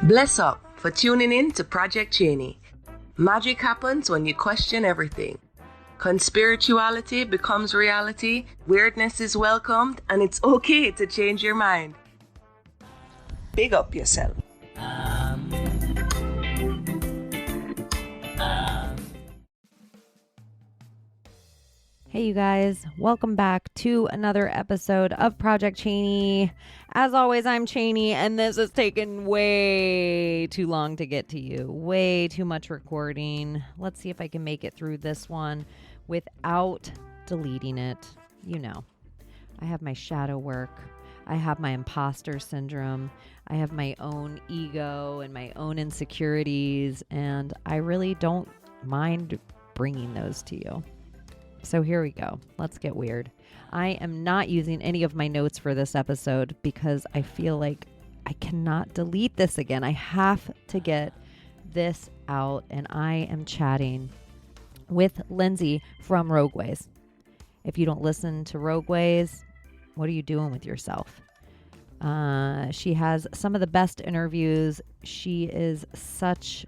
Bless up for tuning in to Project Chaney. Magic happens when you question everything. Conspirituality becomes reality, weirdness is welcomed, and it's okay to change your mind. Big up yourself. Hey you guys, welcome back to another episode of Project Chaney. As always, I'm Chaney, and this has taken way too long to get to you. Way too much recording. Let's see if I can make it through this one without deleting it. You know, I have my shadow work. I have my imposter syndrome. I have my own ego and my own insecurities, and I really don't mind bringing those to you. So here we go. Let's get weird. I am not using any of my notes for this episode because I feel like I cannot delete this again. I have to get this out, and I am chatting with Lindsey from Rogueways. If you don't listen to Rogueways, what are you doing with yourself? She has some of the best interviews. She is such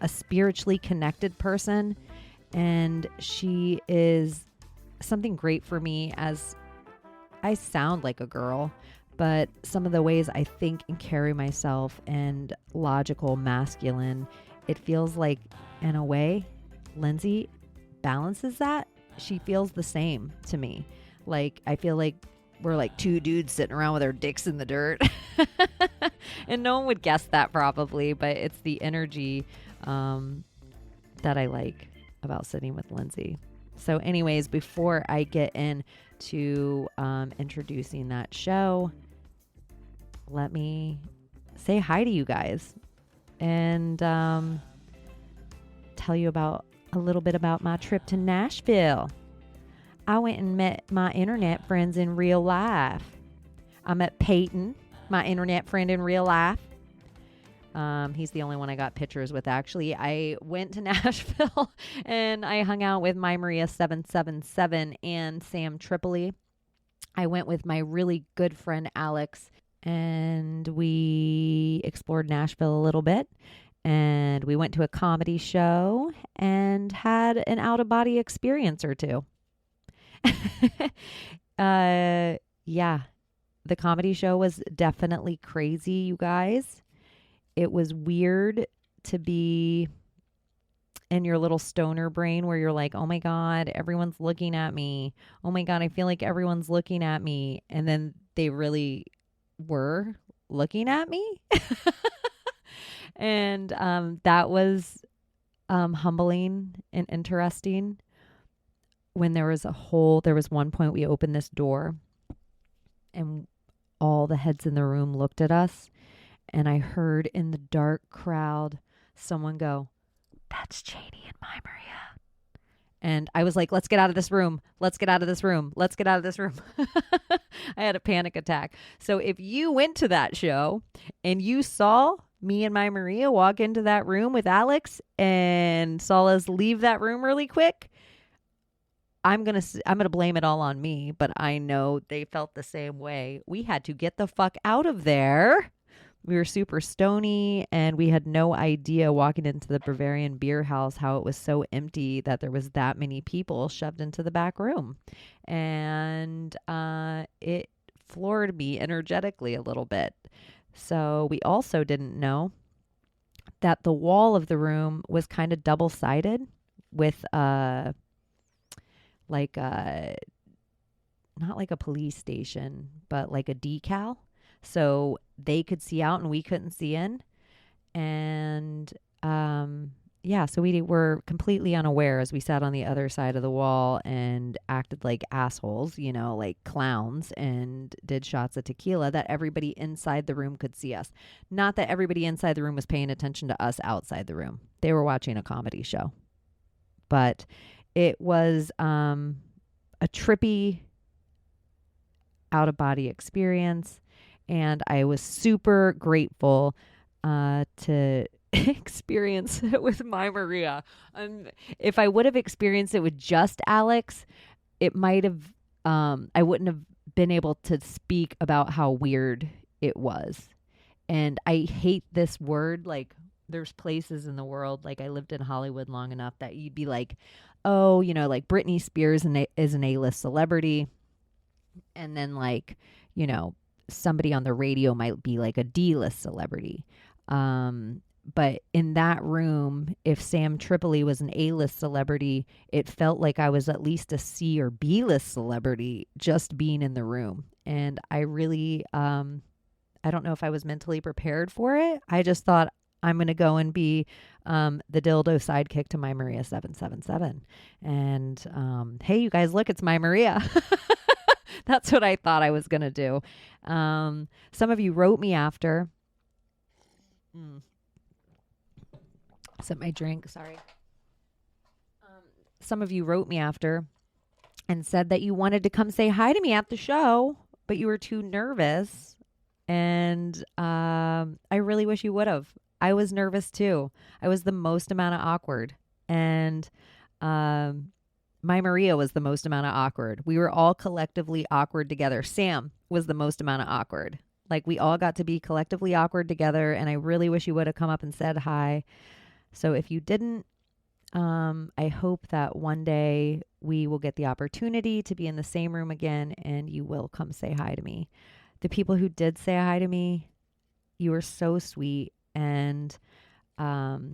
a spiritually connected person. And she is something great for me, as I sound like a girl, but some of the ways I think and carry myself and logical masculine, it feels like in a way Lindsey balances that. She feels the same to me. Like, I feel like we're like two dudes sitting around with our dicks in the dirt. And no one would guess that probably, but it's the energy that I like about sitting with Lindsey. So anyways, before I get into introducing that show, let me say hi to you guys and tell you about a little bit about my trip to Nashville. I went and met my internet friends in real life. I met Peyton, my internet friend in real life. He's the only one I got pictures with, actually. I went to Nashville and I hung out with My Maria 777 and Sam Tripoli. I went with my really good friend Alex, and we explored Nashville a little bit. And we went to a comedy show and had an out-of-body experience or two. Yeah, the comedy show was definitely crazy, you guys. It was weird to be in your little stoner brain where you're like, oh my God, everyone's looking at me. Oh my God, I feel like everyone's looking at me. And then they really were looking at me. And that was humbling and interesting. When there was one point we opened this door and all the heads in the room looked at us. And I heard in the dark crowd someone go, "That's Chaney and My Maria." And I was like, let's get out of this room. Let's get out of this room. Let's get out of this room. I had a panic attack. So if you went to that show and you saw me and My Maria walk into that room with Alex and saw us leave that room really quick, I'm going to blame it all on me, but I know they felt the same way. We had to get the fuck out of there. We were super stony, and we had no idea walking into the Bavarian beer house how it was so empty that there was that many people shoved into the back room. And it floored me energetically a little bit. So we also didn't know that the wall of the room was kind of double-sided with not like a police station, but like a decal. So they could see out and we couldn't see in. And so we were completely unaware as we sat on the other side of the wall and acted like assholes, like clowns, and did shots of tequila, that everybody inside the room could see us. Not that everybody inside the room was paying attention to us outside the room. They were watching a comedy show. But it was a trippy out-of-body experience. And I was super grateful to experience it with My Maria. If I would have experienced it with just Alex, it might have, I wouldn't have been able to speak about how weird it was. And I hate this word. Like, there's places in the world, like I lived in Hollywood long enough that you'd be like, oh, like Britney Spears is an A-list celebrity. And then like, somebody on the radio might be like a D-list celebrity. But in that room, if Sam Tripoli was an A-list celebrity, it felt like I was at least a C or B-list celebrity just being in the room. And I really, I don't know if I was mentally prepared for it. I just thought I'm going to go and be the dildo sidekick to My Maria 777. And hey, you guys, look, it's My Maria. That's what I thought I was going to do. Some of you wrote me after. Sip my drink, sorry. Some of you wrote me after and said that you wanted to come say hi to me at the show, but you were too nervous. And I really wish you would have. I was nervous too. I was the most amount of awkward. And My Maria was the most amount of awkward. We were all collectively awkward together. Sam was the most amount of awkward. Like, we all got to be collectively awkward together. And I really wish you would have come up and said hi. So if you didn't, I hope that one day we will get the opportunity to be in the same room again and you will come say hi to me. The people who did say hi to me, you were so sweet and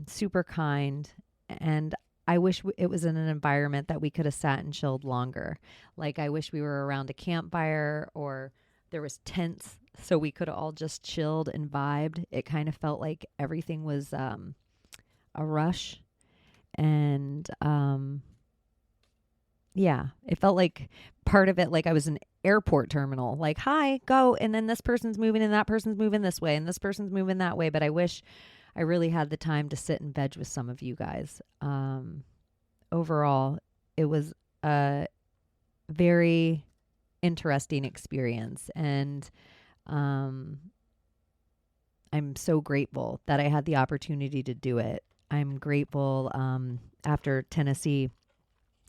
super kind. And I wish it was in an environment that we could have sat and chilled longer. Like, I wish we were around a campfire or there was tents so we could have all just chilled and vibed. It kind of felt like everything was a rush. And yeah, it felt like part of it, like I was an airport terminal, like, hi, go. And then this person's moving and that person's moving this way and this person's moving that way. But I wish I really had the time to sit and veg with some of you guys. Overall, it was a very interesting experience. And I'm so grateful that I had the opportunity to do it. I'm grateful. After Tennessee,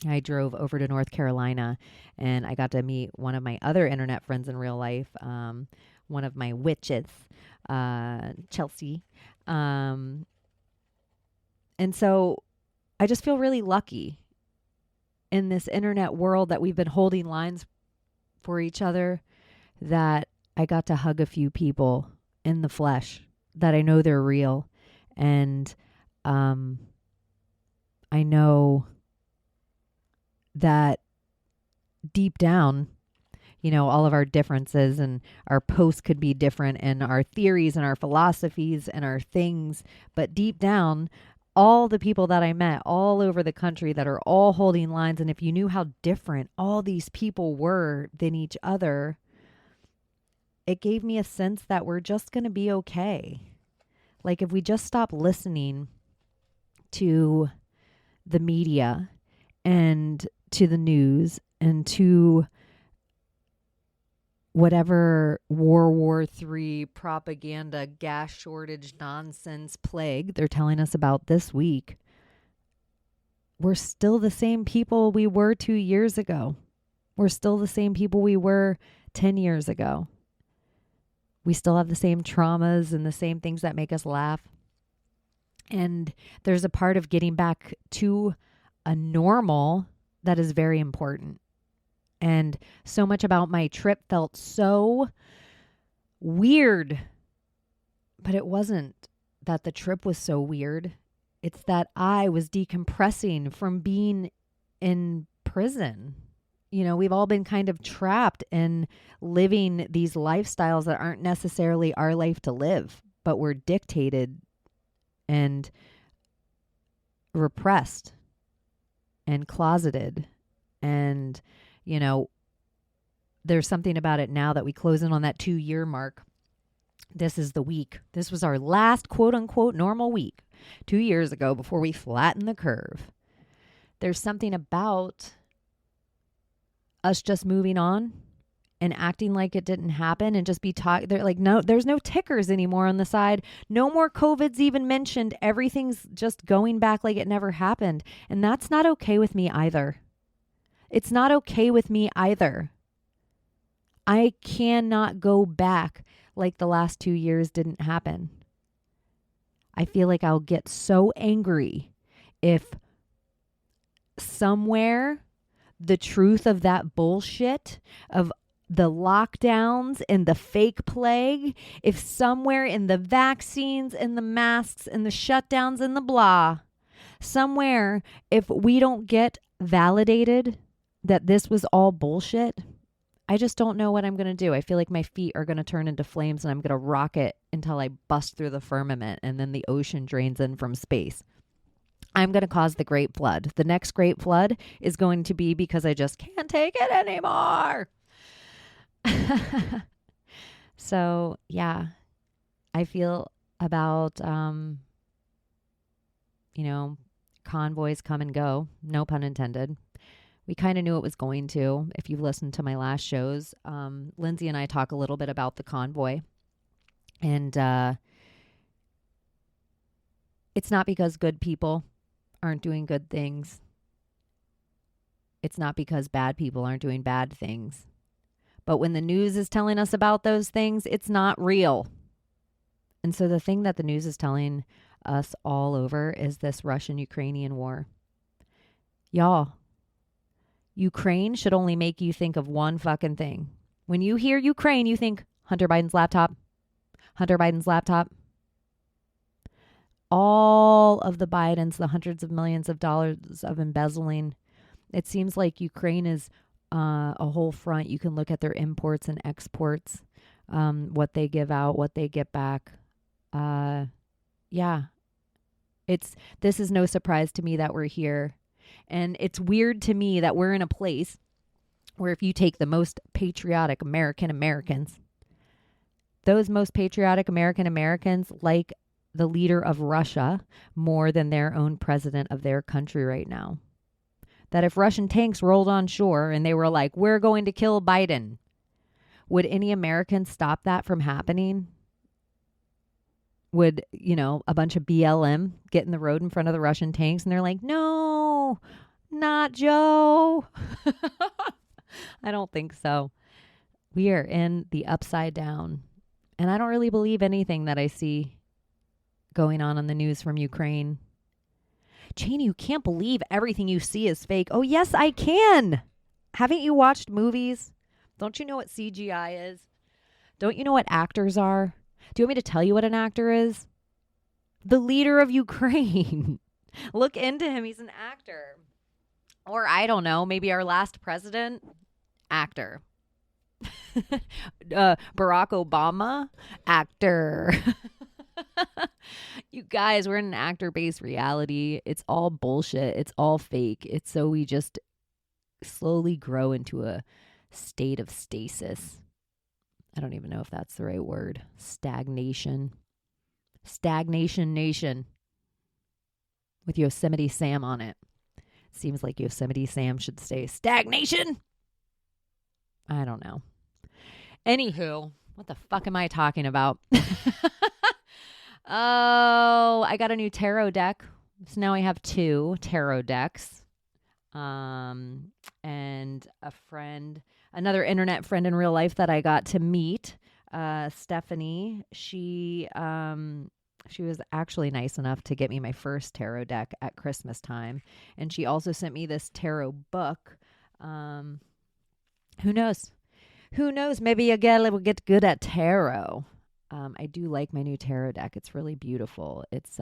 I drove over to North Carolina and I got to meet one of my other internet friends in real life, one of my witches, Chelsea. And so I just feel really lucky in this internet world that we've been holding lines for each other, that I got to hug a few people in the flesh, that I know they're real. And I know that deep down, all of our differences and our posts could be different and our theories and our philosophies and our things. But deep down, all the people that I met all over the country that are all holding lines, and if you knew how different all these people were than each other, it gave me a sense that we're just going to be okay. Like, if we just stop listening to the media and to the news and to whatever World War III propaganda, gas shortage, nonsense plague they're telling us about this week, we're still the same people we were 2 years ago. We're still the same people we were 10 years ago. We still have the same traumas and the same things that make us laugh. And there's a part of getting back to a normal that is very important. And so much about my trip felt so weird. But it wasn't that the trip was so weird. It's that I was decompressing from being in prison. We've all been kind of trapped in living these lifestyles that aren't necessarily our life to live, but we're dictated and repressed and closeted. And, there's something about it now that we close in on that 2-year mark. This is the week. This was our last quote unquote normal week 2 years ago before we flattened the curve. There's something about us just moving on and acting like it didn't happen and just be talking. They're like, no, there's no tickers anymore on the side. No more COVID's even mentioned. Everything's just going back like it never happened. And that's not okay with me either. It's not okay with me either. I cannot go back like the last 2 years didn't happen. I feel like I'll get so angry if somewhere the truth of that bullshit of the lockdowns and the fake plague, if somewhere in the vaccines and the masks and the shutdowns and the blah, somewhere if we don't get validated that this was all bullshit, I just don't know what I'm going to do. I feel like my feet are going to turn into flames and I'm going to rocket until I bust through the firmament and then the ocean drains in from space. I'm going to cause the great flood. The next great flood is going to be because I just can't take it anymore. So, yeah, I feel about, convoys come and go. No pun intended. We kind of knew it was going to. If you've listened to my last shows, Lindsey and I talk a little bit about the convoy. And it's not because good people aren't doing good things. It's not because bad people aren't doing bad things. But when the news is telling us about those things, it's not real. And so the thing that the news is telling us all over is this Russian-Ukrainian war. Y'all, Ukraine should only make you think of one fucking thing. When you hear Ukraine, you think Hunter Biden's laptop. Hunter Biden's laptop. All of the Bidens, the hundreds of millions of dollars of embezzling. It seems like Ukraine is a whole front. You can look at their imports and exports, what they give out, what they get back. Yeah. This is no surprise to me that we're here. And it's weird to me that we're in a place where if you take the most patriotic Americans, those most patriotic Americans like the leader of Russia more than their own president of their country right now. That if Russian tanks rolled on shore and they were like, we're going to kill Biden, would any American stop that from happening? Would, a bunch of BLM get in the road in front of the Russian tanks and they're like, no, not Joe. I don't think so. We are in the upside down. And I don't really believe anything that I see going on the news from Ukraine. Chaney, you can't believe everything you see is fake. Oh, yes, I can. Haven't you watched movies? Don't you know what CGI is? Don't you know what actors are? Do you want me to tell you what an actor is? The leader of Ukraine. Look into him. He's an actor. Or I don't know, maybe our last president, actor. Barack Obama, actor. You guys, we're in an actor-based reality. It's all bullshit. It's all fake. It's so we just slowly grow into a state of stasis. I don't even know if that's the right word. Stagnation. Stagnation Nation. With Yosemite Sam on it. Seems like Yosemite Sam should stay stagnation. I don't know. Anywho, what the fuck am I talking about? Oh, I got a new tarot deck. So now I have 2 tarot decks. And a friend, another internet friend in real life that I got to meet, Stephanie, she was actually nice enough to get me my first tarot deck at Christmas time. And she also sent me this tarot book. Who knows? Who knows? Maybe a gal will get good at tarot. I do like my new tarot deck. It's really beautiful. It's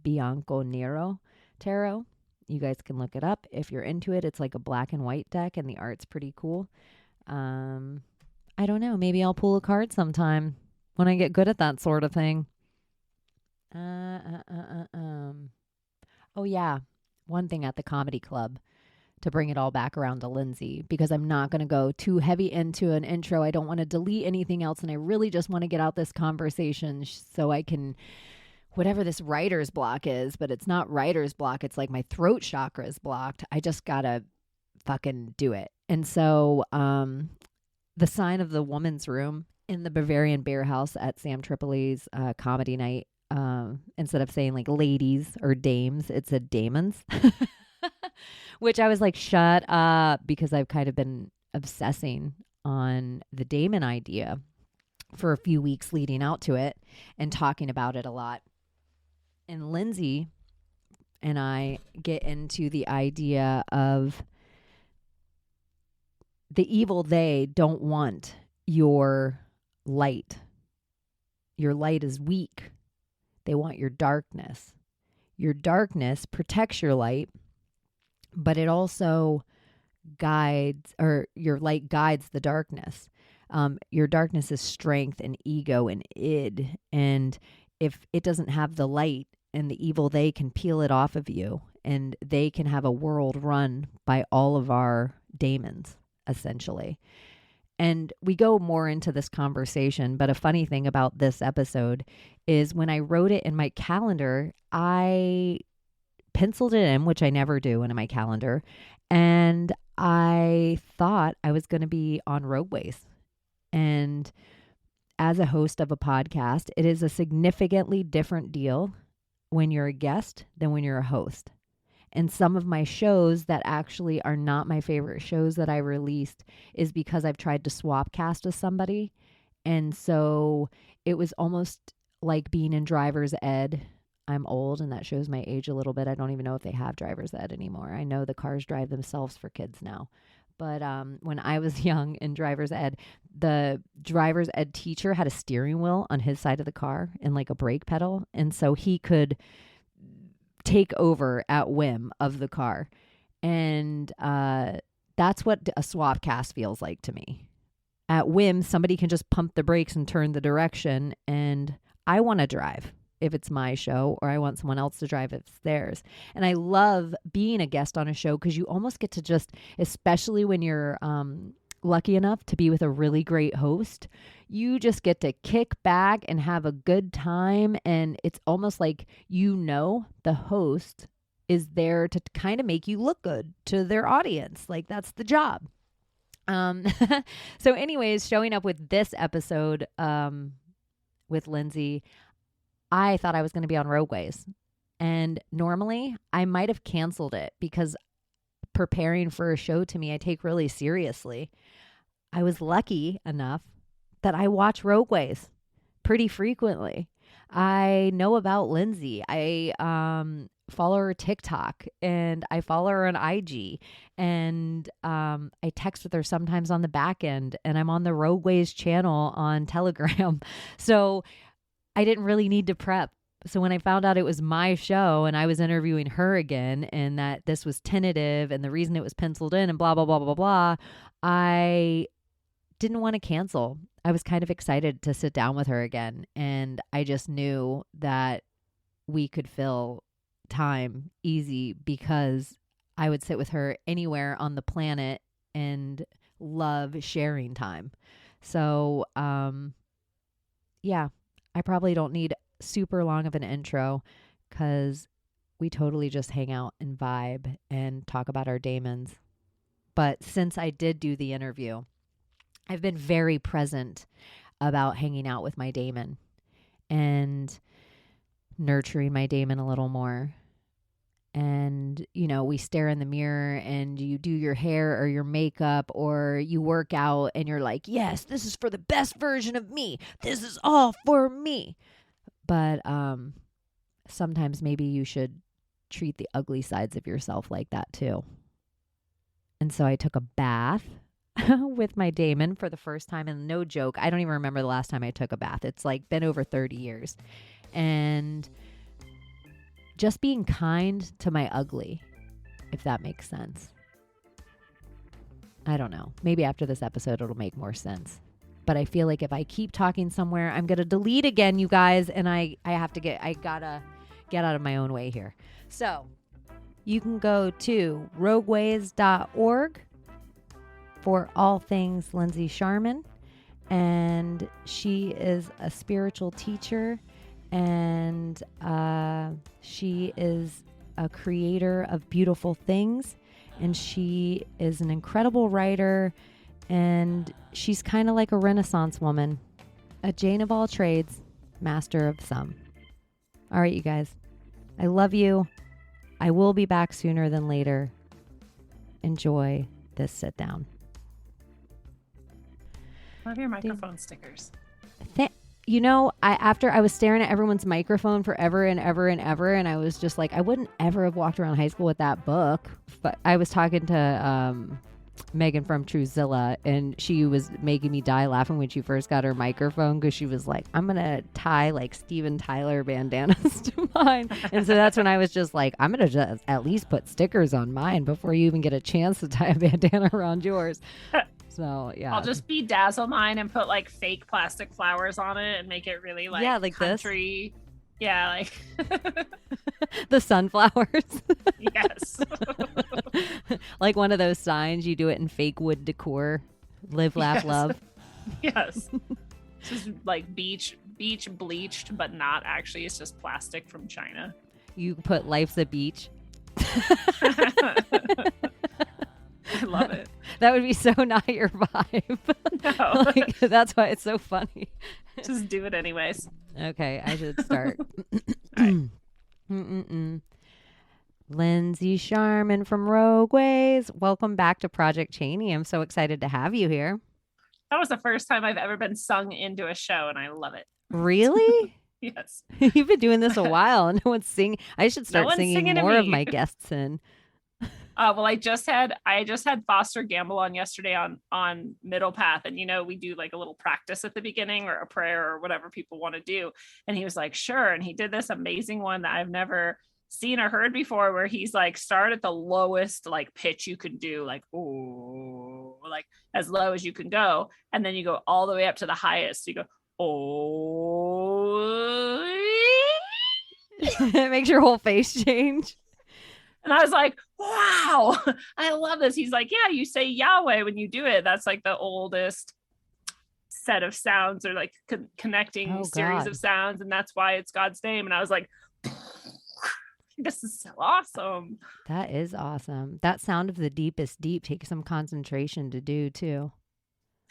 Bianco Nero tarot. You guys can look it up if you're into it. It's like a black and white deck, and the art's pretty cool. I don't know. Maybe I'll pull a card sometime when I get good at that sort of thing. Oh, yeah. One thing at the comedy club to bring it all back around to Lindsey, because I'm not going to go too heavy into an intro. I don't want to delete anything else, and I really just want to get out this conversation so I can, whatever this writer's block is, but it's not writer's block. It's like my throat chakra is blocked. I just got to fucking do it. And so the sign of the woman's room in the Bavarian Beer House at Sam Tripoli's comedy night, instead of saying like ladies or dames, it said Damons. Which I was like, shut up, because I've kind of been obsessing on the Damon idea. for a few weeks leading out to it and talking about it a lot. And Lindsey and I get into the idea of the evil they don't want your light. Your light is weak. They want your darkness. Your darkness protects your light, but it also guides, or your light guides the darkness. Your darkness is strength and ego and id. And if it doesn't have the light, and the evil they can peel it off of you, and they can have a world run by all of our daemons, essentially. And we go more into this conversation, but a funny thing about this episode is when I wrote it in my calendar, I penciled it in, which I never do in my calendar, and I thought I was going to be on Rogueways. And as a host of a podcast, it is a significantly different deal when you're a guest than when you're a host. And some of my shows that actually are not my favorite shows that I released is because I've tried to swap cast with somebody. And so it was almost like being in driver's ed. I'm old, and that shows my age a little bit. I don't even know if they have driver's ed anymore. I know the cars drive themselves for kids now. But when I was young in driver's ed, the driver's ed teacher had a steering wheel on his side of the car and like a brake pedal. And so he could take over at whim of the car. And that's what a swap cast feels like to me. At whim, somebody can just pump the brakes and turn the direction. And I want to drive if it's my show, or I want someone else to drive if it's theirs. And I love being a guest on a show because you almost get to just, especially when you're lucky enough to be with a really great host, you just get to kick back and have a good time. And it's almost like, the host is there to kind of make you look good to their audience. Like, that's the job. So anyways, showing up with this episode with Lindsey, I thought I was going to be on Rogueways. And normally I might have canceled it because preparing for a show, to me, I take really seriously. I was lucky enough that I watch Rogueways pretty frequently. I know about Lindsey. I follow her TikTok, and I follow her on IG, and I text with her sometimes on the back end, and I'm on the Rogueways channel on Telegram. So I didn't really need to prep. So when I found out it was my show and I was interviewing her again, and that this was tentative and the reason it was penciled in and blah, blah, blah, blah, blah, I didn't want to cancel. I was kind of excited to sit down with her again. And I just knew that we could fill time easy because I would sit with her anywhere on the planet and love sharing time. So, yeah, I probably don't need super long of an intro because we totally just hang out and vibe and talk about our daemons. But since I did do the interview, I've been very present about hanging out with my daemon and nurturing my daemon a little more. And, we stare in the mirror and you do your hair or your makeup or you work out and you're like, yes, this is for the best version of me. This is all for me. But sometimes maybe you should treat the ugly sides of yourself like that too. And so I took a bath with my daemon for the first time. And no joke, I don't even remember the last time I took a bath. It's like been over 30 years. And just being kind to my ugly, if that makes sense. I don't know. Maybe after this episode, it'll make more sense. But I feel like if I keep talking somewhere, I'm going to delete again, you guys. And I gotta get out of my own way here. So you can go to rogueways.org for all things Lindsey Scharmyn. And she is a spiritual teacher, and she is a creator of beautiful things, and she is an incredible writer, and she's kind of like a Renaissance woman, a Jane of all trades, master of some. All right, you guys, I love you. I will be back sooner than later. Enjoy this sit down. Love your microphone stickers. After I was staring at everyone's microphone forever and ever and ever, and I was just like, I wouldn't ever have walked around high school with that book. But I was talking to Megan from Truzilla, and she was making me die laughing when she first got her microphone, because she was like, I'm gonna tie like Steven Tyler bandanas to mine. And so that's when I was just like, I'm gonna just at least put stickers on mine before you even get a chance to tie a bandana around yours. So yeah, I'll just bedazzle mine and put like fake plastic flowers on it and make it really like country. This? Yeah, like the sunflowers. Yes. Like one of those signs, you do it in fake wood decor. Live, laugh, love. Yes. Just like beach bleached, but not actually. It's just plastic from China. You put life's a beach. I love it. That would be so not your vibe. No. Like, that's why it's so funny. Just do it anyways. Okay, I should start. Right. Lindsey Scharmyn from Rogueways. Welcome back to Project Chaney. I'm so excited to have you here. That was the first time I've ever been sung into a show, and I love it. Really? Yes. You've been doing this a while, and no one's singing. I should start singing more of my guests in. Well, I just had Foster Gamble on yesterday on Middle Path, and we do like a little practice at the beginning or a prayer or whatever people want to do, and he was like, sure, and he did this amazing one that I've never seen or heard before, where he's like, start at the lowest like pitch you can do, like oh, like as low as you can go, and then you go all the way up to the highest. You go oh. It makes your whole face change. And I was like, wow, I love this. He's like, yeah, you say Yahweh when you do it. That's like the oldest set of sounds, or like connecting series of sounds. And that's why it's God's name. And I was like, this is so awesome. That is awesome. That sound of the deepest deep takes some concentration to do too.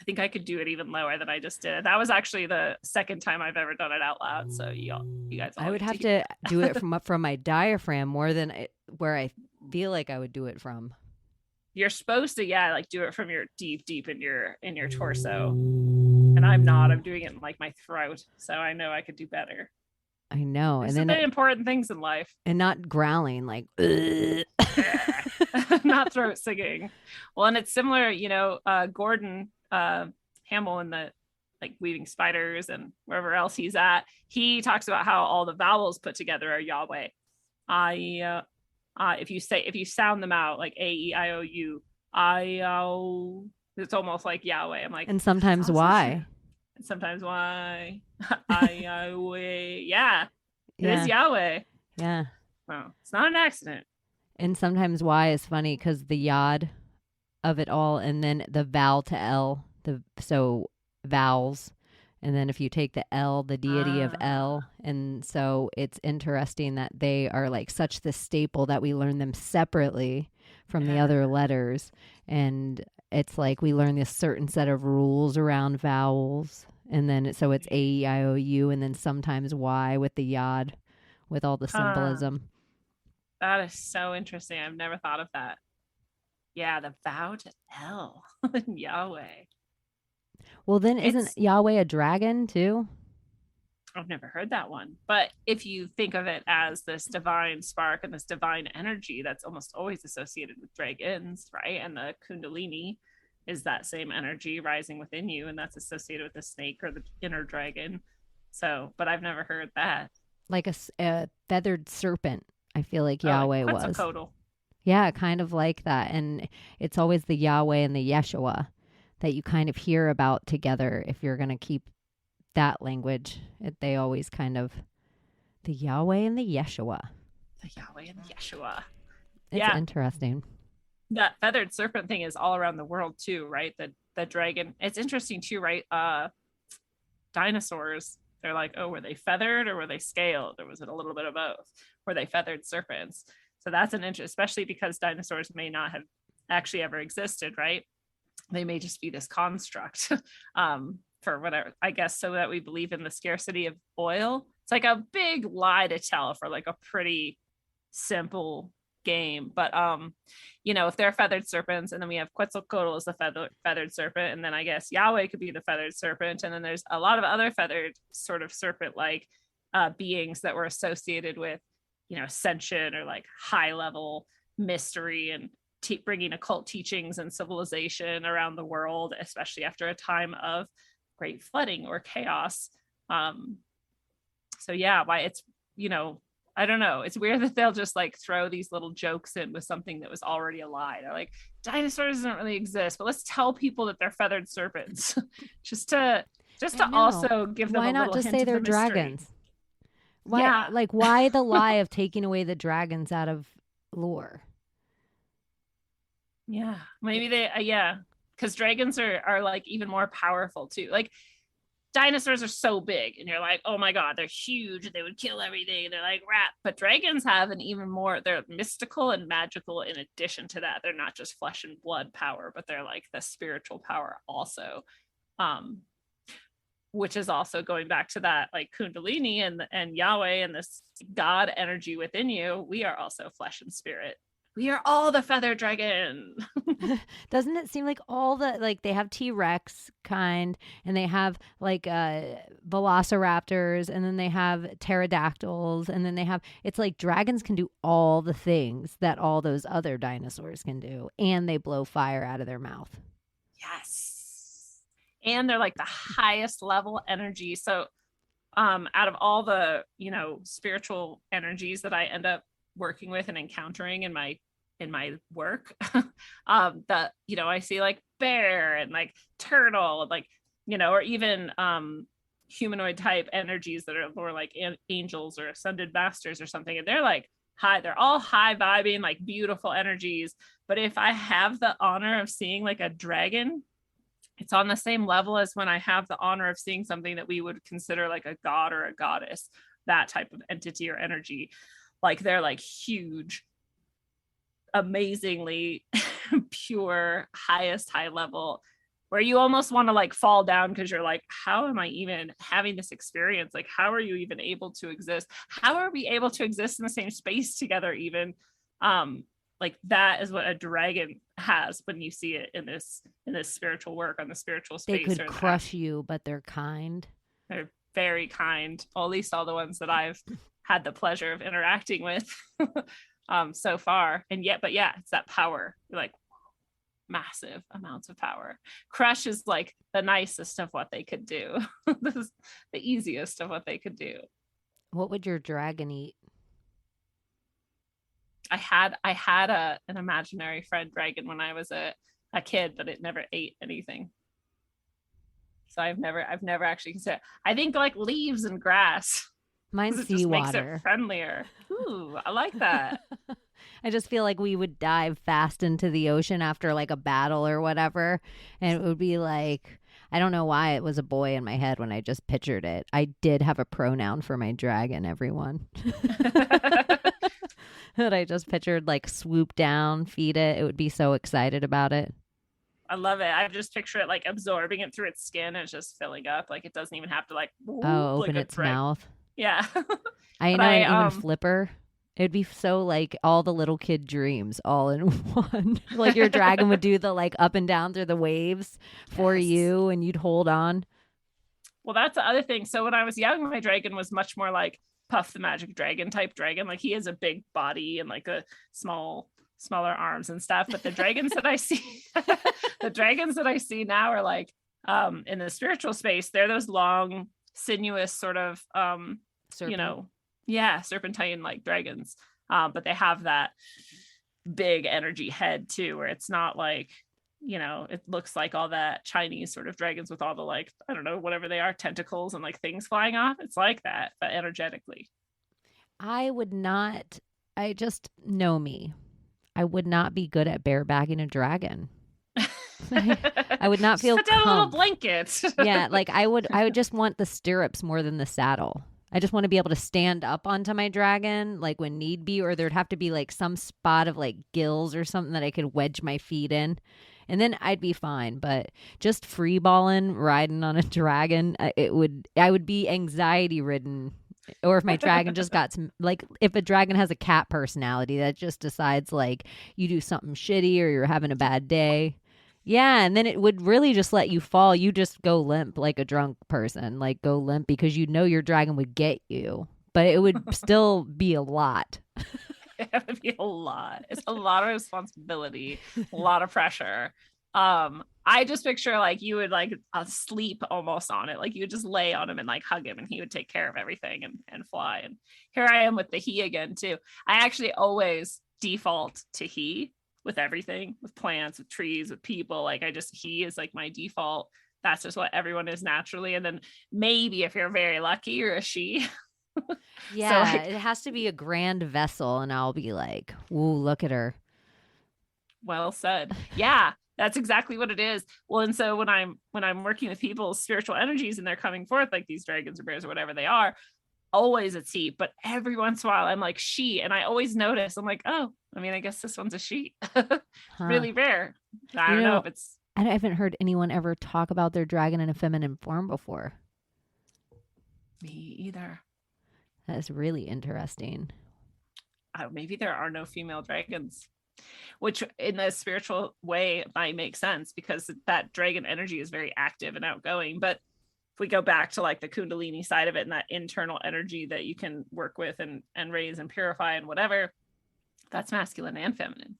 I think I could do it even lower than I just did. That was actually the second time I've ever done it out loud. So you guys, I would have to do it from my diaphragm more than where I feel like I would do it from. You're supposed to, like do it from your deep in your torso. And I'm not. I'm doing it in like my throat. So I know I could do better. I know. There's and then important things in life. And not growling like not throat singing. Well, and it's similar, Gordon Hamill in the like Weaving Spiders and wherever else he's at, he talks about how all the vowels put together are Yahweh. If you sound them out like A-E-I-O-U, I-O, it's almost like Yahweh. I'm like, and sometimes why? And sometimes why? I-O-W. Yeah. It is Yahweh. Yeah. Well, it's not an accident. And sometimes why is funny because the yod of it all, and then the vowel to L, so vowels, and then if you take the L, the deity of L, and so it's interesting that they are like such the staple that we learn them separately from the other letters, and it's like we learn this certain set of rules around vowels, and then so it's A-E-I-O-U, and then sometimes Y with the yod, with all the symbolism. That is so interesting. I've never thought of that. Yeah, the vow to L, Yahweh. Well, then isn't Yahweh a dragon too? I've never heard that one. But if you think of it as this divine spark and this divine energy, that's almost always associated with dragons, right? And the Kundalini is that same energy rising within you, and that's associated with the snake or the inner dragon. So, but I've never heard that. Like a feathered serpent, I feel like Yahweh was. Quetzalcoatl. Yeah, kind of like that. And it's always the Yahweh and the Yeshua that you kind of hear about together. If you're going to keep that language, they always kind of, the Yahweh and the Yeshua. The Yahweh and the Yeshua. It's interesting. That feathered serpent thing is all around the world too, right? The dragon. It's interesting too, right? Dinosaurs, they're like, oh, were they feathered or were they scaled? Or was it a little bit of both? Were they feathered serpents? So that's an interest, especially because dinosaurs may not have actually ever existed, right? They may just be this construct for whatever, I guess, so that we believe in the scarcity of oil. It's like a big lie to tell for like a pretty simple game. But if they're feathered serpents, and then we have Quetzalcoatl as the feathered serpent, and then I guess Yahweh could be the feathered serpent, and then there's a lot of other feathered sort of serpent like beings that were associated with ascension or like high level mystery and bringing occult teachings and civilization around the world, especially after a time of great flooding or chaos. So yeah, why it's I don't know. It's weird that they'll just like throw these little jokes in with something that was already a lie. They're like, dinosaurs don't really exist, but let's tell people that they're feathered serpents, just to also give them. Why not just say they're dragons? Why, yeah, like why the lie of taking away the dragons out of lore? Yeah, maybe they. Because dragons are like even more powerful too. Like, dinosaurs are so big and you're like, oh my god, they're huge, they would kill everything, they're like rat. But dragons have an even more, they're mystical and magical. In addition to that, they're not just flesh and blood power, but they're like the spiritual power also, which is also going back to that like kundalini and Yahweh and this god energy within you. We are also flesh and spirit. We are all the feather dragon. Doesn't it seem like all the, like they have T-Rex kind, and they have like velociraptors, and then they have pterodactyls, and then they have, it's like dragons can do all the things that all those other dinosaurs can do, and they blow fire out of their mouth. Yes. And they're like the highest level energy. So out of all the, spiritual energies that I end up working with and encountering in my work, that I see like bear and like turtle and like or even humanoid type energies that are more like angels or ascended masters or something, and they're like they're all high vibing, like beautiful energies. But if I have the honor of seeing like a dragon, it's on the same level as when I have the honor of seeing something that we would consider like a god or a goddess, that type of entity or energy. Like they're like huge, amazingly pure, highest high level, where you almost want to like fall down because you're like, how am I even having this experience? Like, how are you even able to exist? How are we able to exist in the same space together even? Like that is what a dragon has when you see it in this spiritual work, on the spiritual space. They could crush you, but they're kind. They're very kind, or at least all the ones that I've had the pleasure of interacting with so far. And yet, but yeah, it's that power, like massive amounts of power. Crush is like the nicest of what they could do. This is the easiest of what they could do. What would your dragon eat? I had an imaginary friend dragon when I was a kid, but it never ate anything. So I've never actually considered. I think like leaves and grass. Mine's seawater. Makes it friendlier. Ooh, I like that. I just feel like we would dive fast into the ocean after like a battle or whatever. And it would be like, I don't know why it was a boy in my head when I just pictured it. I did have a pronoun for my dragon, everyone. That I just pictured like swoop down, feed it. It would be so excited about it. I love it. I just picture it like absorbing it through its skin and it's just filling up. Like it doesn't even have to like open its mouth. Yeah. I know, and even flipper. It'd be so like all the little kid dreams all in one. Like your dragon would do the like up and down through the waves for you, and you'd hold on. Well, that's the other thing. So when I was young, my dragon was much more like Puff the Magic Dragon type dragon. Like he has a big body and like a smaller arms and stuff. But the dragons that I see, the dragons that I see now are like in the spiritual space. They're those long, sinuous sort of serpentine like dragons. But they have that big energy head too, where it's not like, it looks like all that Chinese sort of dragons with all the like, I don't know, whatever they are, tentacles and like things flying off. It's like that, but energetically. I just know me. I would not be good at barebacking a dragon. I would not feel put down a little blanket. Yeah, like I would just want the stirrups more than the saddle. I just want to be able to stand up onto my dragon, like when need be, or there'd have to be like some spot of like gills or something that I could wedge my feet in. And then I'd be fine. But just free balling, riding on a dragon, I would be anxiety ridden Or if my dragon just got some, like if a dragon has a cat personality that just decides like you do something shitty or you're having a bad day. Yeah, and then it would really just let you fall. You just go limp like a drunk person, like go limp because you know your dragon would get you, but it would still be a lot. It would be a lot. It's a lot of responsibility, a lot of pressure. I just picture like you would like sleep almost on it, like you would just lay on him and like hug him and he would take care of everything and fly. And here I am with the he again too. I actually always default to he with everything, with plants, with trees, with people. Like he is like my default. That's just what everyone is naturally. And then maybe if you're very lucky, you're a she. Yeah, So, like, it has to be a grand vessel, and I'll be like, "Ooh, look at her." well said. Yeah, that's exactly what it is. Well, and so when I'm working with people's spiritual energies and they're coming forth like these dragons or bears or whatever they are, always it's he, but every once in a while I'm like she, and I always notice I'm like, oh, I mean, I guess this one's a she. Really rare. I don't know if it's. I haven't heard anyone ever talk about their dragon in a feminine form before. Me either. That is really interesting. Maybe there are no female dragons, which in a spiritual way might make sense because that dragon energy is very active and outgoing. But if we go back to like the Kundalini side of it and that internal energy that you can work with and raise and purify and whatever, that's masculine and feminine.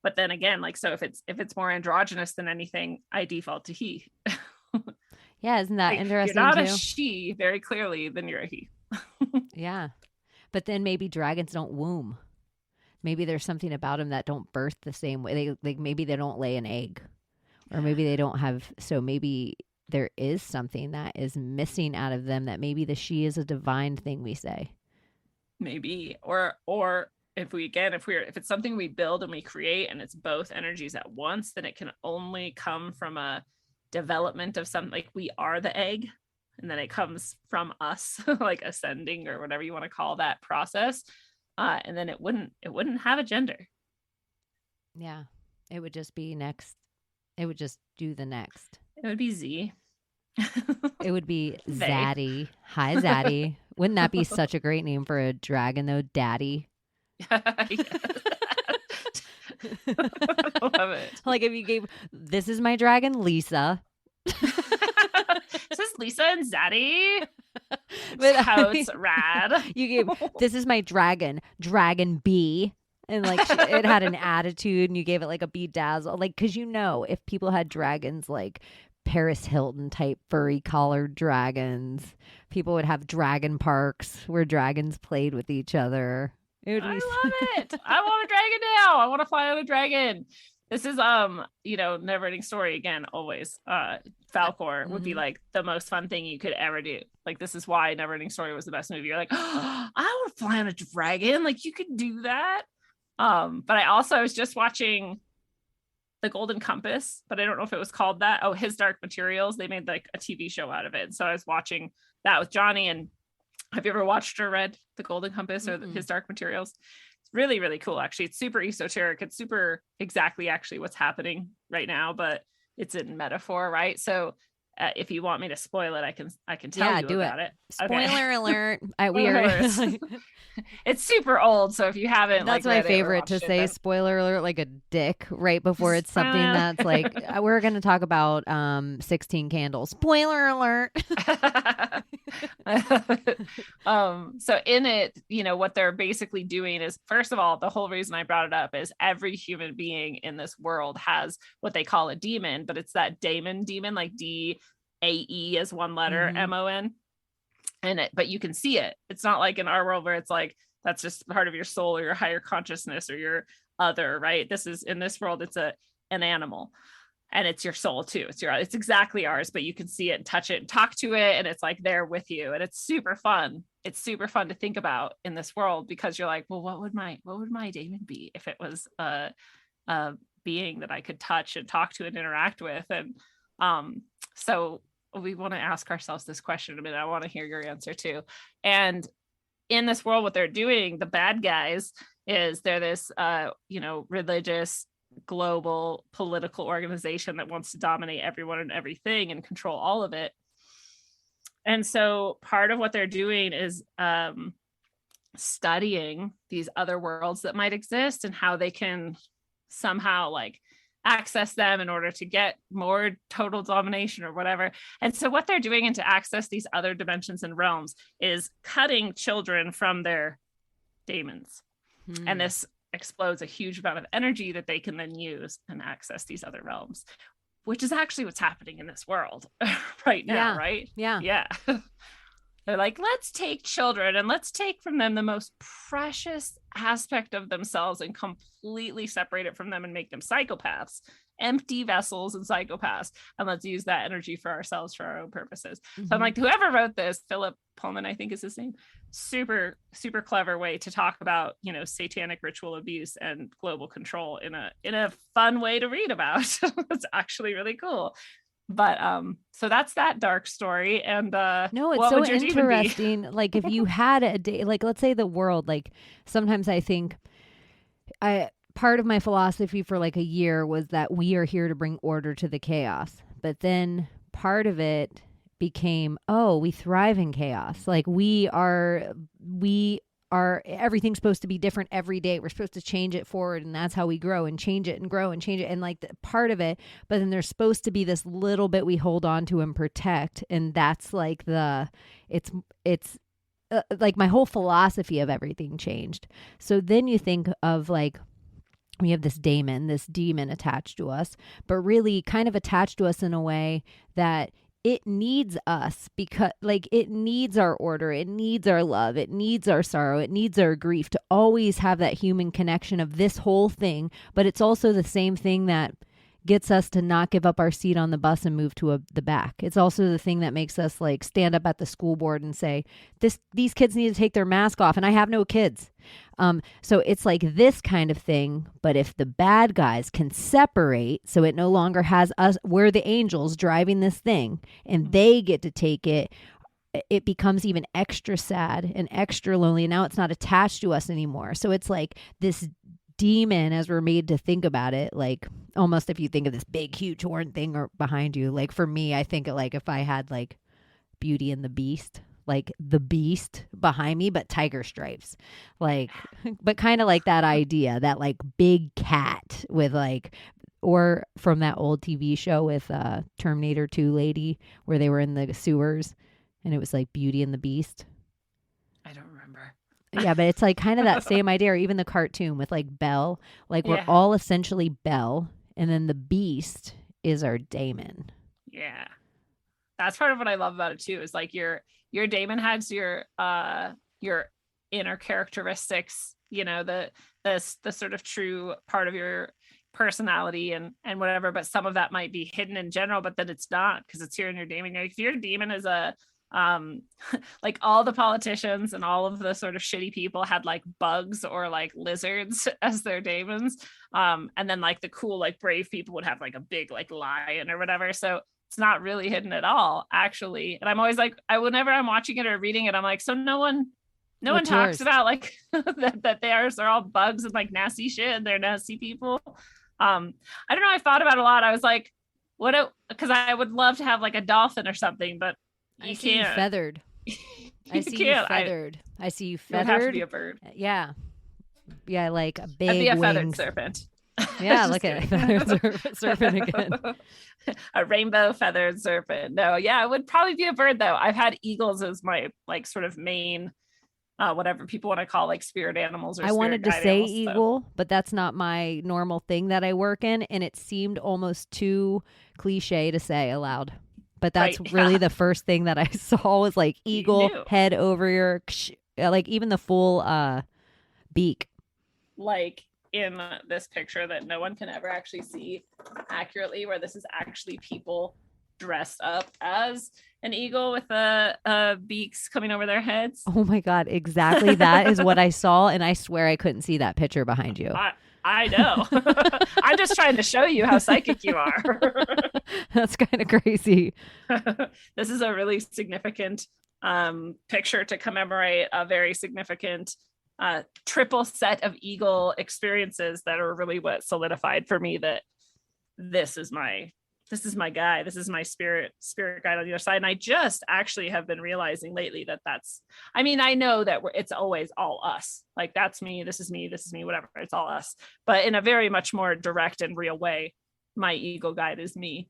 But then again, like, so if it's more androgynous than anything, I default to he. Yeah, isn't that like, interesting? You're not too? a she very clearly, then you're a he. Yeah. But then maybe dragons don't womb. Maybe there's something about them that don't birth the same way. Maybe they don't lay an egg, or maybe they don't have. So maybe there is something that is missing out of them. That maybe the she is a divine thing we say. Maybe, or if it's something we build and we create, and it's both energies at once, then it can only come from a development of something. Like we are the egg. And then it comes from us, like ascending or whatever you want to call that process. And then it wouldn't have a gender. Yeah. It would just be next. It would just do the next. It would be Z. It would be Zaddy. Hi, Zaddy. Wouldn't that be such a great name for a dragon, though? Daddy. I love it. Like if you gave, this is my dragon, Lisa. This is Lisa and Zaddy. But how it's rad. You gave, this is my dragon, Dragon B. And like it had an attitude, and you gave it like a bedazzle. Like, because if people had dragons like Paris Hilton type furry collared dragons, people would have dragon parks where dragons played with each other. I love it. I want a dragon now. I want to fly on a dragon. This is never ending story again, always. Falcor would be like the most fun thing you could ever do. Like, this is why Never Ending Story was the best movie. You're like, oh, I want to fly on a dragon. Like, you could do that. But I was just watching The Golden Compass, but I don't know if it was called that. Oh, His Dark Materials. They made like a TV show out of it. So I was watching that with Johnny. And have you ever watched or read The Golden Compass or His Dark Materials? It's really, really cool, actually. It's super esoteric. It's super exactly actually what's happening right now, but it's in metaphor, right? So if you want me to spoil it, I can tell you about it. Spoiler alert. It's super old, so if you haven't, that's my favorite to say spoiler alert like a dick right before it's something that's like we're going to talk about 16 Candles. Spoiler alert. So in it, what they're basically doing is, first of all, the whole reason I brought it up is every human being in this world has what they call a demon, but it's that demon, like DAE as one letter, MON. But you can see it. It's not like in our world where it's like that's just part of your soul or your higher consciousness or your other, right? In this world, it's an animal, and it's your soul too. It's exactly ours, but you can see it and touch it and talk to it, and it's like there with you, and it's super fun. It's super fun to think about in this world, because you're like, well, what would my daemon be if it was a being that I could touch and talk to and interact with? And so we want to ask ourselves this question. I mean, I want to hear your answer too. And in this world, what they're doing, the bad guys, is they're this religious global political organization that wants to dominate everyone and everything and control all of it. And so part of what they're doing is studying these other worlds that might exist and how they can somehow like access them in order to get more total domination or whatever. And so what they're doing, and to access these other dimensions and realms, is cutting children from their daemons. And this explodes a huge amount of energy that they can then use and access these other realms, which is actually what's happening in this world right now, right? Yeah. They're like, let's take children and let's take from them the most precious aspect of themselves and completely separate it from them and make them psychopaths, empty vessels and psychopaths. And let's use that energy for ourselves, for our own purposes. So I'm like, whoever wrote this, Philip Pullman, I think is his name, super, super clever way to talk about, you know, satanic ritual abuse and global control in a fun way to read about. It's actually really cool. But so that's that dark story. And no, it's so interesting. Like if you had a day, like let's say the world, like sometimes I think part of my philosophy for like a year was that we are here to bring order to the chaos. But then part of it became, oh, we thrive in chaos. Like we are everything's supposed to be different every day. We're supposed to change it forward, and that's how we grow and change it and grow and change it. And like part of it, but then there's supposed to be this little bit we hold on to and protect. And that's like it's like my whole philosophy of everything changed. So then you think of like, we have this demon attached to us, but really kind of attached to us in a way that it needs us, because like it needs our order, it needs our love, it needs our sorrow, it needs our grief to always have that human connection of this whole thing. But it's also the same thing that gets us to not give up our seat on the bus and move to the back. It's also the thing that makes us like stand up at the school board and say, these kids need to take their mask off, and I have no kids. So it's like this kind of thing. But if the bad guys can separate, so it no longer has us, we're the angels driving this thing, and they get to take it, it becomes even extra sad and extra lonely. And now it's not attached to us anymore. So it's like this demon, as we're made to think about it, like almost if you think of this big huge horn thing or behind you, like for me, I think like if I had like Beauty and the Beast, like the beast behind me, but tiger stripes, like, but kind of like that idea, that like big cat with like, or from that old TV show with Terminator 2 lady where they were in the sewers and it was like Beauty and the Beast. I don't remember. Yeah, but it's like kind of that same idea, or even the cartoon with like Belle, like we're all essentially Belle, and then the beast is our daemon. Yeah. That's part of what I love about it too, is like your daemon has your inner characteristics, you know, the sort of true part of your personality and whatever, but some of that might be hidden in general, but then it's not, because it's here in your daemon. Like if your daemon is a like all the politicians and all of the sort of shitty people had like bugs or like lizards as their daemons, and then like the cool like brave people would have like a big like lion or whatever. So it's not really hidden at all, actually. And I'm always like, whenever I'm watching it or reading it, I'm like, so no one talks about like that they're all bugs and like nasty shit and they're nasty people. I don't know, I thought about it a lot. I was like, because I would love to have like a dolphin or something, but I see you feathered. I see you feathered. I see you feathered. It would have to be a bird. Yeah, like a big. I'd be a wings. feathered serpent. Yeah, look at it. Feathered serpent again. A rainbow feathered serpent. No, yeah, it would probably be a bird though. I've had eagles as my like sort of main, whatever people want to call like spirit animals. Or I wanted to say animals, eagle, but that's not my normal thing that I work in, and it seemed almost too cliche to say aloud. But that's right, really the first thing that I saw was like eagle, head over your, like even the full beak. Like in this picture that no one can ever actually see accurately, where this is actually people dressed up as an eagle with beaks coming over their heads. Oh my God, exactly. That is what I saw. And I swear I couldn't see that picture behind you. I know. I'm just trying to show you how psychic you are. That's kind of crazy. This is a really significant picture to commemorate a very significant triple set of eagle experiences that are really what solidified for me that this is my this is my guy. This is my spirit guide on the other side. And I just actually have been realizing lately that I mean, I know that it's always all us. Like, that's me, this is me, whatever. It's all us. But in a very much more direct and real way, my ego guide is me.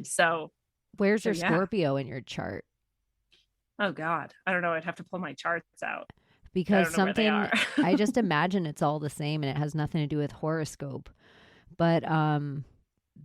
So where's your yeah. Scorpio in your chart? Oh God, I don't know. I'd have to pull my charts out. Because something I just imagine it's all the same and it has nothing to do with horoscope. But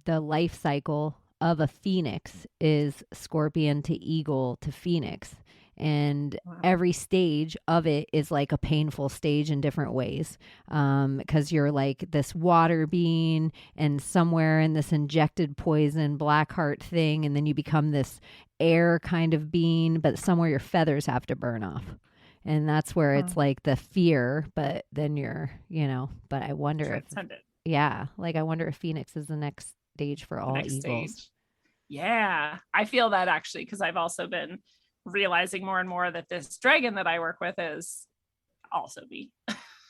the life cycle of a phoenix is scorpion to eagle to phoenix. And every stage of it is like a painful stage in different ways. Because you're like this water being and somewhere in this injected poison black heart thing. And then you become this air kind of being, but somewhere your feathers have to burn off. And that's where it's like the fear, but then you're, but I wonder I wonder if Phoenix is the next stage for all eagles. Stage. Yeah, I feel that actually, because I've also been realizing more and more that this dragon that I work with is also me.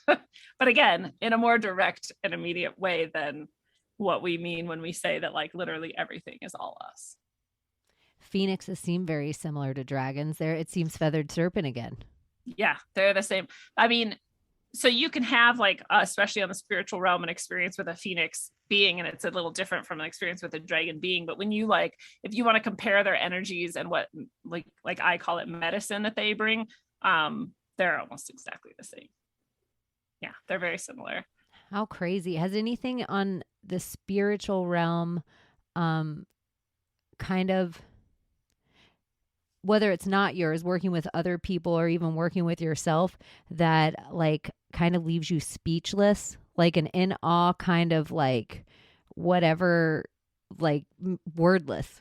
But again, in a more direct and immediate way than what we mean when we say that like literally everything is all us. Phoenixes seem very similar to dragons. There, it seems feathered serpent again. Yeah, they're the same. I mean, so you can have like, especially on the spiritual realm, an experience with a phoenix being, and it's a little different from an experience with a dragon being. But when you like, if you want to compare their energies and what like I call it medicine that they bring, they're almost exactly the same. Yeah, they're very similar. How crazy. Has anything on the spiritual realm kind of, whether it's not yours, working with other people or even working with yourself, that like kind of leaves you speechless, like an in awe kind of like whatever, like wordless?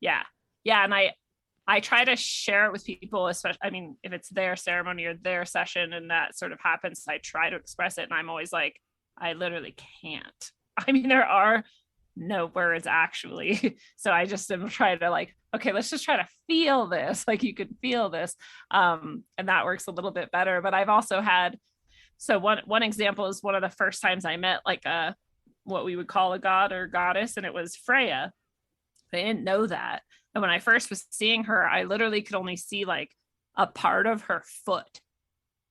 Yeah. And I try to share it with people, especially, I mean, if it's their ceremony or their session and that sort of happens, I try to express it. And I'm always like, I literally can't. I mean, there are no words actually. So I just am trying to like, okay, let's just try to feel this. Like you could feel this. And that works a little bit better. But I've also had, so one example is one of the first times I met like what we would call a god or goddess, and it was Freya. I didn't know that. And when I first was seeing her, I literally could only see like a part of her foot.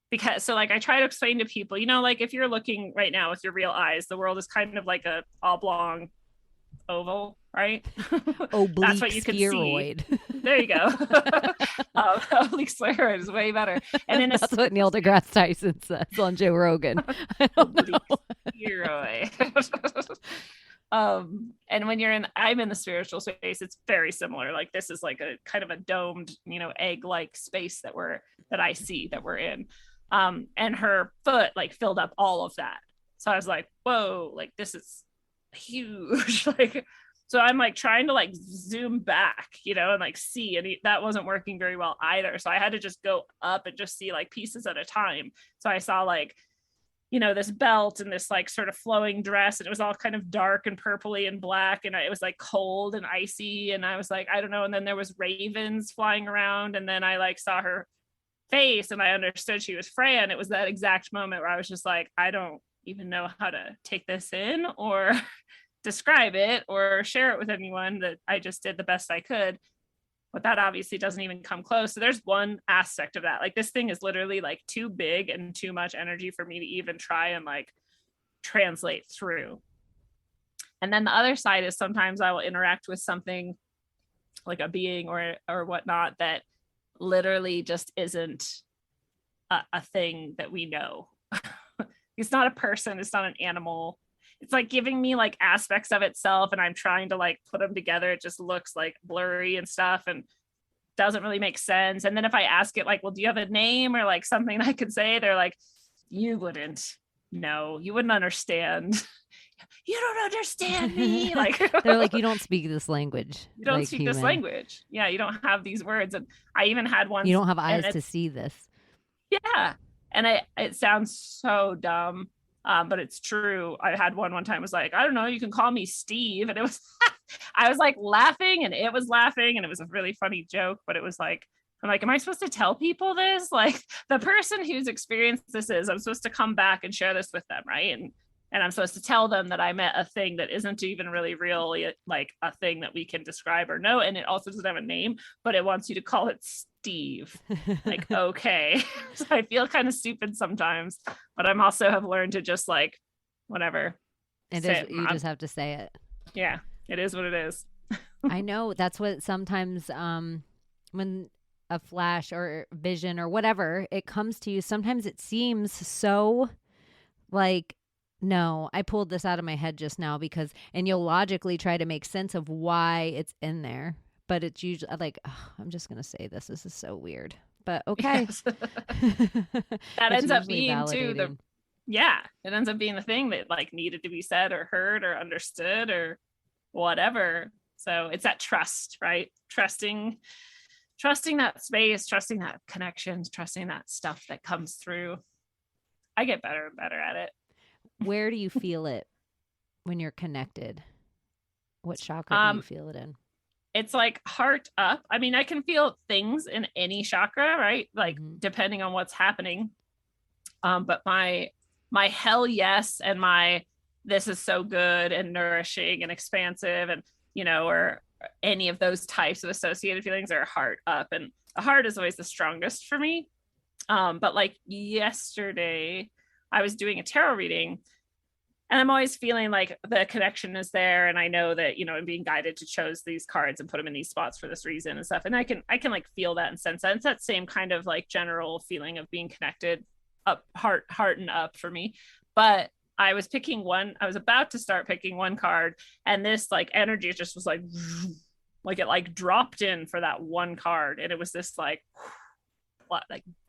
Because so like I try to explain to people, like if you're looking right now with your real eyes, the world is kind of like a oblong oval, right? Oblique that's what you spheroid. Can see. There you go. Oblique spheroid is way better. And then that's what Neil deGrasse Tyson says on Joe Rogan. I don't know. Spheroid. And when I'm in the spiritual space, it's very similar. Like this is like a kind of a domed, egg-like space that I see that we're in. And her foot like filled up all of that. So I was like, whoa, like this is huge. Like, so I'm like trying to like zoom back, and like see, and that wasn't working very well either. So I had to just go up and just see like pieces at a time. So I saw like, this belt and this like sort of flowing dress, and it was all kind of dark and purpley and black, and it was like cold and icy, and I was like, I don't know. And then there was ravens flying around, and then I like saw her face and I understood she was Freya. And it was that exact moment where I was just like, I don't even know how to take this in or describe it or share it with anyone. That I just did the best I could, but that obviously doesn't even come close. So there's one aspect of that. Like this thing is literally like too big and too much energy for me to even try and like translate through. And then the other side is sometimes I will interact with something like a being or whatnot that literally just isn't a thing that we know. It's not a person. It's not an animal. It's like giving me like aspects of itself, and I'm trying to like put them together. It just looks like blurry and stuff and doesn't really make sense. And then if I ask it like, well, do you have a name or like something I could say? They're like, you wouldn't know. You wouldn't understand. You don't understand me. Like they're like, you don't speak this language. You don't speak this language. Yeah, you don't have these words. And I even had one. You don't have eyes to see this. Yeah. And it sounds so dumb, but it's true. I had one time was like, I don't know, you can call me Steve. And it was, I was like laughing and it was laughing and it was a really funny joke, but it was like, I'm like, am I supposed to tell people this? Like the person whose experience this is, I'm supposed to come back and share this with them. Right. and I'm supposed to tell them that I met a thing that isn't even really like a thing that we can describe or know. And it also doesn't have a name, but it wants you to call it Steve. Like, okay. So I feel kind of stupid sometimes, but I'm also have learned to just like, whatever. You just have to say it. Yeah, it is what it is. I know that's what sometimes when a flash or vision or whatever, it comes to you, sometimes it seems so like, no, I pulled this out of my head just now and you'll logically try to make sense of why it's in there. But it's usually like, oh, I'm just going to say this. This is so weird. But okay. Yes. That ends up being too it ends up being the thing that like needed to be said or heard or understood or whatever. So it's that trust, right? Trusting that space, trusting that connections, trusting that stuff that comes through. I get better and better at it. Where do you feel it when you're connected? What chakra do you feel it in? It's like heart up. I mean, I can feel things in any chakra, right? Like depending on what's happening. But my hell yes and my this is so good and nourishing and expansive and, or any of those types of associated feelings are heart up. And the heart is always the strongest for me. But like yesterday, I was doing a tarot reading and I'm always feeling like the connection is there. And I know that, I'm being guided to choose these cards and put them in these spots for this reason and stuff. And I can like feel that and sense that. It's that same kind of like general feeling of being connected up, heart and up for me. But I was about to start picking one card and this like energy just was like it like dropped in for that one card. And it was this like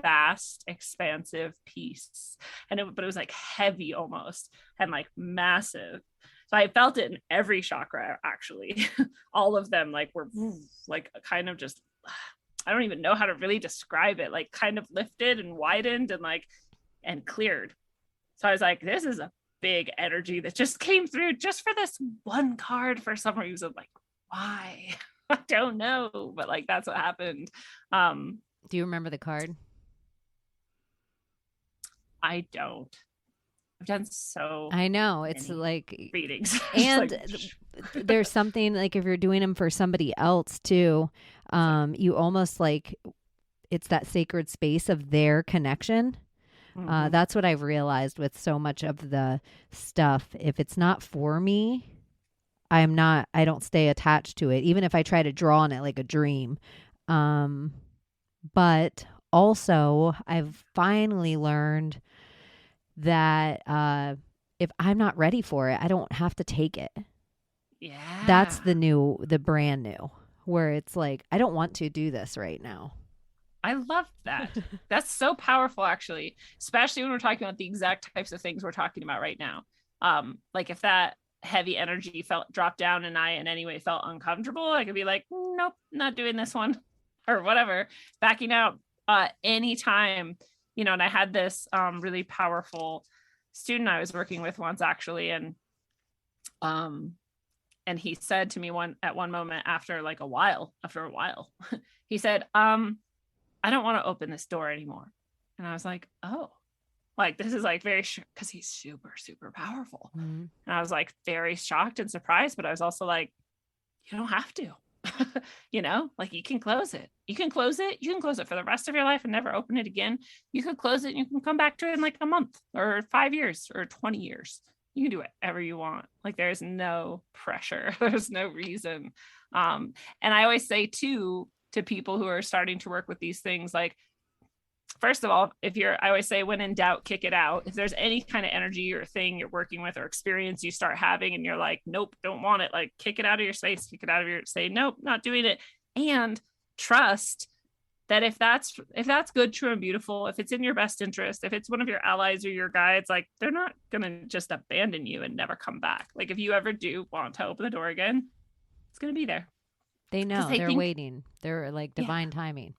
vast, expansive piece. But it was like heavy almost and like massive. So I felt it in every chakra, actually. All of them like were like kind of just, I don't even know how to really describe it, like kind of lifted and widened and cleared. So I was like, this is a big energy that just came through just for this one card for some reason. Like, why? I don't know. But like, that's what happened. Do you remember the card? I don't. I've done so. I know it's like readings, and there's something like if you're doing them for somebody else too, you almost like it's that sacred space of their connection. That's what I've realized with so much of the stuff. If it's not for me, I don't stay attached to it, even if I try to draw on it like a dream. But also I've finally learned that if I'm not ready for it, I don't have to take it. Yeah. That's the brand new, where it's like, I don't want to do this right now. I love that. That's so powerful, actually, especially when we're talking about the exact types of things we're talking about right now. Like if that heavy energy dropped down and I in any way felt uncomfortable, I could be like, nope, not doing this one or whatever, backing out anytime, and I had this really powerful student I was working with once actually. And he said to me at one moment after a while, he said, I don't want to open this door anymore. And I was like, oh, like, this is like very sure because he's super, super powerful. And I was like very shocked and surprised, but I was also like, you don't have to, like you can close it. You can close it. You can close it for the rest of your life and never open it again. You could close it and you can come back to it in like a month or 5 years or 20 years. You can do whatever you want. Like there's no pressure. There's no reason. And I always say too, to people who are starting to work with these things, like, first of all, I always say when in doubt, kick it out. If there's any kind of energy or thing you're working with or experience you start having and you're like, nope, don't want it, like kick it out of your space, say, nope, not doing it. And trust that if that's good, true, and beautiful, if it's in your best interest, if it's one of your allies or your guides, like they're not going to just abandon you and never come back. Like if you ever do want to open the door again, it's going to be there. They know they're waiting. They're like divine timing.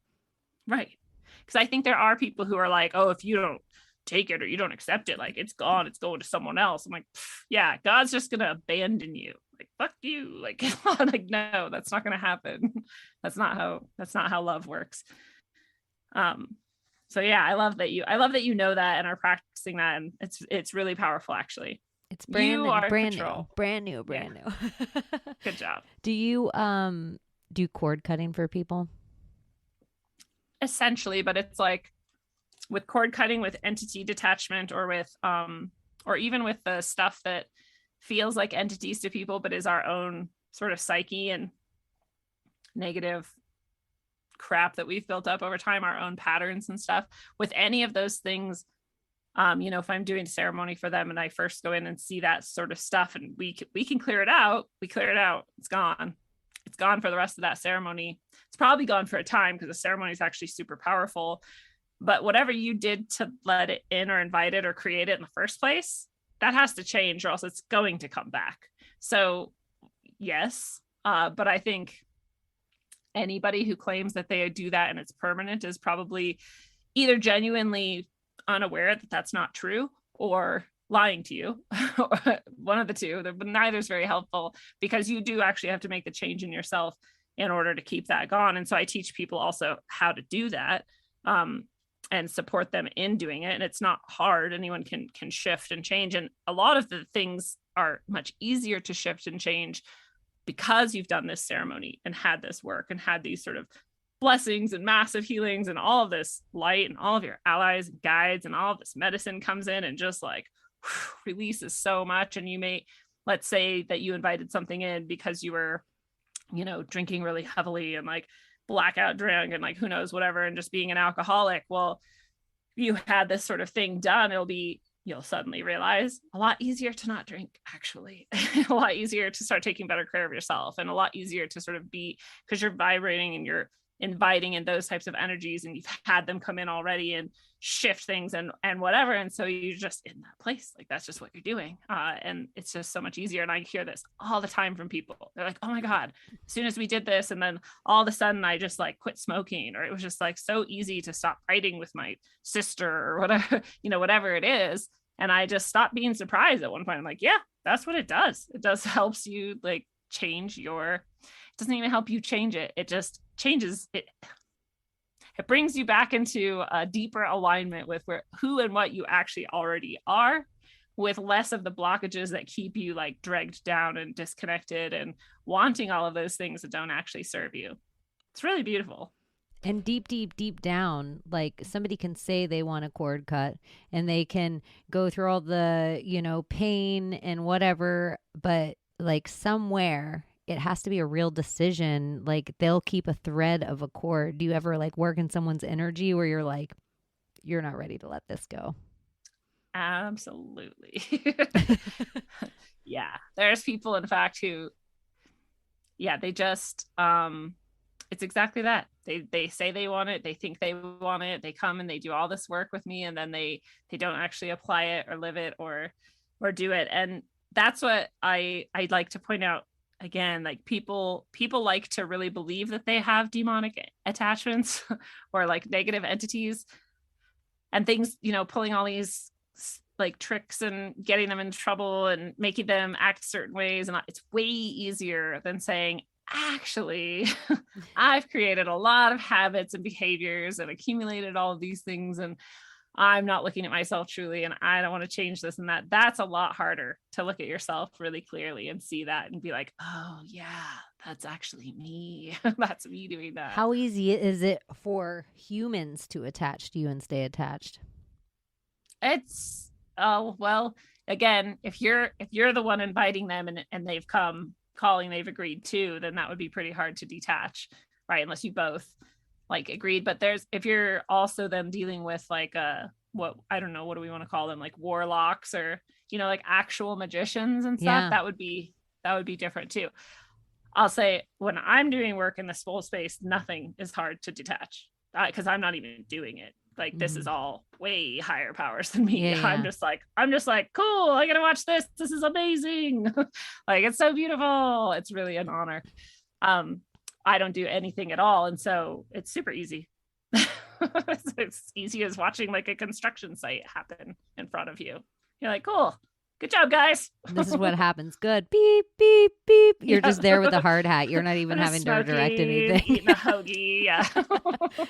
Right. Because I think there are people who are like, oh, if you don't take it or you don't accept it, like it's gone, it's going to someone else. I'm like, yeah, God's just going to abandon you. Like, fuck you. Like, like, no, that's not going to happen. That's not how love works. So yeah, I love that you know that and are practicing that. And it's really powerful, actually. It's You are in brand control. new, brand new, brand new. Good job. Do you do cord cutting for people? Essentially, but it's like with cord cutting, with entity detachment, or with or even with the stuff that feels like entities to people but is our own sort of psyche and negative crap that we've built up over time, our own patterns and stuff. With any of those things, you know, if I'm doing ceremony for them and I first go in and see that sort of stuff and we can clear it out, we clear it out. It's gone. It's gone for the rest of that ceremony. It's probably gone for a time because the ceremony is actually super powerful. But whatever you did to let it in or invite it or create it in the first place, that has to change or else it's going to come back. So yes, but I think anybody who claims that they do that and it's permanent is probably either genuinely unaware that that's not true or lying to you. One of the two, but neither is very helpful because you do actually have to make the change in yourself in order to keep that gone. And so I teach people also how to do that and support them in doing it. And it's not hard. Anyone can shift and change. And a lot of the things are much easier to shift and change because you've done this ceremony and had this work and had these sort of blessings and massive healings and all of this light and all of your allies and guides and all of this medicine comes in and just like releases so much. And you may, let's say that you invited something in because you were, you know, drinking really heavily and like blackout drunk and like who knows whatever and just being an alcoholic. Well, you had this sort of thing done, you'll suddenly realize a lot easier to not drink, actually. A lot easier to start taking better care of yourself and a lot easier to sort of be, because you're vibrating and you're inviting in those types of energies and you've had them come in already and shift things and whatever. And so you're just in that place. Like that's just what you're doing. And it's just so much easier. And I hear this all the time from people. They're like, oh my God, as soon as we did this, and then all of a sudden I just like quit smoking, or it was just like so easy to stop fighting with my sister or whatever, you know, whatever it is. And I just stopped being surprised at one point. I'm like, yeah, that's what it does. It does helps you like change it doesn't even help you change it. It just changes it. It brings you back into a deeper alignment with who and what you actually already are, with less of the blockages that keep you like dragged down and disconnected and wanting all of those things that don't actually serve you. It's really beautiful. And deep down, like somebody can say they want a cord cut and they can go through all the, you know, pain and whatever, but like somewhere it has to be a real decision. Like they'll keep a thread of a cord. Do you ever like work in someone's energy where you're like, you're not ready to let this go? Absolutely. Yeah. There's people, in fact, who, yeah, they just, it's exactly that. They say they want it. They think they want it. They come and they do all this work with me, and then they don't actually apply it or live it or do it. And that's what I'd like to point out again. Like people like to really believe that they have demonic attachments or like negative entities and things, you know, pulling all these like tricks and getting them in trouble and making them act certain ways. And it's way easier than saying, actually, I've created a lot of habits and behaviors and accumulated all of these things, and I'm not looking at myself truly, and I don't want to change this and that. That's a lot harder to look at yourself really clearly and see that and be like, oh yeah, that's actually me. That's me doing that. How easy is it for humans to attach to you and stay attached? It's well, again, if you're the one inviting them and they've come calling, they've agreed to, then that would be pretty hard to detach, right? Unless you both like agreed. But if you're also them dealing with like what do we want to call them, like warlocks or, you know, like actual magicians and stuff, Yeah. that would be different too. I'll say when I'm doing work in the soul space, nothing is hard to detach because I'm not even doing it. Like this is all way higher powers than me. Yeah. I'm just like, cool, I gotta watch this. This is amazing. Like it's so beautiful. It's really an honor. I don't do anything at all. And so it's super easy. It's easy as watching like a construction site happen in front of you. You're like, cool. Good job, guys. This is what happens. Good. Beep, beep, beep. You're just there with a hard hat. You're not even having to direct anything. Eating a hoagie. Yeah.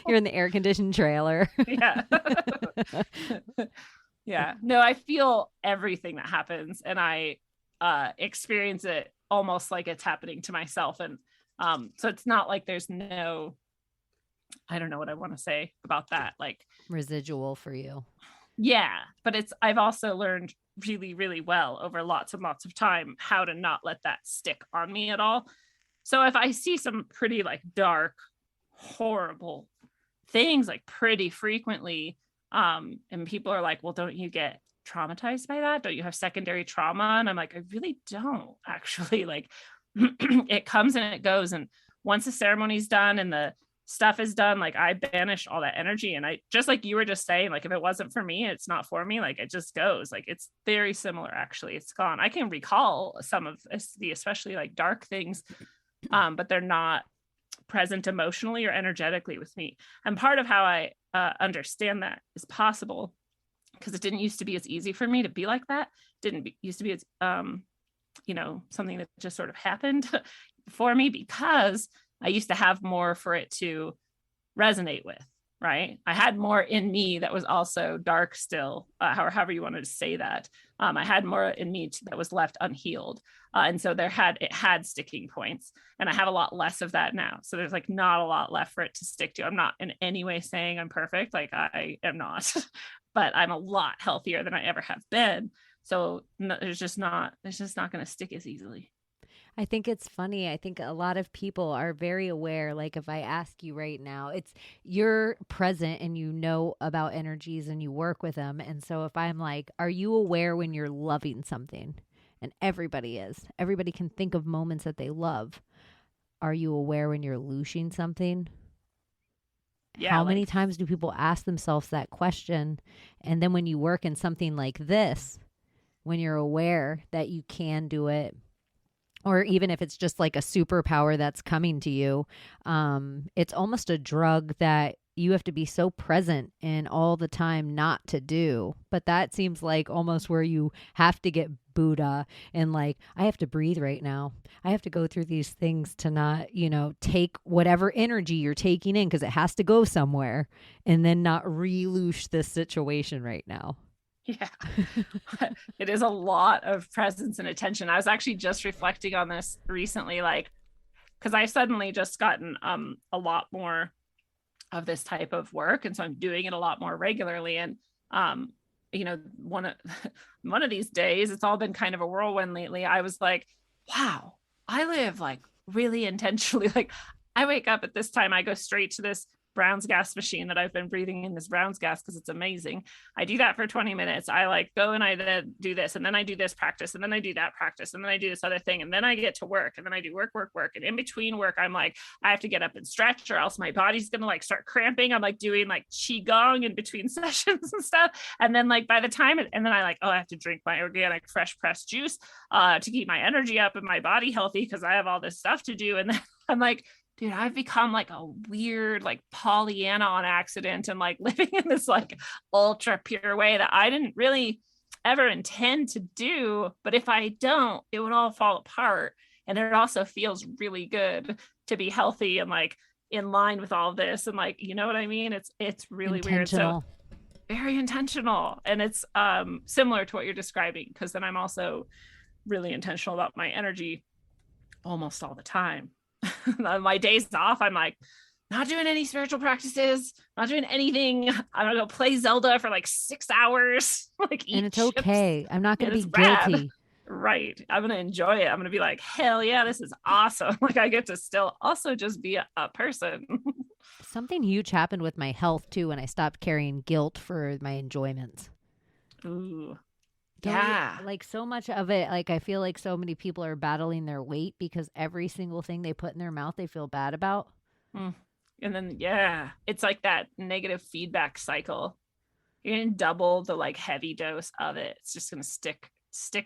You're in the air-conditioned trailer. Yeah. Yeah. No, I feel everything that happens, and I experience it almost like it's happening to myself. And so it's not like there's no, I don't know what I want to say about that. Like Residual for you. Yeah, but I've also learned really, really well over lots and lots of time how to not let that stick on me at all. So if I see some pretty like dark, horrible things like pretty frequently, and people are like, well, don't you get traumatized by that? Don't you have secondary trauma? And I'm like, I really don't actually. Like it comes and it goes. And once the ceremony's done and the stuff is done, like I banish all that energy. And I, just like you were just saying, like if it wasn't for me, it's not for me, like it just goes. Like it's very similar, actually. It's gone. I can recall some of the especially like dark things, but they're not present emotionally or energetically with me. And part of how I understand that is possible because it didn't used to be as easy for me to be like that. Used to be as something that just sort of happened for me, because I used to have more for it to resonate with, right? I had more in me that was also dark still, however you wanted to say that. I had more in me that was left unhealed. And so it had sticking points, and I have a lot less of that now. So there's like not a lot left for it to stick to. I'm not in any way saying I'm perfect. Like I am not, but I'm a lot healthier than I ever have been. So there's just not going to stick as easily. I think it's funny. I think a lot of people are very aware. Like if I ask you right now, you're present and you know about energies and you work with them. And so if I'm like, are you aware when you're loving something? And everybody is. Everybody can think of moments that they love. Are you aware when you're losing something? Yeah, how many times do people ask themselves that question? And then when you work in something like this, when you're aware that you can do it, or even if it's just like a superpower that's coming to you, it's almost a drug that you have to be so present in all the time not to do. But that seems like almost where you have to get Buddha and like, I have to breathe right now. I have to go through these things to not, take whatever energy you're taking in because it has to go somewhere, and then not re-loosh this situation right now. Yeah, it is a lot of presence and attention. I was actually just reflecting on this recently, like, because I suddenly just gotten a lot more of this type of work. And so I'm doing it a lot more regularly. And, one of these days, it's all been kind of a whirlwind lately. I was like, wow, I live like really intentionally. Like I wake up at this time, I go straight to this Brown's gas machine that I've been breathing in this Brown's gas because it's amazing. I do that for 20 minutes. I like go and I then do this, and then I do this practice, and then I do that practice, and then I do this other thing, and then I get to work, and then I do work. And in between work, I'm like, I have to get up and stretch or else my body's gonna like start cramping. I'm like doing like qigong in between sessions and stuff. And then like by the time and then I like, I have to drink my organic fresh pressed juice to keep my energy up and my body healthy because I have all this stuff to do. And then I'm like, dude, I've become like a weird, like Pollyanna on accident and like living in this like ultra pure way that I didn't really ever intend to do. But if I don't, it would all fall apart. And it also feels really good to be healthy and like in line with all this. And like, you know what I mean? It's really weird. So very intentional. And it's similar to what you're describing, because then I'm also really intentional about my energy almost all the time. My days off, I'm like not doing any spiritual practices, not doing anything. I'm gonna go play Zelda for like 6 hours, like eat and it's chips. Okay. I'm not gonna be guilty. Right. I'm gonna enjoy it. I'm gonna be like, hell yeah, this is awesome. Like I get to still also just be a person. Something huge happened with my health too when I stopped carrying guilt for my enjoyments. Ooh. Yeah. Like so much of it, like I feel like so many people are battling their weight because every single thing they put in their mouth they feel bad about. And then it's like that negative feedback cycle. You're gonna double the like heavy dose of it. It's just gonna stick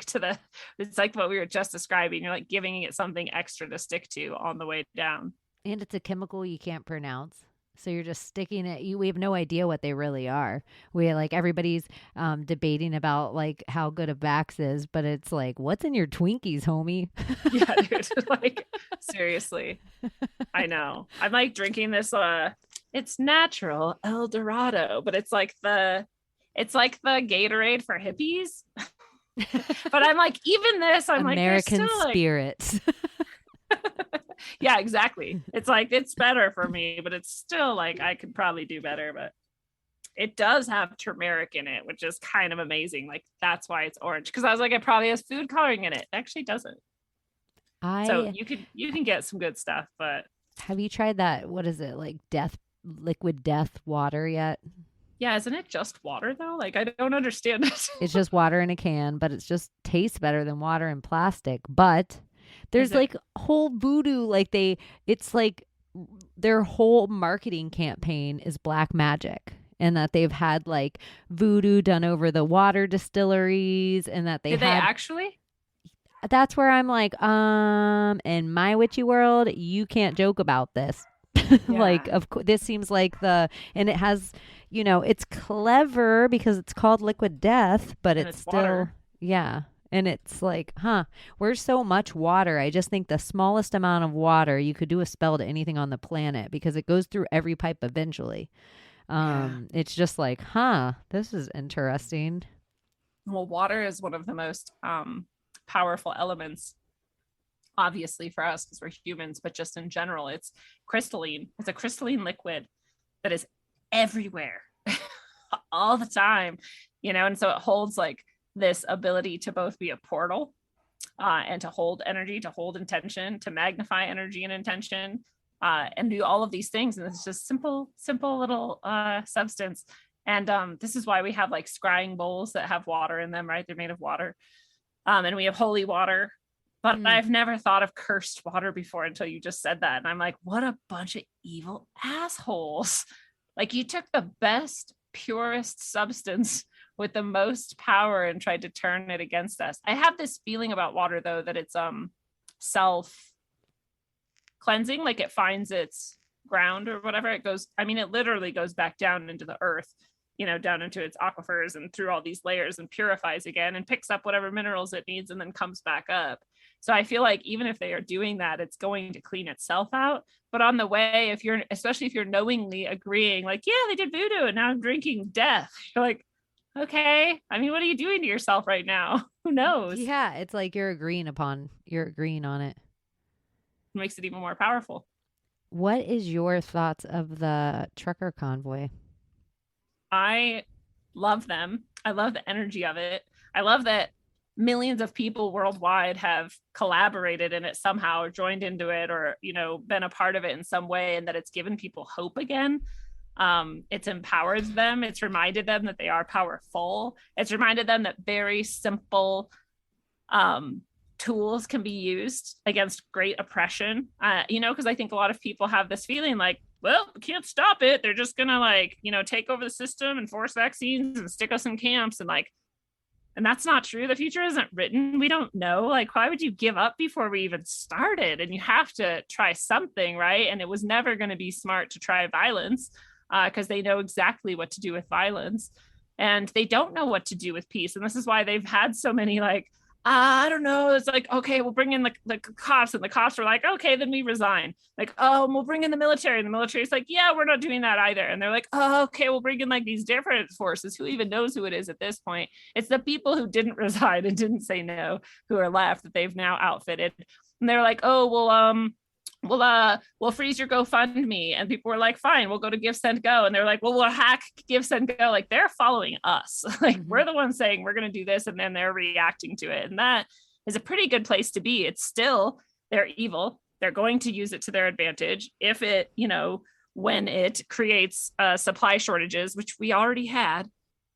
to it's like what we were just describing. You're like giving it something extra to stick to on the way down. And it's a chemical you can't pronounce. So you're just sticking it. We have no idea what they really are. We like everybody's debating about like how good a Vax is, but it's like, what's in your Twinkies, homie? Yeah, dude. Like seriously, I know. I'm like drinking this. It's natural El Dorado, but it's like the it's like the Gatorade for hippies. But I'm like, even this, I'm American like, American spirits. Yeah, exactly. It's like, it's better for me, but it's still like, I could probably do better, but it does have turmeric in it, which is kind of amazing. Like, that's why it's orange. Because I was like, it probably has food coloring in it. It actually doesn't. So you can get some good stuff, but have you tried that? What is it, like liquid death water yet? yeah, isn't it just water though? Like, I don't understand it. It's just water in a can, but it just tastes better than water in plastic. But there's like whole voodoo, like it's like their whole marketing campaign is black magic. And that they've had like voodoo done over the water distilleries, and that they actually? That's where I'm like, in my witchy world, you can't joke about this. Yeah. Like, of course, this seems like and it has, it's clever because it's called liquid death, but it's still, water. Yeah. And it's like, where's so much water? I just think the smallest amount of water, you could do a spell to anything on the planet because it goes through every pipe eventually. It's just like, this is interesting. Well, water is one of the most powerful elements, obviously for us because we're humans, but just in general, it's crystalline. It's a crystalline liquid that is everywhere all the time, and so it holds like this ability to both be a portal and to hold energy, to hold intention, to magnify energy and intention, and do all of these things. And it's just simple little substance. And this is why we have like scrying bowls that have water in them, right? They're made of water. And we have holy water. But I've never thought of cursed water before until you just said that. And I'm like, what a bunch of evil assholes. Like, you took the best, purest substance with the most power and tried to turn it against us. I have this feeling about water, though, that it's self cleansing, like it finds its ground or whatever. It literally goes back down into the earth, down into its aquifers and through all these layers and purifies again and picks up whatever minerals it needs and then comes back up. So I feel like even if they are doing that, it's going to clean itself out. But on the way, especially if you're knowingly agreeing, like, yeah, they did voodoo and now I'm drinking death, you're like, okay, what are you doing to yourself right now? Who knows? Yeah, it's like you're agreeing on it. Makes it even more powerful. What is your thoughts of the trucker convoy? I love them. I love the energy of it. I love that millions of people worldwide have collaborated in it somehow, or joined into it, or been a part of it in some way, and that it's given people hope again. It's empowered them. It's reminded them that they are powerful. It's reminded them that very simple tools can be used against great oppression, because I think a lot of people have this feeling like, well, we can't stop it. They're just gonna take over the system and force vaccines and stick us in camps and that's not true. The future isn't written. We don't know. Like, why would you give up before we even started? And you have to try something, right? And it was never going to be smart to try violence because they know exactly what to do with violence. And they don't know what to do with peace. And this is why they've had so many I don't know. It's like, okay, we'll bring in the cops, and the cops were like, okay, then we resign. Like, oh, we'll bring in the military. And the military is like, yeah, we're not doing that either. And they're like, oh, okay, we'll bring in like these different forces. Who even knows who it is at this point? It's the people who didn't resign and didn't say no who are left that they've now outfitted. And they're like, oh, well, we'll freeze your GoFundMe. And people were like, fine, we'll go to Give, Send, Go. And they're like, well, we'll hack Give, Send, Go. Like, they're following us. Like, we're the ones saying we're going to do this, and then they're reacting to it. And that is a pretty good place to be. It's still, they're evil. They're going to use it to their advantage. If it, when it creates supply shortages, which we already had,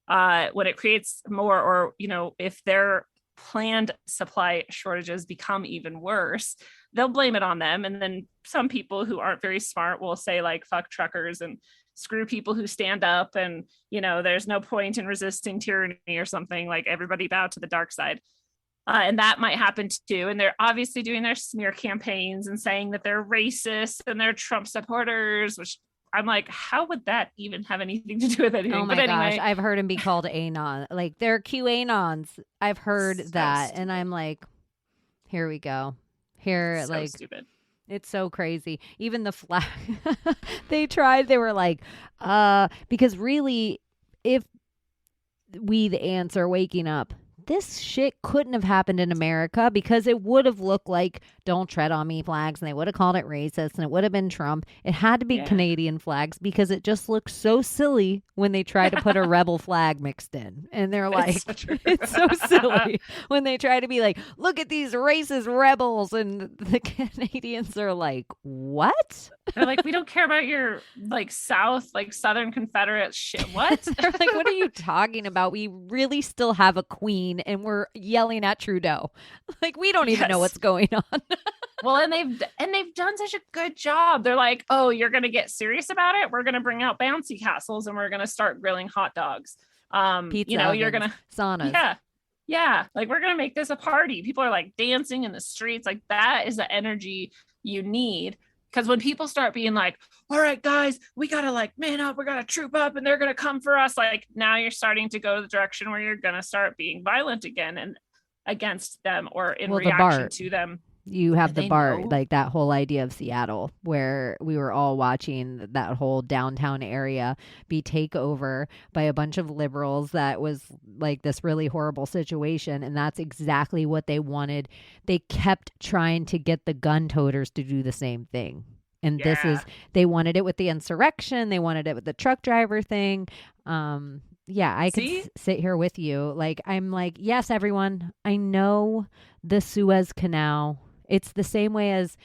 when it creates more, or, if their planned supply shortages become even worse, they'll blame it on them. And then some people who aren't very smart will say like, fuck truckers and screw people who stand up, and there's no point in resisting tyranny or something, like everybody bow to the dark side. And that might happen too. And they're obviously doing their smear campaigns and saying that they're racist and they're Trump supporters, which I'm like, how would that even have anything to do with anything? Oh my gosh, I've heard him be called Anon. Like, they're QAnons. I've heard that. Stupid. And I'm like, here we go. Here, so stupid. It's so crazy. Even the flag, they were like, because really, if we, the ants, are waking up. This shit couldn't have happened in America because it would have looked like "Don't Tread on Me" flags, and they would have called it racist, and it would have been Trump. It had to be Canadian flags because it just looks so silly when they try to put a rebel flag mixed in. And they're like, it's so silly when they try to be like, look at these racist rebels. And the Canadians are like, what? They're like, we don't care about your like Southern Confederate shit. What? They're like, what are you talking about? We really still have a queen and we're yelling at Trudeau. Like, we don't even know what's going on. Well, and they've done such a good job. They're like, oh, you're going to get serious about it? We're going to bring out bouncy castles and we're going to start grilling hot dogs. Pizza you know, ovens, you're going to saunas. Yeah. Like, we're going to make this a party. People are like dancing in the streets. Like, that is the energy you need. Because when people start being like, all right, guys, we got to like man up, we got to troop up and they're going to come for us. Like, now you're starting to go the direction where you're going to start being violent again and against them or in reaction to them. You have the BART, like that whole idea of Seattle, where we were all watching that whole downtown area be taken over by a bunch of liberals. That was like this really horrible situation. And that's exactly what they wanted. They kept trying to get the gun toters to do the same thing. And they wanted it with the insurrection. They wanted it with the truck driver thing. I could sit here with you. Like, I'm like, yes, everyone, I know the Suez Canal. It's the same way as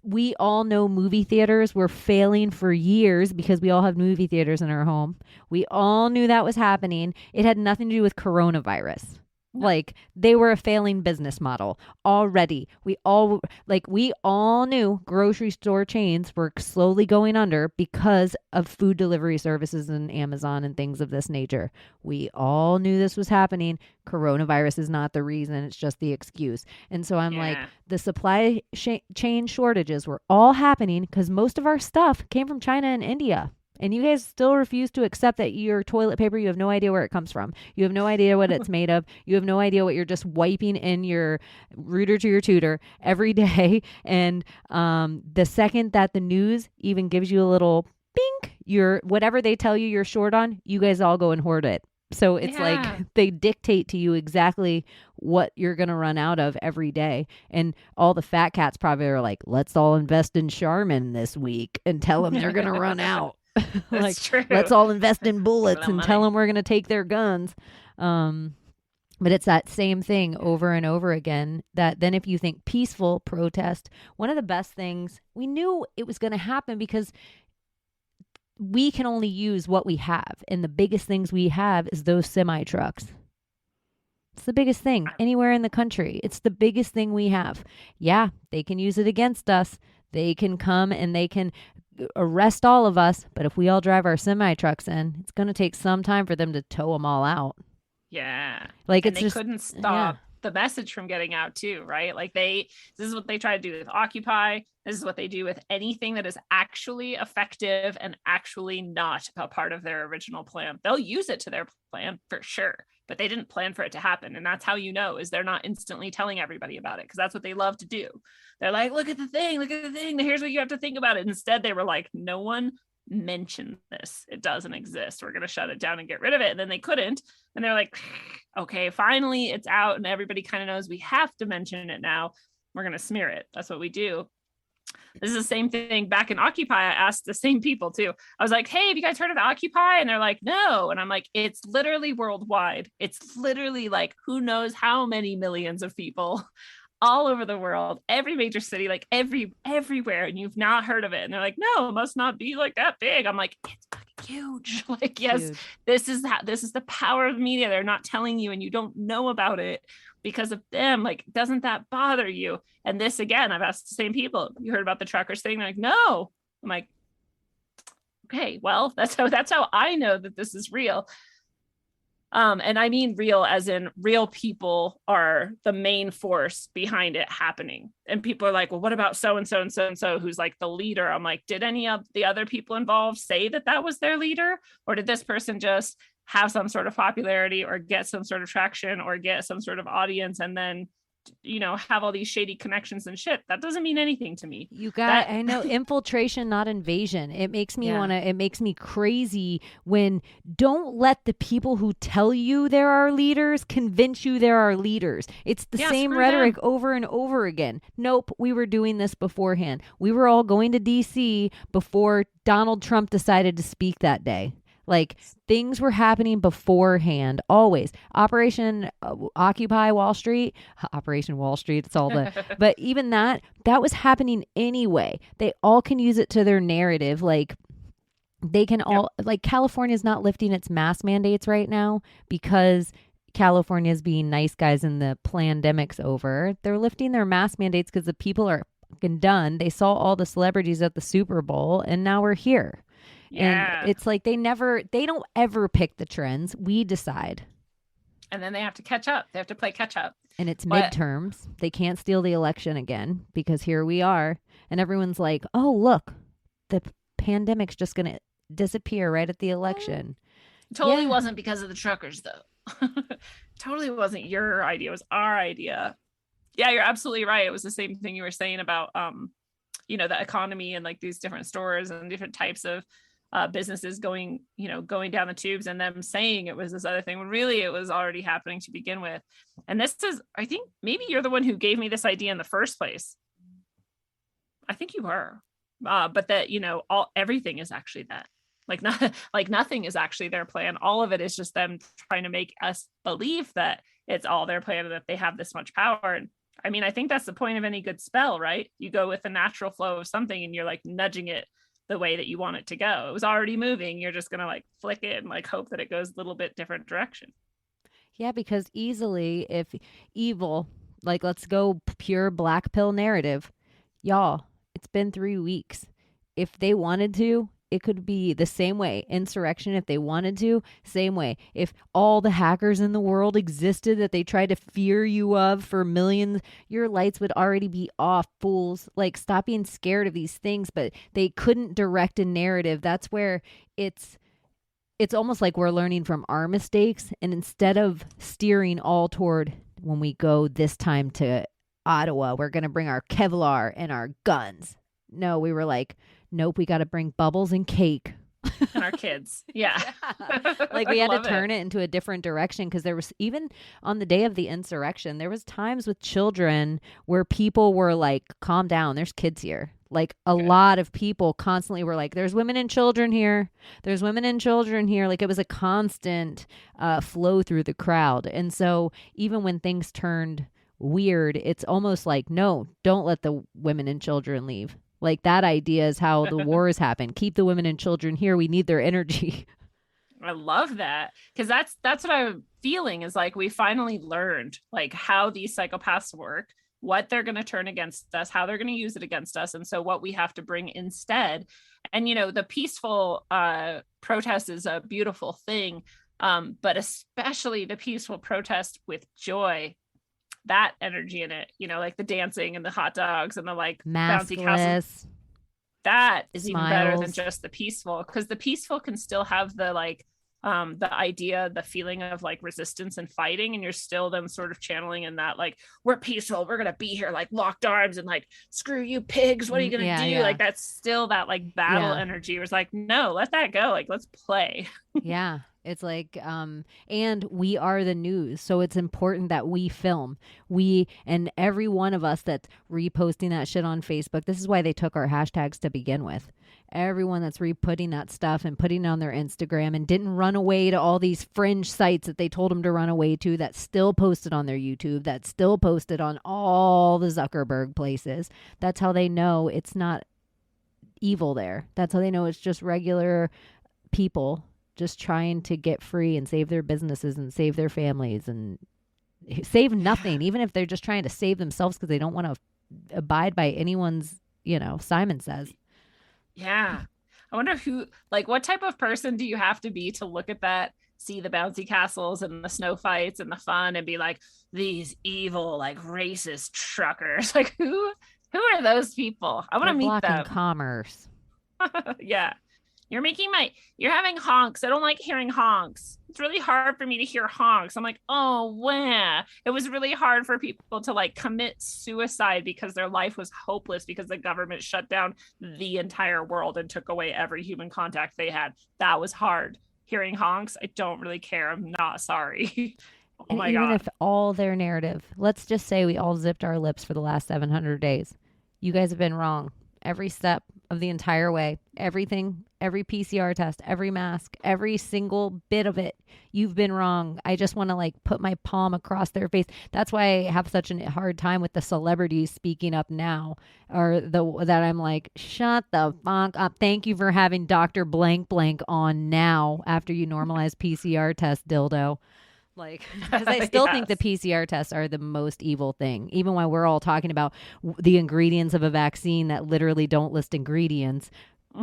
we all know movie theaters were failing for years because we all have movie theaters in our home. We all knew that was happening. It had nothing to do with coronavirus. Like, they were a failing business model already. We all knew grocery store chains were slowly going under because of food delivery services and Amazon and things of this nature. We all knew this was happening. Coronavirus is not the reason. It's just the excuse. And so I'm like, the supply chain shortages were all happening because most of our stuff came from China and India. And you guys still refuse to accept that your toilet paper, you have no idea where it comes from. You have no idea what it's made of. You have no idea what you're just wiping in your router to your tutor every day. And the second that the news even gives you a little bink, whatever they tell you you're short on, you guys all go and hoard it. So it's like they dictate to you exactly what you're going to run out of every day. And all the fat cats probably are like, let's all invest in Charmin this week and tell them they're going to run out. Like, true. Let's all invest in bullets and tell them we're going to take their guns. But it's that same thing over and over again, that then if you think peaceful protest, one of the best things, we knew it was going to happen because we can only use what we have. And the biggest things we have is those semi trucks. It's the biggest thing anywhere in the country. It's the biggest thing we have. Yeah, they can use it against us. They can come and they can arrest all of us. But if we all drive our semi trucks in, it's going to take some time for them to tow them all out. Yeah. Like, and they couldn't stop the message from getting out too, right? Like, this is what they try to do with Occupy. This is what they do with anything that is actually effective and actually not a part of their original plan. They'll use it to their plan for sure, but they didn't plan for it to happen. And that's how you know, is they're not instantly telling everybody about it, because that's what they love to do. They're like, look at the thing, here's what you have to think about it. Instead, they were like, no one mention this. It doesn't exist. We're going to shut it down and get rid of it. And then they couldn't. And they're like, okay, finally it's out and everybody kind of knows we have to mention it now. We're going to smear it. That's what we do. This is the same thing back in Occupy. I asked the same people too. I was like, hey, have you guys heard of Occupy? And they're like, no. And I'm like, it's literally worldwide. It's literally like, who knows how many millions of people all over the world, every major city, like everywhere. And you've not heard of it. And they're like, no, it must not be like that big. I'm like, it's fucking huge. Like, yes, huge. This is the power of the media. They're not telling you and you don't know about it because of them. Like, doesn't that bother you? And this, again, I've asked the same people, you heard about the truckers thing? They're like, no. I'm like, okay, well, that's how I know that this is real. And I mean real as in real people are the main force behind it happening. And people are like, well, what about so-and-so and so-and-so who's like the leader? I'm like, did any of the other people involved say that was their leader? Or did this person just have some sort of popularity or get some sort of traction or get some sort of audience and then have all these shady connections and shit. That doesn't mean anything to me. I know, infiltration, not invasion. It makes me it makes me crazy when don't let the people who tell you there are leaders convince you there are leaders. It's the same rhetoric over and over again. Nope, we were doing this beforehand. We were all going to DC before Donald Trump decided to speak that day. Like, things were happening beforehand, always. Operation Occupy Wall Street, Operation Wall Street, it's all the, but even that was happening anyway. They all can use it to their narrative. Like, they can all, like, California's not lifting its mask mandates right now because California's being nice guys and the pandemic's over. They're lifting their mask mandates because the people are fucking done. They saw all the celebrities at the Super Bowl, and now we're here. Yeah. And it's like they don't ever pick the trends. We decide. And then they have to catch up. They have to play catch up. And it's midterms. They can't steal the election again because here we are. And everyone's like, oh, look, the pandemic's just going to disappear right at the election. Totally wasn't because of the truckers, though. Totally wasn't your idea. It was our idea. Yeah, you're absolutely right. It was the same thing you were saying about, the economy and like these different stores and different types of businesses going down the tubes, and them saying it was this other thing when really it was already happening to begin with. And this is, I think maybe you're the one who gave me this idea in the first place. I think you were, but that, everything is actually that, like nothing is actually their plan. All of it is just them trying to make us believe that it's all their plan and that they have this much power. And I mean, I think that's the point of any good spell, right? You go with the natural flow of something and you're like nudging it the way that you want it to go. It was already moving. You're just going to like flick it and like hope that it goes a little bit different direction. Yeah, because easily if evil, like let's go pure black pill narrative, y'all, it's been 3 weeks. If they wanted to, it could be the same way. Insurrection, if they wanted to, same way. If all the hackers in the world existed that they tried to fear you of for millions, your lights would already be off, fools. Like, stop being scared of these things, but they couldn't direct a narrative. That's where it's almost like we're learning from our mistakes. And instead of steering all toward when we go this time to Ottawa, we're going to bring our Kevlar and our guns. No, we were like, nope, we got to bring bubbles and cake. And our kids. Yeah. Like we had to turn it into a different direction because there was, even on the day of the insurrection, there was times with children where people were like, calm down, there's kids here. Like a lot of people constantly were like, there's women and children here. There's women and children here. Like it was a constant flow through the crowd. And so even when things turned weird, it's almost like, no, don't let the women and children leave. Like that idea is how the wars happen. Keep the women and children here. We need their energy. I love that. Because that's what I'm feeling is like we finally learned like how these psychopaths work, what they're going to turn against us, how they're going to use it against us. And so what we have to bring instead. And, the peaceful protest is a beautiful thing, but especially the peaceful protest with joy. That energy in it, like the dancing and the hot dogs and the like bouncy castles. That is even better than just the peaceful, because the peaceful can still have the like the idea, the feeling of like resistance and fighting, and you're still then sort of channeling in that like, we're peaceful, we're gonna be here like locked arms and like, screw you pigs, what are you gonna do? Like that's still that like battle energy. It was like, no, let that go, like let's play. Yeah. It's like, and we are the news. So it's important that we film. We, and every one of us that's reposting that shit on Facebook, this is why they took our hashtags to begin with. Everyone that's re-putting that stuff and putting it on their Instagram and didn't run away to all these fringe sites that they told them to run away to, that still posted on their YouTube, that still posted on all the Zuckerberg places. That's how they know it's not evil there. That's how they know it's just regular people just trying to get free and save their businesses and save their families and save nothing, even if they're just trying to save themselves because they don't want to abide by anyone's, Simon says. Yeah. I wonder what type of person do you have to be to look at that, see the bouncy castles and the snow fights and the fun and be like, these evil, like racist truckers, like who are those people? I want to meet them. Commerce. Yeah. you're having honks. I don't like hearing honks. It's really hard for me to hear honks. I'm like, oh, wow. It was really hard for people to like commit suicide because their life was hopeless because the government shut down the entire world and took away every human contact they had. That was hard. Hearing honks, I don't really care. I'm not sorry. Oh And my even God. if all their narrative, let's just say we all zipped our lips for the last 700 days, you guys have been wrong every step of the entire way. Everything, every PCR test, every mask, every single bit of it. You've been wrong. I just want to like put my palm across their face. That's why I have such a hard time with the celebrities speaking up now, or that I'm like, shut the fuck up. Thank you for having Dr. Blank Blank on now after you normalize PCR test, dildo. Like, because I still think the PCR tests are the most evil thing. Even while we're all talking about the ingredients of a vaccine that literally don't list ingredients,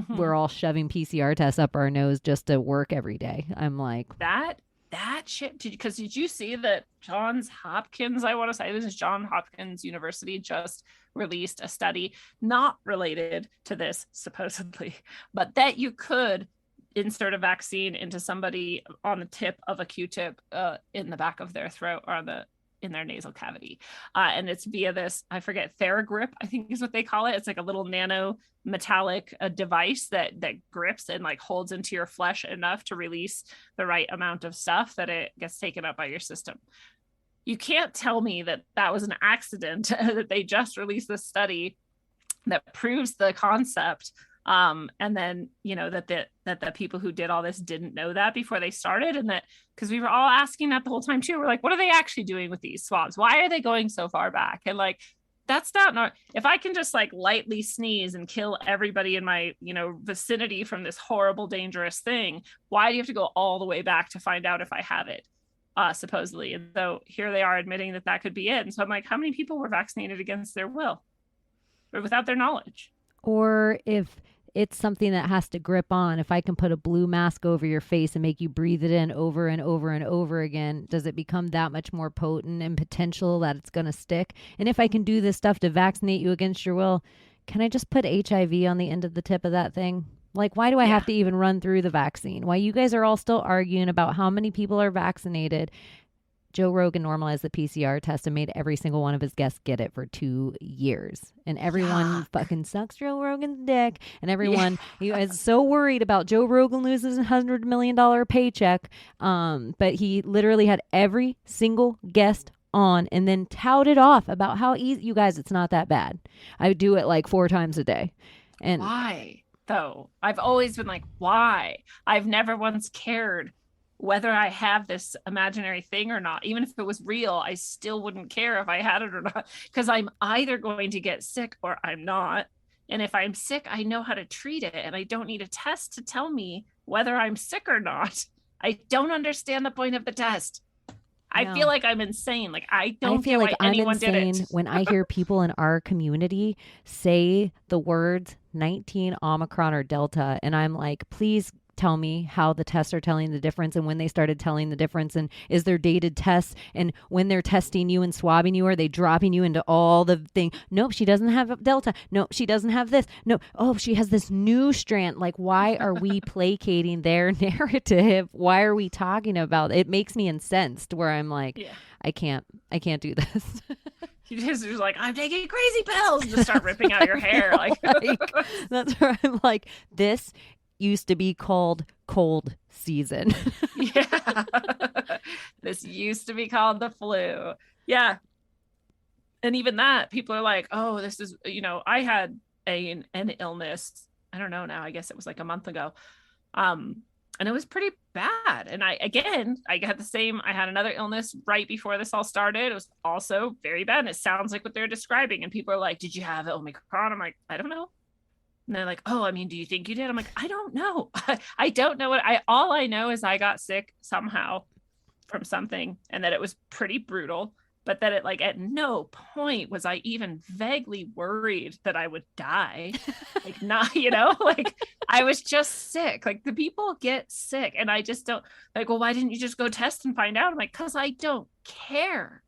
we're all shoving PCR tests up our nose just to work every day. I'm like, that shit. Because did you see that Johns Hopkins, I want to say this is Johns Hopkins University, just released a study not related to this supposedly, but that you could insert a vaccine into somebody on the tip of a Q-tip in the back of their throat or in their nasal cavity. And it's via this, I forget, TheraGrip, I think is what they call it. It's like a little nano metallic device that grips and like holds into your flesh enough to release the right amount of stuff that it gets taken up by your system. You can't tell me that that was an accident, that they just released this study that proves the concept. And then, you know, that the people who did all this didn't know that before they started. And that, because we were all asking that the whole time too, we're like, what are they actually doing with these swabs? Why are they going so far back? And like, that's not, if I can just like lightly sneeze and kill everybody in my, you know, vicinity from this horrible, dangerous thing, why do you have to go all the way back to find out if I have it? Supposedly. And so here they are admitting that that could be it. And so I'm like, how many people were vaccinated against their will or without their knowledge? or if it's something that has to grip on. If I can put a blue mask over your face and make you breathe it in over and over and over again, does it become that much more potent and potential that it's going to stick? And if I can do this stuff to vaccinate you against your will, can I just put HIV on the end of the tip of that thing? Like, why do I have to even run through the vaccine? Why you guys are all still arguing about how many people are vaccinated? Joe Rogan normalized the PCR test and made every single one of his guests get it for 2 years. And everyone fucking sucks Joe Rogan's dick. And everyone is so worried about Joe Rogan loses a $100 million paycheck. But he literally had every single guest on and then touted off about how easy, you guys, it's not that bad. I do it like 4 times a day. And why though? I've always been like, why? I've never once cared whether I have this imaginary thing or not. Even if it was real, I still wouldn't care if I had it or not, because I'm either going to get sick or I'm not. And if I'm sick, I know how to treat it, and I don't need a test to tell me whether I'm sick or not. I don't understand the point of the test. I feel like I'm insane. Like, I don't feel like anyone did it. When I hear people in our community say the words 19 Omicron or Delta, and I'm like, please tell me how the tests are telling the difference and when they started telling the difference, and is there dated tests, and when they're testing you and swabbing you, are they dropping you into all the thing? Nope, she doesn't have Delta. No, she doesn't have this. No, oh, she has this new strand. Like, why are we placating their narrative? Why are we talking about it? It makes me incensed where I'm like, I can't do this. You're like, I'm taking crazy pills and just start ripping out your hair. Like that's where I'm like, this used to be called cold season. This used to be called the flu. Yeah. And even that, people are like, oh, this is, you know, I had an illness. I don't know now. I guess it was like a month ago. And it was pretty bad. And I had the same, I had another illness right before this all started. It was also very bad. And it sounds like what they're describing. And people are like, did you have Omicron? I'm like, I don't know. And they're like, oh, I mean, do you think you did? I'm like, I don't know. I don't know all I know is I got sick somehow from something, and that it was pretty brutal, but that it, like, at no point was I even vaguely worried that I would die. Like, not, you know, like, I was just sick. Like, the people get sick, and I just don't, like, well, why didn't you just go test and find out? I'm like, because I don't care.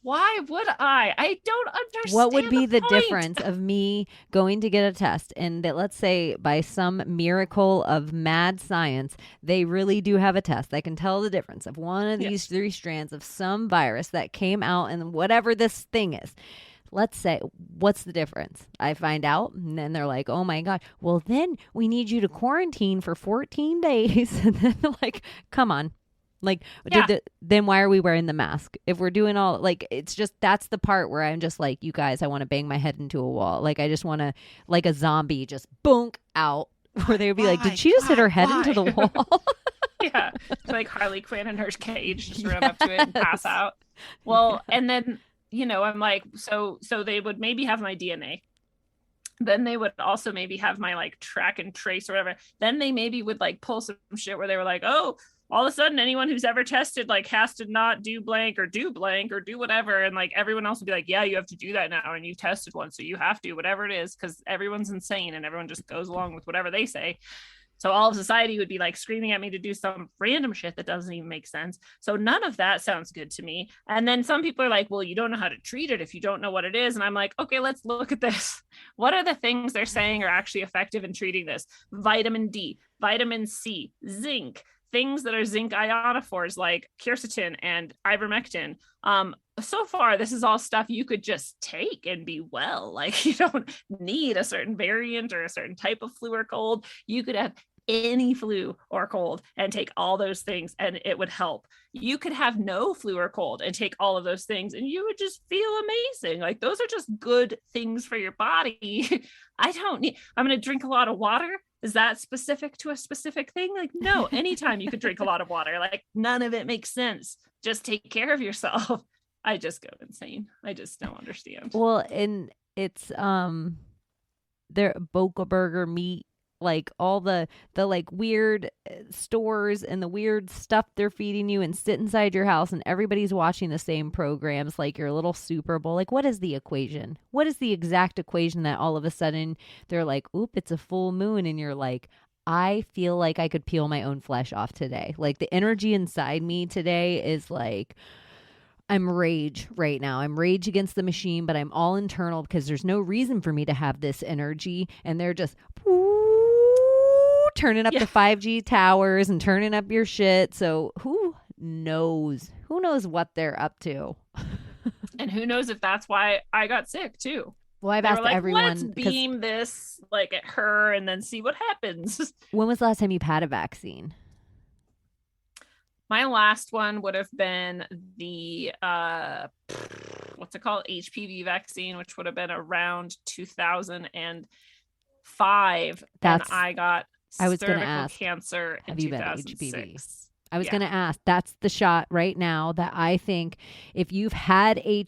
Why would I don't understand. What would be the point. difference of me going to get a test and that, let's say by some miracle of mad science, they really do have a test that can tell the difference of one of these three strands of some virus that came out and whatever this thing is. Let's say, what's the difference? I find out, and then they're like, oh my God, well, then we need you to quarantine for 14 days. And then they're like, come on. Like, then why are we wearing the mask? If we're doing all, like, it's just, that's the part where I'm just like, you guys, I want to bang my head into a wall. Like, I just want to, like a zombie, just boonk out. Where they would be like, did she just hit her head into the wall? Yeah. It's like Harley Quinn in her cage, just run up to it and pass out. Well, and then, you know, I'm like, so they would maybe have my DNA. Then they would also maybe have my like track and trace or whatever. Then they maybe would like pull some shit where they were like, oh, all of a sudden anyone who's ever tested like has to not do blank or do whatever. And like everyone else would be like, yeah, you have to do that now. And you tested one. So you have to, whatever it is, because everyone's insane and everyone just goes along with whatever they say. So all of society would be like screaming at me to do some random shit that doesn't even make sense. So none of that sounds good to me. And then some people are like, well, you don't know how to treat it if you don't know what it is. And I'm like, okay, let's look at this. What are the things they're saying are actually effective in treating this? Vitamin D, vitamin C, zinc, things that are zinc ionophores like quercetin and ivermectin. So far, this is all stuff you could just take and be well. Like, you don't need a certain variant or a certain type of flu or cold. You could have any flu or cold and take all those things and it would help. You could have no flu or cold and take all of those things and you would just feel amazing. Like, those are just good things for your body. I'm going to drink a lot of water. Is that specific to a specific thing? Like, no, anytime you could drink a lot of water. Like, none of it makes sense. Just take care of yourself. I just go insane. I just don't understand. Well, and it's their Boca Burger meat, like all the like weird stores and the weird stuff they're feeding you, and sit inside your house and everybody's watching the same programs, like your little Super Bowl. Like, what is the equation? What is the exact equation that all of a sudden they're like, oop, it's a full moon, and you're like, I feel like I could peel my own flesh off today. Like, the energy inside me today is like, I'm rage right now. I'm rage against the machine, but I'm all internal because there's no reason for me to have this energy. And they're just turning up the 5G towers and turning up your shit. So who knows? Who knows what they're up to? And who knows if that's why I got sick too. Well, I've asked everyone. Let's beam this like at her and then see what happens. When was the last time you've had a vaccine? My last one would have been the what's it called? HPV vaccine, which would have been around 2005. And I got cervical cancer in 2006. I was going to ask, that's the shot right now that I think if you've had the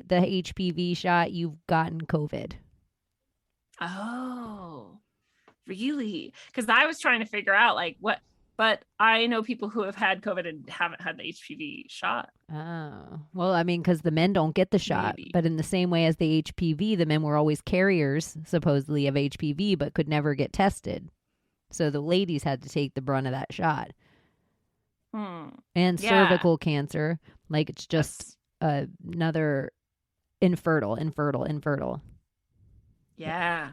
HPV shot, you've gotten COVID. Oh, really? Because I was trying to figure out like what. But I know people who have had COVID and haven't had the HPV shot. Oh, well, I mean, because the men don't get the shot. Maybe. But in the same way as the HPV, the men were always carriers, supposedly, of HPV, but could never get tested. So the ladies had to take the brunt of that shot. And cervical cancer, like it's just another infertile. Yeah.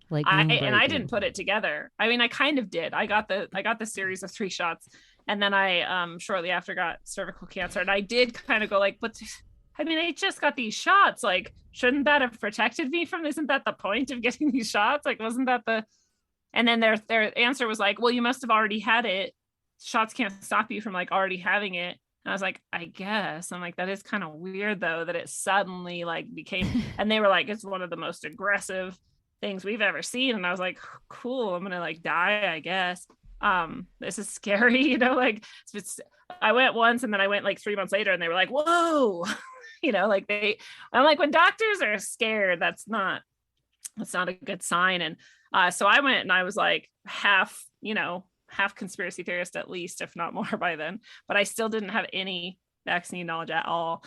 Like I didn't put it together. I mean, I kind of did. I got the series of 3 shots, and then I shortly after got cervical cancer, and I did kind of go like, I just got these shots. Like, shouldn't that have protected me from? Isn't that the point of getting these shots? Like, wasn't that the? And then their answer was like, well, you must have already had it. Shots can't stop you from like already having it. And I was like, I guess. I'm like, that is kind of weird though, that it suddenly like became. And they were like, it's one of the most aggressive things we've ever seen. And I was like, cool, I'm gonna like die, I guess. This is scary, you know, like I went once and then I went like 3 months later and they were like, whoa, you know, like I'm like, when doctors are scared, that's not a good sign. And so I went and I was like half conspiracy theorist at least, if not more by then, but I still didn't have any vaccine knowledge at all.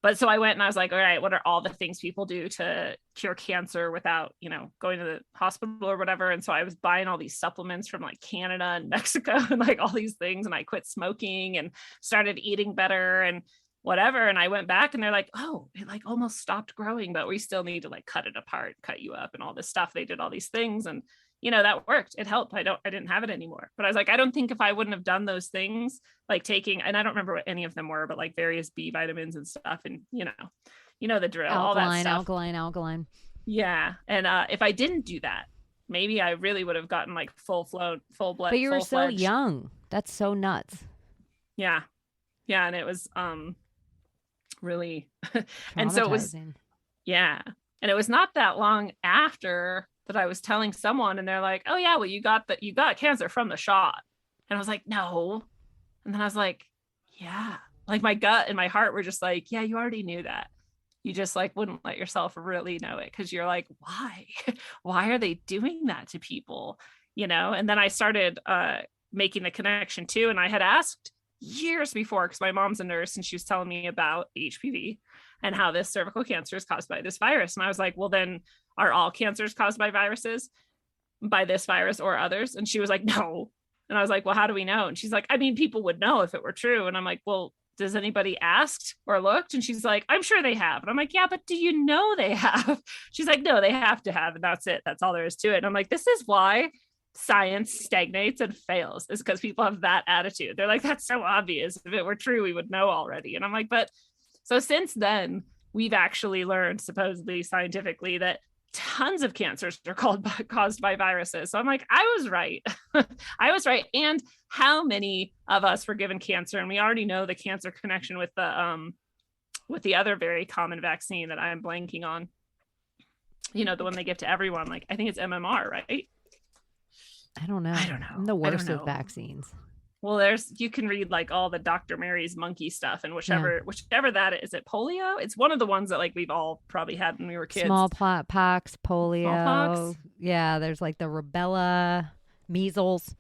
But so I went and I was like, all right, what are all the things people do to cure cancer without, you know, going to the hospital or whatever? And so I was buying all these supplements from like Canada and Mexico and like all these things. And I quit smoking and started eating better. And whatever. And I went back and they're like, oh, it like almost stopped growing, but we still need to like cut it apart, cut you up and all this stuff. They did all these things and that worked. It helped. I didn't have it anymore. But I was like, I don't think if I wouldn't have done those things, like taking, and I don't remember what any of them were, but like various B vitamins and stuff. And the drill, all that stuff. Alkaline. Yeah. And if I didn't do that, maybe I really would have gotten like full blood. But you were so young. That's so nuts. Yeah. Yeah. And it was really, and so it was, yeah. And it was not that long after that I was telling someone and they're like, oh yeah, well you got cancer from the shot. And I was like, no. And then I was like, yeah, like my gut and my heart were just like, yeah, you already knew that. You just like wouldn't let yourself really know it. Cause you're like, why are they doing that to people? And then I started making the connection too. And I had asked years before, because my mom's a nurse and she was telling me about HPV and how this cervical cancer is caused by this virus. And I was like, well, then are all cancers caused by viruses, by this virus or others? And she was like, no. And I was like, well, how do we know? And she's like, I mean, people would know if it were true. And I'm like, well, does anybody asked or looked? And she's like, I'm sure they have. And I'm like, yeah, but do you know they have? She's like, no, they have to have. And that's it. That's all there is to it. And I'm like, this is why science stagnates and fails, is because people have that attitude. They're like, that's so obvious. If it were true, we would know already. And I'm like, but so since then, we've actually learned, supposedly scientifically, that tons of cancers are caused by viruses. So I'm like, I was right. I was right. And how many of us were given cancer? And we already know the cancer connection with the other very common vaccine that I'm blanking on. The one they give to everyone. Like, I think it's MMR, right? I don't know. I'm the worst with vaccines. Well, you can read like all the Dr. Mary's monkey stuff and whichever that is. It polio? It's one of the ones that like we've all probably had when we were kids. Smallpox, polio. Smallpox? Yeah, there's like the rubella, measles.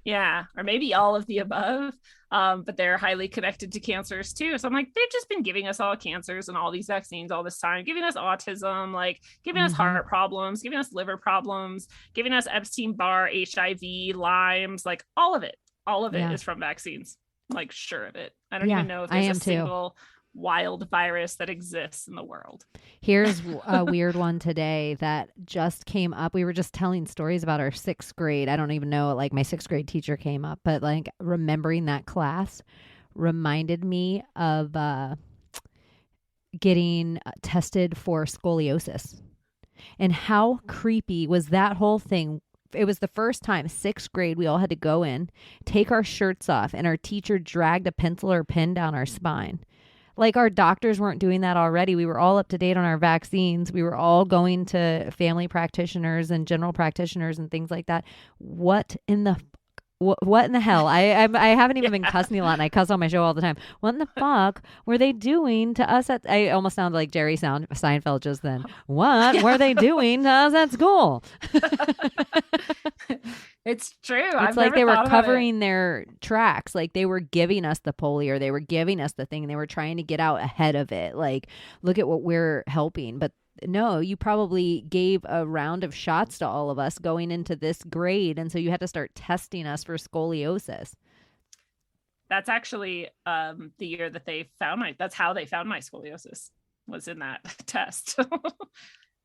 Yeah, or maybe all of the above. But they're highly connected to cancers too. So I'm like, they've just been giving us all cancers and all these vaccines all this time, giving us autism, like giving us heart problems, giving us liver problems, giving us Epstein-Barr, HIV, Lyme's, like all of it. All of it is from vaccines. I'm like, sure of it. I don't even know if there's a single wild virus that exists in the world. Here's a weird one today that just came up. We were just telling stories about our 6th grade. I don't even know, like my 6th grade teacher came up, but like remembering that class reminded me of getting tested for scoliosis. And how creepy was that whole thing? It was the first time, 6th grade, we all had to go in, take our shirts off, and our teacher dragged a pencil or pen down our spine. Like our doctors weren't doing that already. We were all up to date on our vaccines. We were all going to family practitioners and general practitioners and things like that. What in the hell? I haven't even been cussing a lot, and I cuss on my show all the time. What in the fuck were they doing to us I almost sounded like Jerry Seinfeld just then. What were they doing to us at school? It's true. It's like they were covering their tracks. Like they were giving us the polio, or they were giving us the thing, and they were trying to get out ahead of it. Like, look at what we're helping. But no, you probably gave a round of shots to all of us going into this grade. And so you had to start testing us for scoliosis. That's actually the year that that's how they found my scoliosis, was in that test.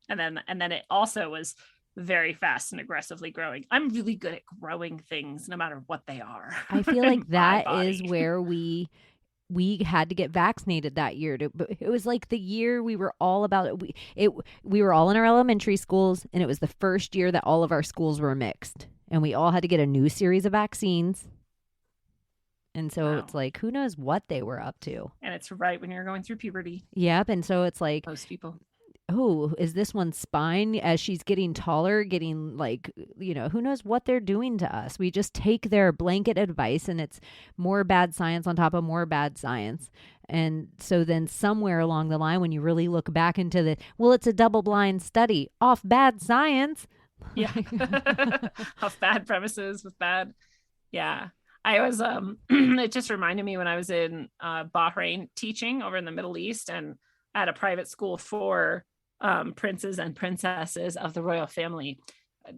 and then it also was very fast and aggressively growing. I'm really good at growing things no matter what they are. I feel like that is where we had to get vaccinated that year. It was like the year we were all about it. We were all in our elementary schools, and it was the first year that all of our schools were mixed, and we all had to get a new series of vaccines. And so It's like, who knows what they were up to. And it's right when you're going through puberty. Yep. And so it's like, most people. Oh, is this one's spine as she's getting taller, getting like, who knows what they're doing to us. We just take their blanket advice, and it's more bad science on top of more bad science. And so then somewhere along the line, when you really look back into it's a double-blind study off bad science. Yeah. Off bad premises with bad. Yeah. I was, it just reminded me when I was in Bahrain teaching over in the Middle East, and at a private school for princes and princesses of the royal family.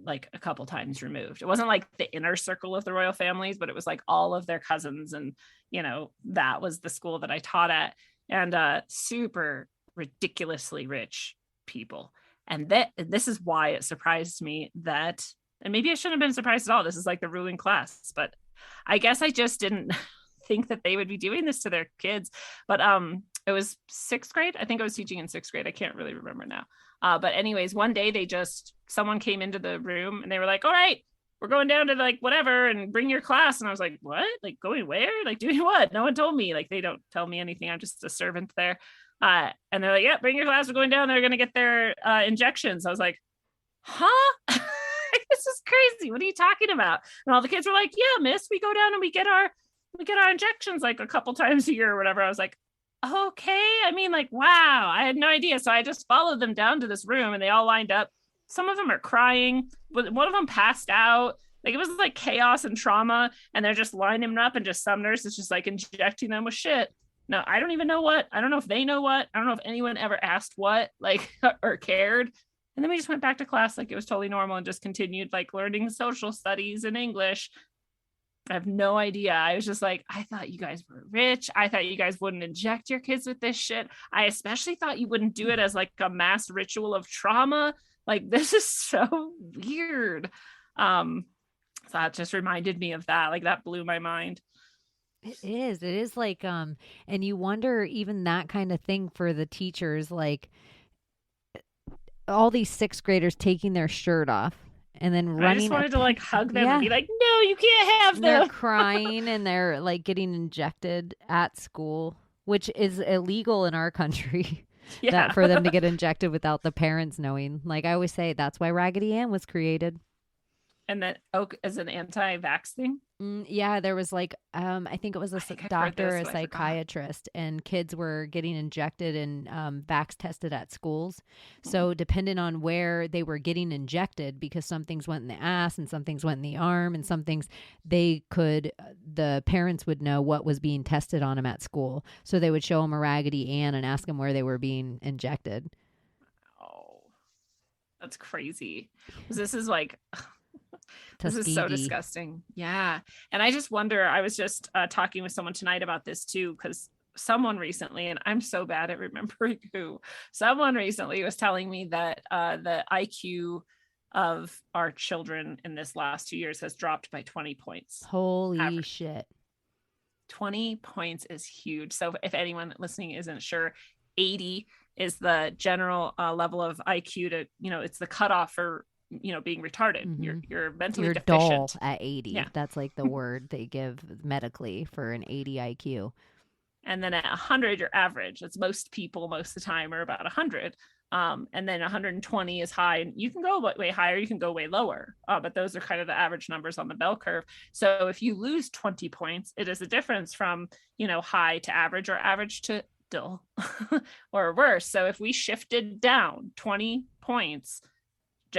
like a couple times removed. It wasn't like the inner circle of the royal families, but it was like all of their cousins. And, that was the school that I taught at, and super ridiculously rich people. And this is why it surprised me that, and maybe I shouldn't have been surprised at all. This is like the ruling class, but I guess I just didn't think that they would be doing this to their kids. But it was 6th grade. I think I was teaching in 6th grade. I can't really remember now. But anyways, one day someone came into the room and they were like, all right, we're going down to like whatever and bring your class. And I was like, what? Like going where? Like doing what? No one told me. Like they don't tell me anything. I'm just a servant there. And they're like, yeah, bring your class. We're going down. They're going to get their injections. I was like, huh? This is crazy. What are you talking about? And all the kids were like, yeah, miss, we go down and we get our injections like a couple times a year or whatever. I was like, okay. I mean, like, wow, I had no idea. So I just followed them down to this room and they all lined up. Some of them are crying, but one of them passed out. Like it was like chaos and trauma, and they're just lining them up, and just some nurse is just like injecting them with shit. No, I don't even know what. I don't know if they know what. I don't know if anyone ever asked what, like, or cared. And then we just went back to class like it was totally normal and just continued like learning social studies and English. I have no idea. I was just like, I thought you guys were rich. I thought you guys wouldn't inject your kids with this shit. I especially thought you wouldn't do it as like a mass ritual of trauma. Like, this is so weird. So that just reminded me of that. Like, that blew my mind. It is like, and you wonder even that kind of thing for the teachers, like all these 6th graders taking their shirt off and then running. I just wanted to like hug them and be like, no, you can't have them. They're crying and they're like getting injected at school, which is illegal in our country. Yeah. That for them to get injected without the parents knowing. Like I always say, that's why Raggedy Ann was created. And that as an anti-vax thing? Yeah, there was like, I think it was a doctor, a psychiatrist, and kids were getting injected and vax tested at schools. So depending on where they were getting injected, because some things went in the ass and some things went in the arm and some things the parents would know what was being tested on them at school. So they would show them a Raggedy Ann and ask them where they were being injected. Oh, that's crazy. This is like... This is so disgusting. Yeah. And I just wonder, I was just talking with someone tonight about this too, because someone recently, and I'm so bad at remembering who, someone recently was telling me that the IQ of our children in this last 2 years has dropped by 20 points. Holy shit. 20 points is huge. So if anyone listening isn't sure, 80 is the general level of IQ to, it's the cutoff for being retarded. Mm-hmm. You're mentally you're deficient. Dull at 80. Yeah. That's like the word they give medically for an 80 IQ. And then at 100, you're average. That's most people most of the time are about 100. And then 120 is high, and you can go way higher, you can go way lower. But those are kind of the average numbers on the bell curve. So if you lose 20 points, it is a difference from, high to average or average to dull or worse. So if we shifted down 20 points,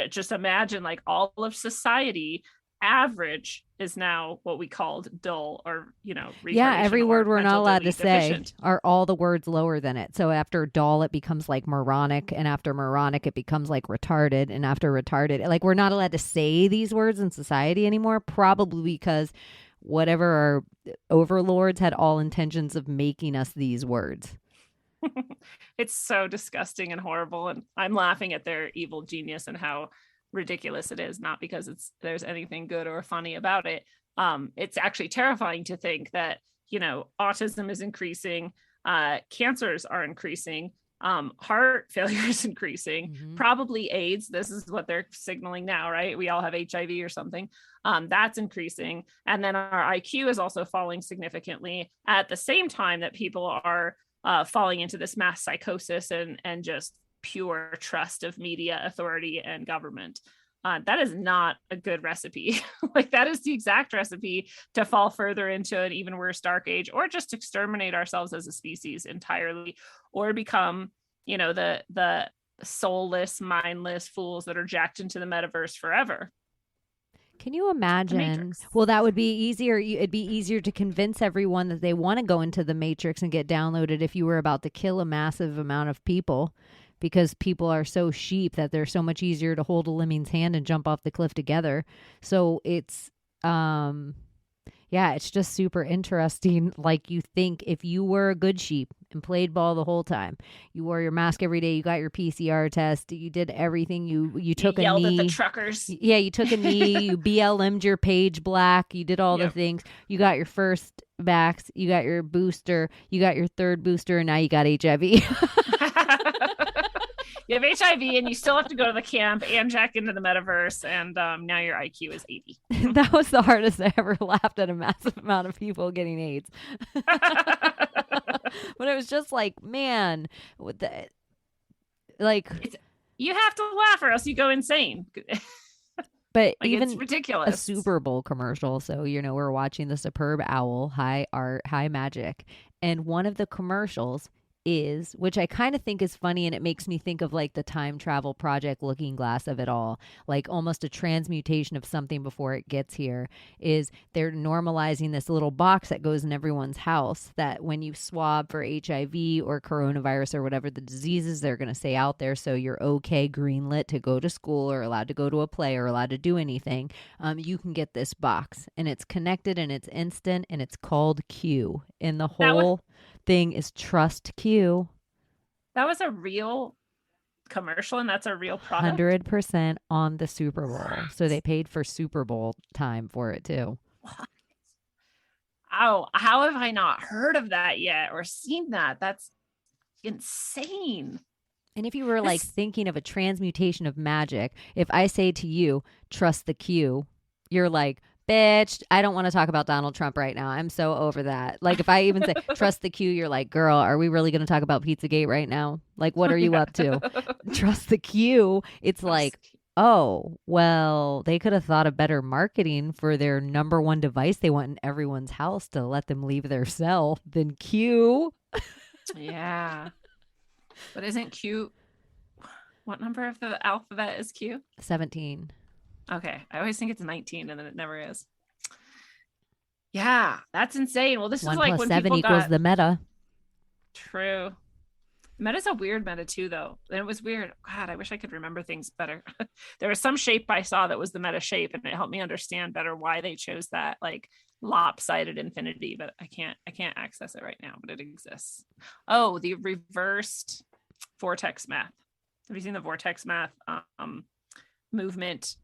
just imagine like all of society average is now what we called dull or, yeah, every word we're not allowed to say are all the words lower than it. So after dull, it becomes like moronic, and after moronic, it becomes like retarded, and after retarded, like we're not allowed to say these words in society anymore, probably because whatever our overlords had all intentions of making us these words. It's so disgusting and horrible, and I'm laughing at their evil genius and how ridiculous it is, not because there's anything good or funny about it. It's actually terrifying to think that autism is increasing, cancers are increasing, heart failure is increasing, probably AIDS. This is what they're signaling now, right? We all have HIV or something. That's increasing, and then our IQ is also falling significantly at the same time that people are falling into this mass psychosis and just pure trust of media, authority, and government. That is not a good recipe. Like that is the exact recipe to fall further into an even worse dark age, or just exterminate ourselves as a species entirely, or become, the soulless, mindless fools that are jacked into the metaverse forever. Can you imagine? Well, that would be easier. It'd be easier to convince everyone that they want to go into the Matrix and get downloaded if you were about to kill a massive amount of people. because people are so sheep that they're so much easier to hold a lemming's hand and jump off the cliff together. So it's, yeah, it's just super interesting. Like, you think if you were a good sheep and played ball the whole time, you wore your mask every day, you got your PCR test, you did everything, you took a knee. Yelled at the truckers. Yeah, you took a knee, you BLM'd your page black, you did all the things. You got your first vax, you got your booster, you got your third booster, and now you got HIV. You have HIV and you still have to go to the camp and jack into the metaverse, and now your IQ is 80. That was the hardest I ever laughed at a massive amount of people getting AIDS. But it was just like, man, with the, like, you have to laugh or else you go insane. But like, even it's ridiculous. A Super Bowl commercial. So, we're watching the Superb Owl, High Art, High Magic. And one of the commercials is, which I kind of think is funny, and it makes me think of like the time travel Project Looking Glass of it all, like almost a transmutation of something before it gets here, is they're normalizing this little box that goes in everyone's house that when you swab for HIV or coronavirus or whatever the diseases they're going to say out there, so you're okay, greenlit to go to school or allowed to go to a play or allowed to do anything, you can get this box, and it's connected and it's instant, and it's called Q, and the whole thing is trust Q. That was a real commercial, and that's a real product. 100% on the Super Bowl. So they paid for Super Bowl time for it too. What? Oh, how have I not heard of that yet or seen that? That's insane. And if you were like thinking of a transmutation of magic, if I say to you, trust the Q, you're like, bitch, I don't want to talk about Donald Trump right now. I'm so over that. Like, if I even say trust the Q, you're like, girl, are we really going to talk about Pizzagate right now? Like, what are you up to? Trust the Q. It's like, oh, well, they could have thought of better marketing for their number one device they want in everyone's house to let them leave their cell than Q. Yeah. But isn't Q, what number of the alphabet is Q? 17. Okay. I always think it's 19 and then it never is. Yeah, that's insane. Well, this 1 is like plus when 7 people equals the meta. True. Meta's a weird meta too, though. And it was weird. God, I wish I could remember things better. There was some shape I saw that was the meta shape, and it helped me understand better why they chose that like lopsided infinity, but I can't access it right now, but it exists. Oh, the reversed vortex math. Have you seen the vortex math movement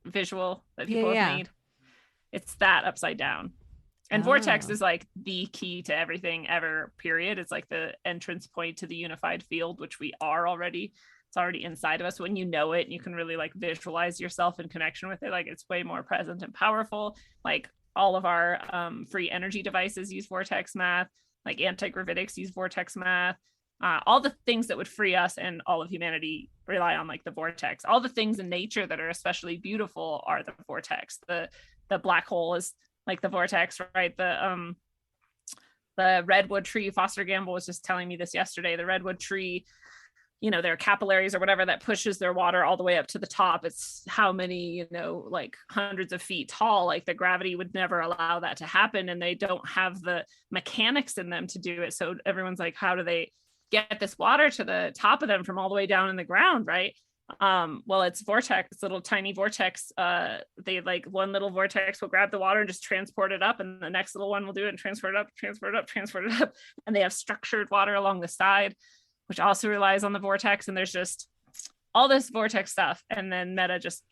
visual that people have made? It's that upside down. And vortex is like the key to everything ever, period. It's like the entrance point to the unified field, which we are already. It's already inside of us. When you know it, you can really like visualize yourself in connection with it. Like, it's way more present and powerful. Like, all of our free energy devices use vortex math. Like, anti-gravitics use vortex math. All the things that would free us and all of humanity rely on like the vortex. All the things in nature that are especially beautiful are the vortex. The black hole is like the vortex, right? The redwood tree, Foster Gamble was just telling me this yesterday. The redwood tree, there are capillaries or whatever that pushes their water all the way up to the top. It's how many, like hundreds of feet tall. Like, the gravity would never allow that to happen, and they don't have the mechanics in them to do it. So everyone's like, how do they get this water to the top of them from all the way down in the ground, right? Well, it's vortex, little tiny vortex. They like one little vortex will grab the water and just transport it up, and the next little one will do it and transport it up. And they have structured water along the side, which also relies on the vortex. And there's just all this vortex stuff. And then Meta just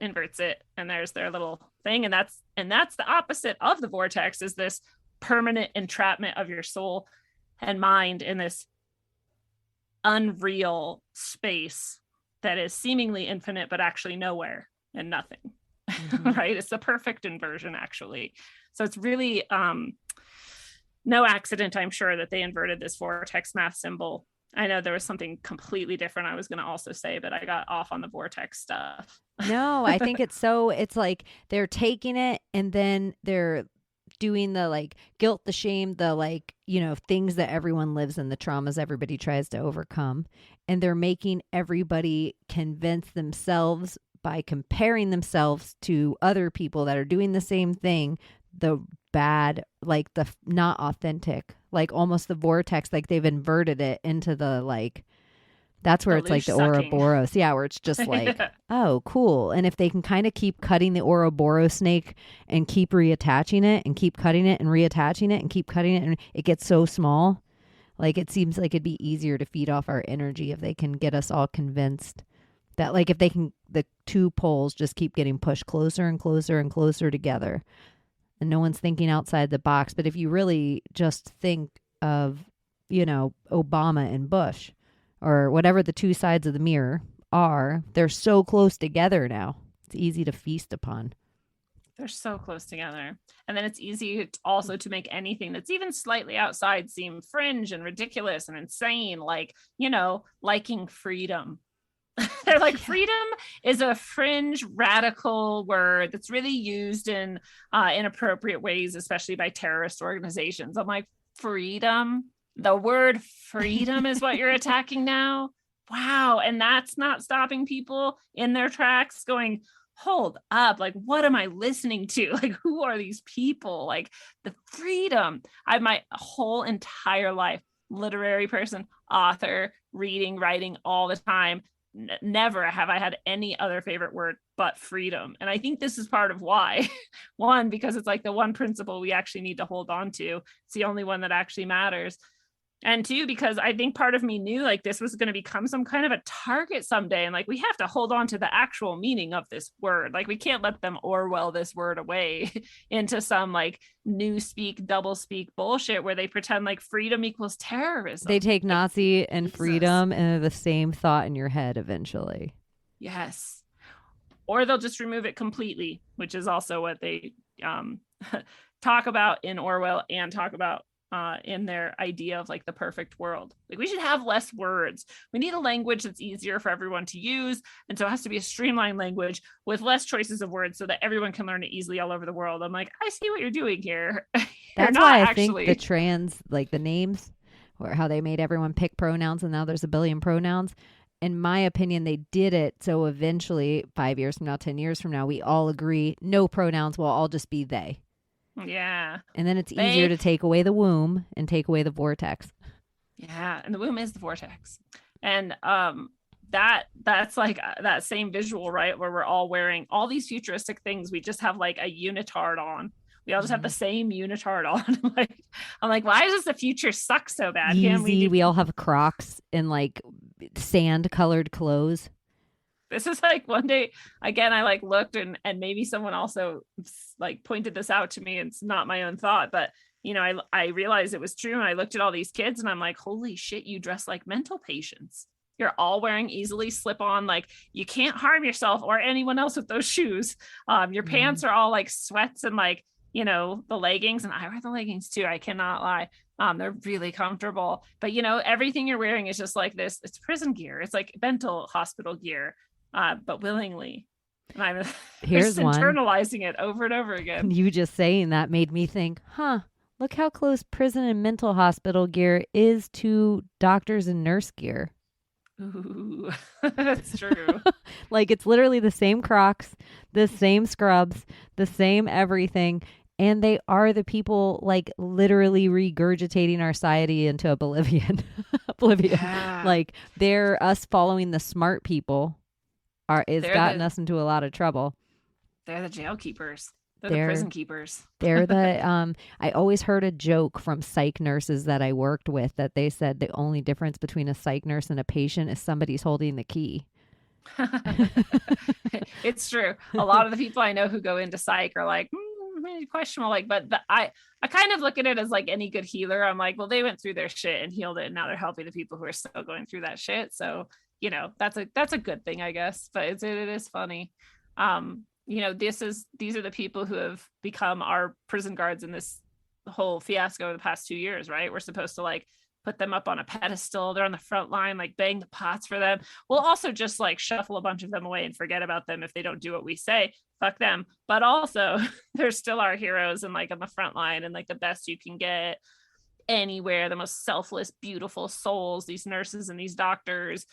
inverts it, and there's their little thing. And that's the opposite of the vortex, is this permanent entrapment of your soul and mind in this unreal space that is seemingly infinite, but actually nowhere and nothing. Mm-hmm. Right? It's the perfect inversion, actually. So it's really no accident, I'm sure, that they inverted this vortex math symbol. I know there was something completely different I was going to also say, but I got off on the vortex stuff. No, I think it's like they're taking it and then they're doing the like guilt, the shame, the like, things that everyone lives in, the traumas everybody tries to overcome. And they're making everybody convince themselves by comparing themselves to other people that are doing the same thing, the bad, like the not authentic, like almost the vortex, like they've inverted it into the like That's where The it's like the loose sucking. Ouroboros. Yeah, where it's just like, oh, cool. And if they can kind of keep cutting the Ouroboros snake and keep reattaching it and keep cutting it and reattaching it and keep cutting it, and it gets so small, like it seems like it'd be easier to feed off our energy if they can get us all convinced that, like, if they can, the two poles just keep getting pushed closer and closer and closer together, and no one's thinking outside the box. But if you really just think of, Obama and Bush, or whatever the two sides of the mirror are, they're so close together now. It's easy to feast upon. They're so close together. And then it's easy also to make anything that's even slightly outside seem fringe and ridiculous and insane, like, liking freedom. They're like, freedom is a fringe, radical word that's really used in inappropriate ways, especially by terrorist organizations. I'm like, freedom? The word freedom is what you're attacking now? Wow. And that's not stopping people in their tracks going, hold up, like, what am I listening to? Like, who are these people? Like, the freedom. My whole entire life, literary person, author, reading, writing all the time. Never have I had any other favorite word but freedom. And I think this is part of why. One, because it's like the one principle we actually need to hold on to. It's the only one that actually matters. And two, because I think part of me knew like this was going to become some kind of a target someday. And like, we have to hold on to the actual meaning of this word. Like, we can't let them Orwell this word away into some like new speak, double speak bullshit where they pretend like freedom equals terrorism. They take Nazi and Jesus. freedom and they're the same thought in your head eventually. Yes. Or they'll just remove it completely, which is also what they talk about in Orwell and talk about in their idea of like the perfect world. Like, we should have less words. We need a language that's easier for everyone to use. And so it has to be a streamlined language with less choices of words so that everyone can learn it easily all over the world. I'm like, I see what you're doing here. That's why I think the trans, like the names, or how they made everyone pick pronouns and now there's a billion pronouns. In my opinion, they did it so eventually 5 years from now, 10 years from now, we all agree no pronouns will all just be they. Yeah. And then it's easier to take away the womb and take away the vortex. Yeah. And the womb is the vortex. And that's like that same visual, right? Where we're all wearing all these futuristic things. We just have like a unitard on. We all just have the same unitard on. I'm like, why does the future suck so bad? Yeezy, we all have Crocs and like sand colored clothes. This is like one day, again, I like looked and maybe someone also like pointed this out to me. It's not my own thought, but I realized it was true. And I looked at all these kids and I'm like, holy shit, you dress like mental patients. You're all wearing easily slip on, like you can't harm yourself or anyone else with those shoes. Your pants are all like sweats and like, the leggings, and I wear the leggings too. I cannot lie. They're really comfortable, but everything you're wearing is just like this. It's prison gear. It's like mental hospital gear. But willingly. And I'm Here's just internalizing it over and over again. You just saying that made me think, look how close prison and mental hospital gear is to doctors and nurse gear. Ooh, that's true. Like, it's literally the same Crocs, the same scrubs, the same everything. And they are the people like literally regurgitating our society into oblivion. Yeah. Like, they're us following the smart people. It's gotten us into a lot of trouble. They're the jail keepers. They're the prison keepers. They're the, I always heard a joke from psych nurses that I worked with that they said the only difference between a psych nurse and a patient is somebody's holding the key. It's true. A lot of the people I know who go into psych are like, questionable. Like, but I kind of look at it as like any good healer. I'm like, well, they went through their shit and healed it, and now they're helping the people who are still going through that shit. So, that's a good thing, I guess. But it is funny. These are the people who have become our prison guards in this whole fiasco of the past 2 years, right? We're supposed to like put them up on a pedestal. They're on the front line, like bang the pots for them. We'll also just like shuffle a bunch of them away and forget about them if they don't do what we say. Fuck them. But also they're still our heroes and like on the front line and like the best you can get anywhere, the most selfless, beautiful souls, these nurses and these doctors.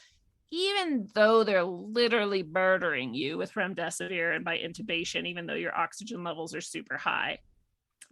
Even though they're literally murdering you with remdesivir and by intubation, even though your oxygen levels are super high,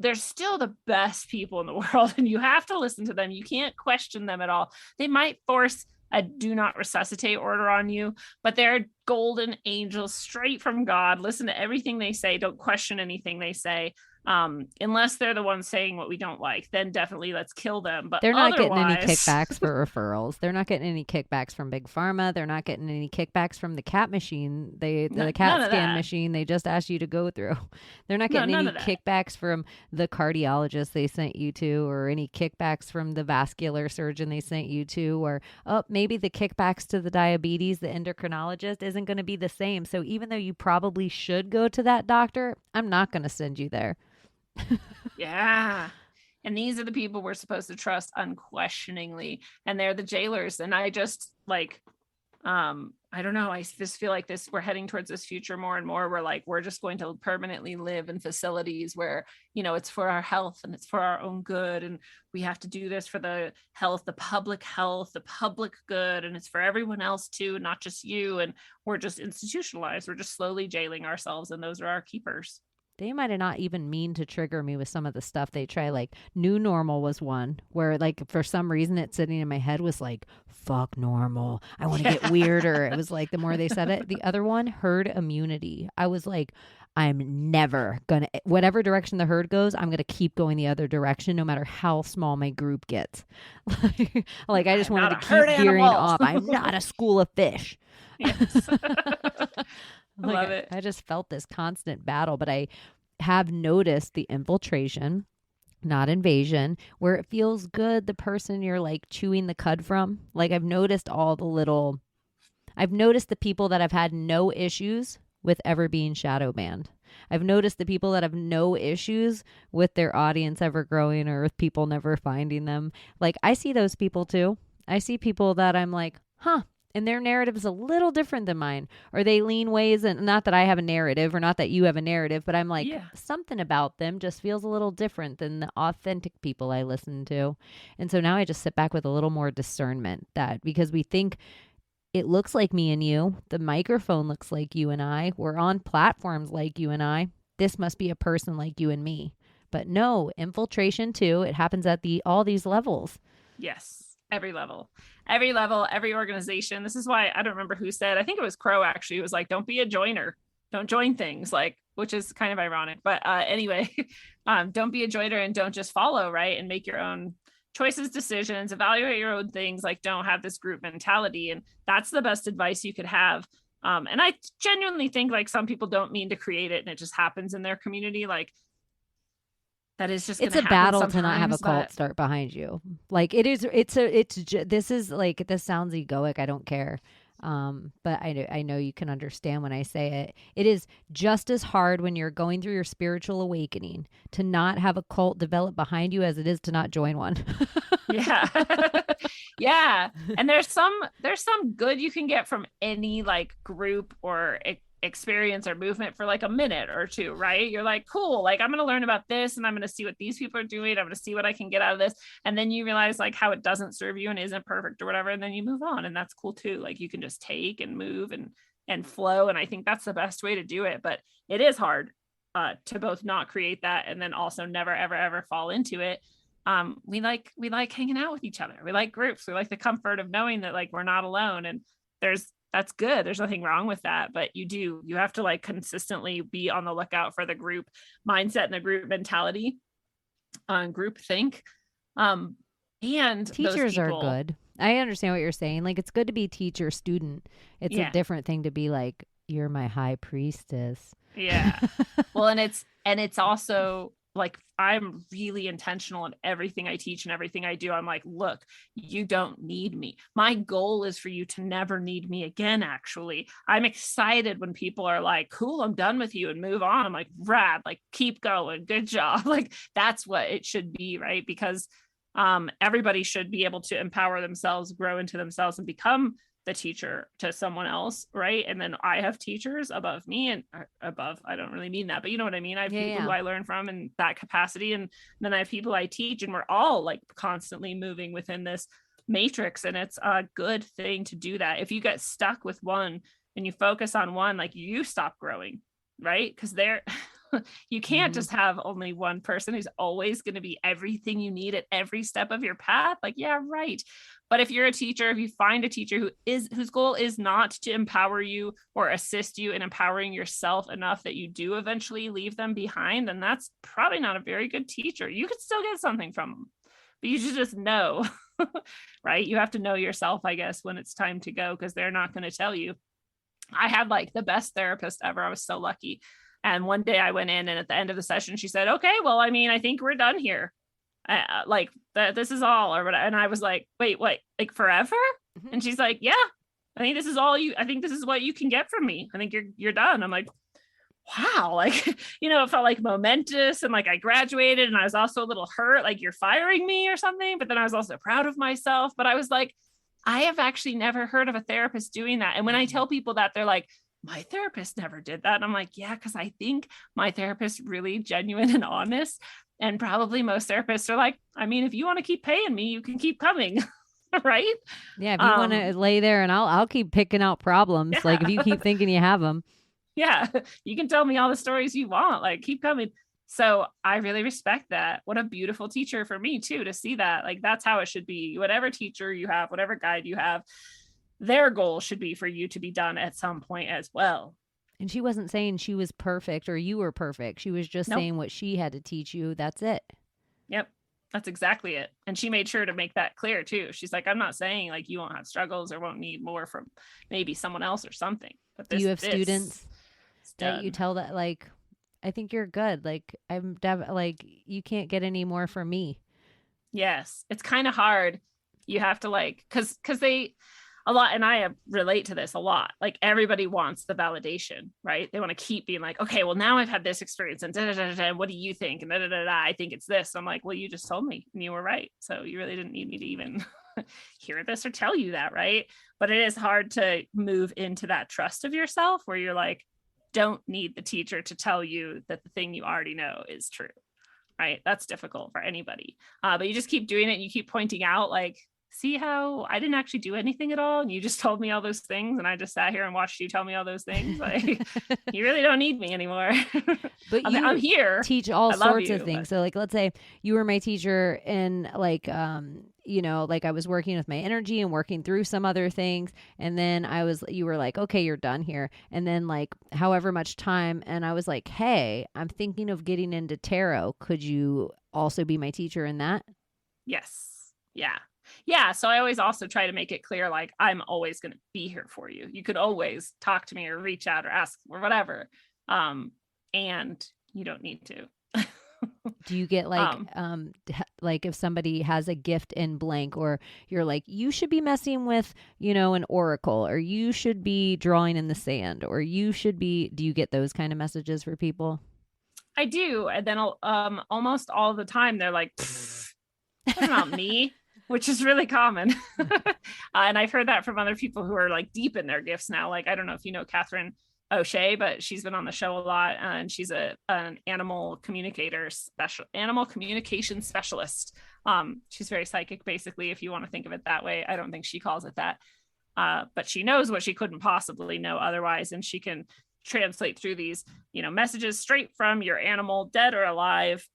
they're still the best people in the world, and you have to listen to them. You can't question them at all. They might force a do not resuscitate order on you, but they're golden angels straight from God. Listen to everything they say. Don't question anything they say. Unless they're the ones saying what we don't like, then definitely let's kill them. But they're not getting any otherwise- kickbacks for referrals. They're not getting any kickbacks from Big Pharma. They're not getting any kickbacks from the CAT machine. The CAT scan machine they just asked you to go through. They're not getting any kickbacks from the cardiologist they sent you to, or any kickbacks from the vascular surgeon they sent you to, or maybe the kickbacks to the diabetes, the endocrinologist isn't going to be the same. So even though you probably should go to that doctor, I'm not going to send you there. Yeah. And these are the people we're supposed to trust unquestioningly. And they're the jailers. And I just like, I don't know. I just feel like we're heading towards this future more and more. We're just going to permanently live in facilities where, it's for our health and it's for our own good. And we have to do this for the health, the public good. And it's for everyone else too, not just you. And we're just institutionalized. We're just slowly jailing ourselves. And those are our keepers. They might have not even mean to trigger me with some of the stuff they try. Like new normal was one where like for some reason it's sitting in my head was like, fuck normal. I want to get weirder. It was like the more they said it. The other one, herd immunity. I was like, I'm never gonna, whatever direction the herd goes, I'm gonna keep going the other direction no matter how small my group gets. Like I just wanted to keep veering off. I'm not a school of fish. Yes. I love it. I just felt this constant battle, but I have noticed the infiltration, not invasion, where it feels good. The person you're like chewing the cud from, like I've noticed the people that have had no issues with ever being shadow banned. I've noticed the people that have no issues with their audience ever growing or with people never finding them. Like I see those people too. I see people that I'm like, and their narrative is a little different than mine, or they lean ways, and not that I have a narrative or not that you have a narrative, but I'm like, something about them just feels a little different than the authentic people I listen to. And so now I just sit back with a little more discernment because we think it looks like me and you, the microphone looks like you and I, we're on platforms like you and I, this must be a person like you and me. But no, infiltration too, it happens at all these levels. Yes. Every level, every organization. This is why I don't remember who said, I think it was Crow actually, it was like, don't be a joiner, don't join things, like, which is kind of ironic, but anyway, don't be a joiner and don't just follow, right? And make your own choices, decisions, evaluate your own things, like don't have this group mentality. And that's the best advice you could have. And I genuinely think like some people don't mean to create it and it just happens in their community. Like that is just it's a battle to not have a cult start behind you. Like this sounds egoic. I don't care. But I know you can understand when I say it. It is just as hard when you're going through your spiritual awakening to not have a cult develop behind you as it is to not join one. Yeah. Yeah. And there's some good you can get from any like group or experience or movement for like a minute or two, right? You're like, cool, like I'm going to learn about this and I'm going to see what these people are doing. I'm going to see what I can get out of this. And then you realize like how it doesn't serve you and isn't perfect or whatever. And then you move on, and that's cool too. Like you can just take and move and flow. And I think that's the best way to do it. But it is hard to both not create that and then also never, ever, ever fall into it. We like hanging out with each other. We like groups. We like the comfort of knowing that like we're not alone, and that's good. There's nothing wrong with that, but you have to like consistently be on the lookout for the group mindset and the group mentality, group think. And teachers are good. I understand what you're saying. Like it's good to be teacher student. It's a different thing to be like, you're my high priestess. Yeah. Well, and it's also like, I'm really intentional in everything I teach and everything I do. I'm like, look, you don't need me. My goal is for you to never need me again. Actually, I'm excited when people are like, cool, I'm done with you, and move on. I'm like, rad, like keep going. Good job. Like that's what it should be. Right. Because everybody should be able to empower themselves, grow into themselves, and become the teacher to someone else, right? And then I have teachers above me, and above, I don't really mean that, but you know what I mean? I have people who I learn from in that capacity, and then I have people I teach, and we're all like constantly moving within this matrix, and it's a good thing to do that. If you get stuck with one and you focus on one, like you stop growing, right? Because they're You can't just have only one person who's always going to be everything you need at every step of your path. Like, yeah, right. But if you're a teacher, if you find a teacher whose goal is not to empower you or assist you in empowering yourself enough that you do eventually leave them behind, then that's probably not a very good teacher. You could still get something from them, but you should just know, right? You have to know yourself, I guess, when it's time to go, because they're not going to tell you. I had like the best therapist ever. I was so lucky. And one day I went in, and at the end of the session, she said, okay, well, I mean, I think we're done here. Like this is all, or whatever. And I was like, wait, like forever? And she's like, yeah, I think this is all I think this is what you can get from me. I think you're done. I'm like, wow. Like, it felt like momentous, and like I graduated, and I was also a little hurt, like you're firing me or something. But then I was also proud of myself. But I was like, I have actually never heard of a therapist doing that. And when I tell people that, they're like, my therapist never did that. And I'm like, yeah, because I think my therapist really genuine and honest. And probably most therapists are like, I mean, if you want to keep paying me, you can keep coming. Right? Yeah. If you want to lay there, and I'll keep picking out problems. Yeah. Like if you keep thinking you have them. Yeah. You can tell me all the stories you want, like keep coming. So I really respect that. What a beautiful teacher for me too, to see that. Like that's how it should be. Whatever teacher you have, whatever guide you have, their goal should be for you to be done at some point as well. And she wasn't saying she was perfect or you were perfect. She was just saying what she had to teach you. That's it. Yep. That's exactly it. And she made sure to make that clear too. She's like, I'm not saying like you won't have struggles or won't need more from maybe someone else or something. But do you have students that you tell that like, I think you're good. Like like you can't get any more from me. Yes. It's kind of hard. You have to like, cause they, a lot, and I relate to this a lot. Like everybody wants the validation, right? They want to keep being like, okay, well now I've had this experience, and what do you think? And I think it's this. I'm like, well, you just told me and you were right. So you really didn't need me to even hear this or tell you that, right? But it is hard to move into that trust of yourself where you're like, don't need the teacher to tell you that the thing you already know is true, right? That's difficult for anybody. But you just keep doing it, and you keep pointing out like, see how I didn't actually do anything at all, and you just told me all those things, and I just sat here and watched you tell me all those things. Like you really don't need me anymore. But I'm here. Teach all sorts of things. So like, let's say you were my teacher in like, like I was working with my energy and working through some other things. And then you were like, okay, you're done here. And then like however much time. And I was like, hey, I'm thinking of getting into tarot. Could you also be my teacher in that? Yes. Yeah. Yeah. So I always also try to make it clear, like, I'm always going to be here for you. You could always talk to me or reach out or ask or whatever. And you don't need to. Do you get like if somebody has a gift in blank, or you're like, you should be messing with, an oracle, or you should be drawing in the sand, or do you get those kind of messages for people? I do. And then almost all the time they're like, that's not me. Which is really common. And I've heard that from other people who are like deep in their gifts now. Like, I don't know if you know Catherine O'Shea, but she's been on the show a lot, and she's an animal communication specialist. She's very psychic, basically, if you want to think of it that way. I don't think she calls it that. But she knows what she couldn't possibly know otherwise. And she can translate through these, messages straight from your animal, dead or alive,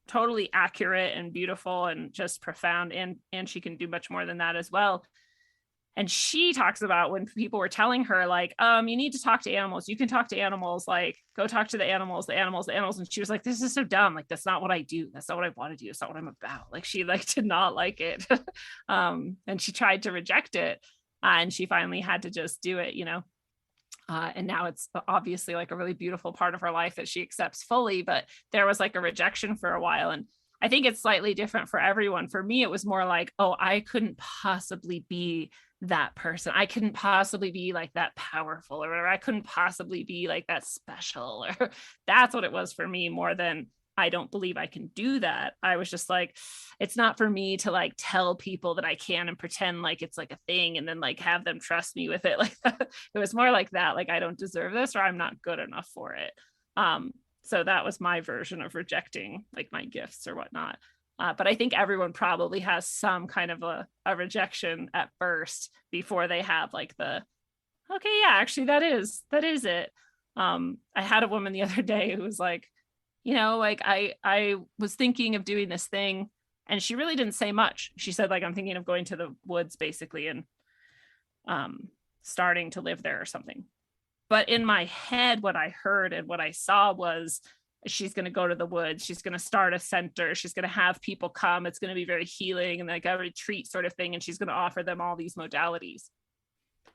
totally accurate and beautiful and just profound. And she can do much more than that as well. And she talks about when people were telling her like, you need to talk to animals. You can talk to animals, like go talk to the animals. And she was like, this is so dumb. Like, that's not what I do. That's not what I want to do. It's not what I'm about. Like, she like did not like it. And she tried to reject it. And she finally had to just do it, and now it's obviously like a really beautiful part of her life that she accepts fully, but there was like a rejection for a while. And I think it's slightly different for everyone. For me, it was more like, oh, I couldn't possibly be that person. I couldn't possibly be like that powerful, or whatever. I couldn't possibly be like that special, or that's what it was for me, more than I don't believe I can do that. I was just like, it's not for me to like tell people that I can and pretend like it's like a thing and then like have them trust me with it. Like that. It was more like that. Like, I don't deserve this, or I'm not good enough for it. So that was my version of rejecting like my gifts or whatnot. But I think everyone probably has some kind of a rejection at first before they have like the, okay, yeah, actually that is it. I had a woman the other day who was like, like I was thinking of doing this thing, and she really didn't say much. She said, like, I'm thinking of going to the woods basically, and starting to live there or something. But in my head, what I heard and what I saw was, she's going to go to the woods. She's going to start a center. She's going to have people come. It's going to be very healing and like a retreat sort of thing. And she's going to offer them all these modalities.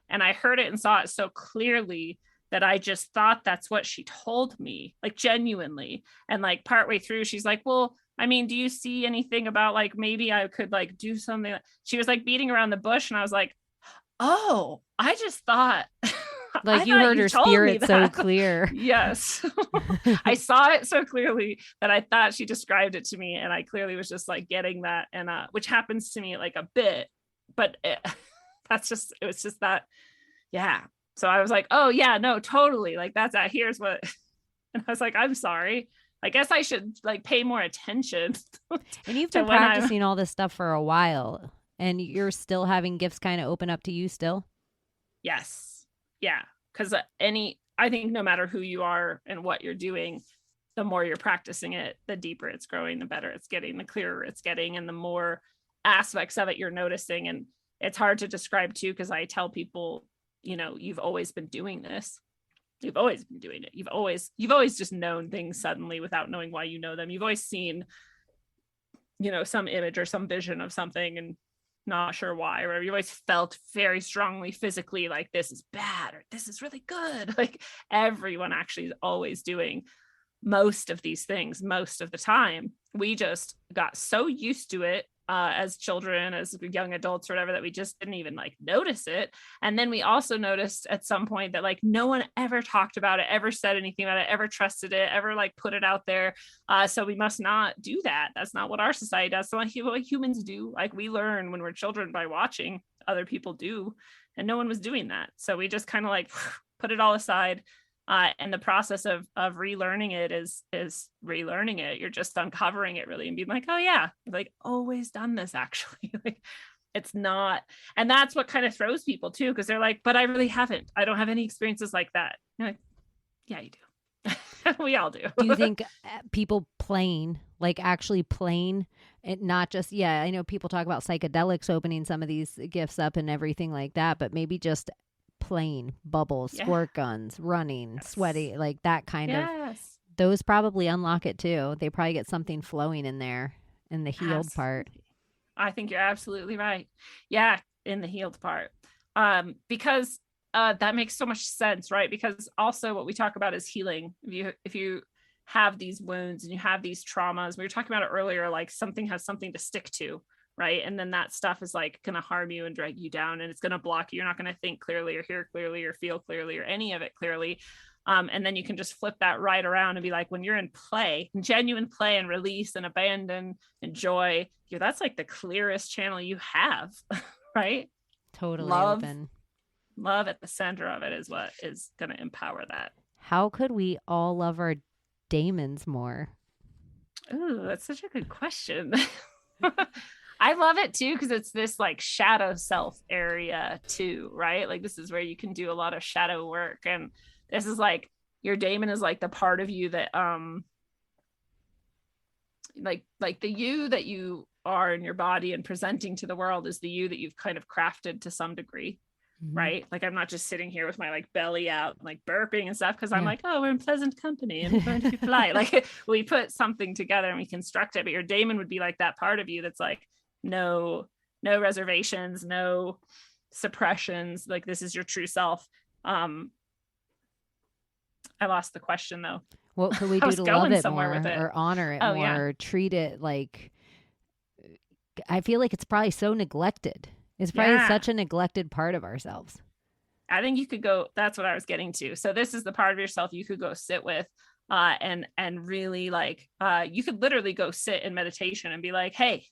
And I heard it and saw it so clearly that I just thought that's what she told me, like genuinely. And like partway through, she's like, well, I mean, do you see anything about like, maybe I could like do something? She was like beating around the bush. And I was like, oh, I just thought like you heard her spirit so clear. Yes. I saw it so clearly that I thought she described it to me, and I clearly was just like getting that, and which happens to me like a bit, but it was just that. Yeah. So I was like, oh yeah, no, totally. Like that's here's what, and I was like, I'm sorry. I guess I should like pay more attention. And you've been practicing all this stuff for a while, and you're still having gifts kind of open up to you still. Yes. Yeah. Because I think no matter who you are and what you're doing, the more you're practicing it, the deeper it's growing, the better it's getting, the clearer it's getting, and the more aspects of it you're noticing. And it's hard to describe too, because I tell people, you've always been doing this. You've always been doing it. You've always just known things suddenly without knowing why you know them. You've always seen, some image or some vision of something and not sure why, or you always felt very strongly physically like this is bad or this is really good. Like everyone actually is always doing most of these things most of the time. We just got so used to it as children, as young adults or whatever, that we just didn't even like notice it. And then we also noticed at some point that like no one ever talked about it, ever said anything about it, ever trusted it, ever like put it out there. So we must not do that. That's not what our society does. So what humans do, like we learn when we're children by watching other people do, and no one was doing that. So we just kind of like put it all aside. And the process of relearning it is relearning it. You're just uncovering it really and being like, oh yeah, I've like always done this actually. Like it's not. And that's what kind of throws people too, because they're like, but I really haven't. I don't have any experiences like that. You're like, yeah, you do. We all do. Do you think people playing, like actually playing it, not just, I know people talk about psychedelics opening some of these gifts up and everything like that, but maybe just playing, bubbles, squirt guns, running, sweaty, like that kind of, those probably unlock it too. They probably get something flowing in there in the healed part. I think you're absolutely right. Yeah, in the healed part. Because that makes so much sense, right? Because also what we talk about is healing. If you have these wounds and you have these traumas, we were talking about it earlier, like something has something to stick to. Right. And then that stuff is like going to harm you and drag you down, and it's going to block you. You're not going to think clearly or hear clearly or feel clearly or any of it clearly. And then you can just flip that right around and be like, when you're in play, genuine play and release and abandon and joy, that's like the clearest channel you have. Right. Totally open. Love at the center of it is what is going to empower that. How could we all love our daemons more? Oh, that's such a good question. I love it too, because it's this like shadow self area too, right? Like this is where you can do a lot of shadow work, and this is like your daemon is like the part of you that like the you that you are in your body and presenting to the world is the you that you've kind of crafted to some degree. Right? Like I'm not just sitting here with my like belly out and like burping and stuff because I'm like, oh, we're in pleasant company and we're going to be polite. Like we put something together and we construct it. But your daemon would be like that part of you that's like no reservations, no suppressions. Like this is your true self. I lost the question though. What could we do to love it more or honor it more, or treat it like? I feel like it's probably so neglected. It's probably such a neglected part of ourselves. I think you could go, that's what I was getting to. So this is the part of yourself you could go sit with and really like, you could literally go sit in meditation and be like, hey,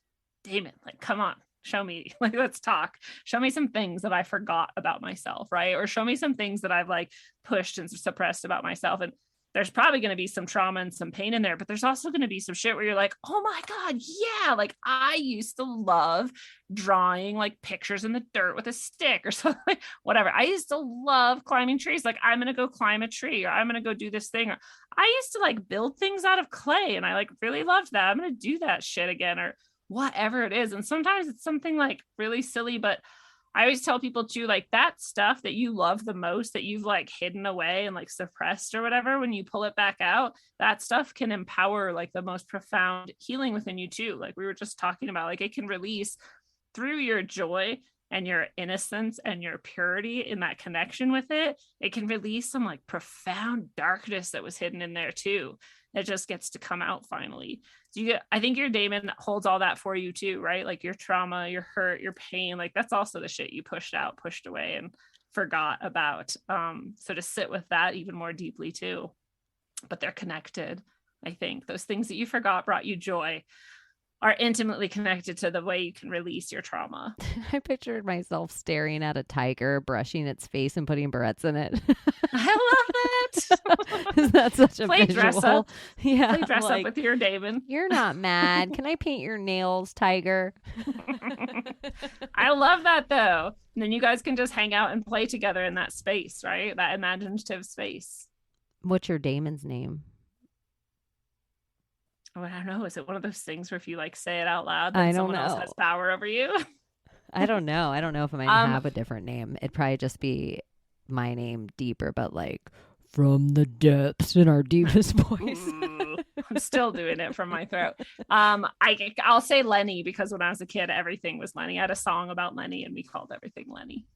daemon, like, come on, show me, like, let's talk. Show me some things that I forgot about myself, right? Or show me some things that I've like pushed and suppressed about myself. And there's probably going to be some trauma and some pain in there, but there's also going to be some shit where you're like, oh my God, yeah. Like I used to love drawing like pictures in the dirt with a stick or something, whatever. I used to love climbing trees. Like I'm going to go climb a tree, or I'm going to go do this thing. Or I used to like build things out of clay, and I like really loved that. I'm going to do that shit again, or whatever it is. And sometimes it's something like really silly, but I always tell people too, like that stuff that you love the most, that you've like hidden away and like suppressed or whatever, when you pull it back out, that stuff can empower like the most profound healing within you too. Like we were just talking about, like it can release through your joy and your innocence and your purity in that connection with it. It can release some like profound darkness that was hidden in there too. It just gets to come out finally. So I think your daemon holds all that for you too, right? Like your trauma, your hurt, your pain, like that's also the shit you pushed out, pushed away, and forgot about. So to sit with that even more deeply too, but they're connected. I think those things that you forgot brought you joy are intimately connected to the way you can release your trauma. I pictured myself staring at a tiger, brushing its face and putting barrettes in it. I love that. Is that such a Play visual? Dress up. Yeah. Play dress up with your daemon. You're not mad. Can I paint your nails, tiger? I love that though. And then you guys can just hang out and play together in that space, right? That imaginative space. What's your daemon's name? Oh, I don't know. Is it one of those things where if you like say it out loud, I then don't someone else know. has power over you? I don't know. I don't know if I might have a different name. It'd probably just be my name deeper, but like from the depths in our deepest voice. I'm still doing it from my throat. I'll say Lenny, because when I was a kid, everything was Lenny. I had a song about Lenny and we called everything Lenny.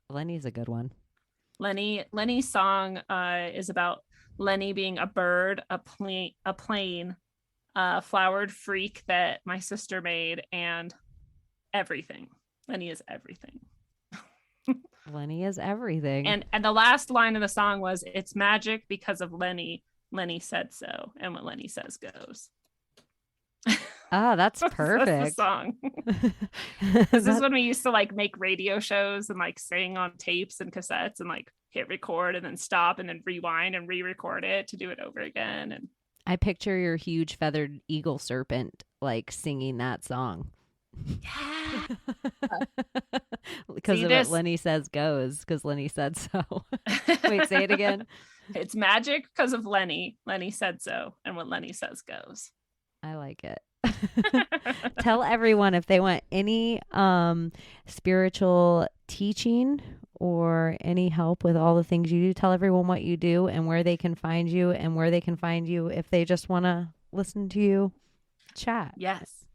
Lenny's a good one. Lenny's song is about Lenny being a bird, a plane, a flowered freak that my sister made, and everything. Lenny is everything. Lenny is everything. And the last line of the song was, "It's magic because of Lenny. Lenny said so, and what Lenny says goes." Oh, that's perfect. That's the song. This is when we used to like make radio shows and like sing on tapes and cassettes and like hit record and then stop and then rewind and re-record it to do it over again. And I picture your huge feathered eagle serpent like singing that song. Yeah. Because of what Lenny says goes, because Lenny said so. Wait, say it again. It's magic because of Lenny. Lenny said so, and what Lenny says goes. I like it. Tell everyone if they want any spiritual teaching or any help with all the things you do. Tell everyone what you do and where they can find you, and where they can find you if they just want to listen to you chat. Yes.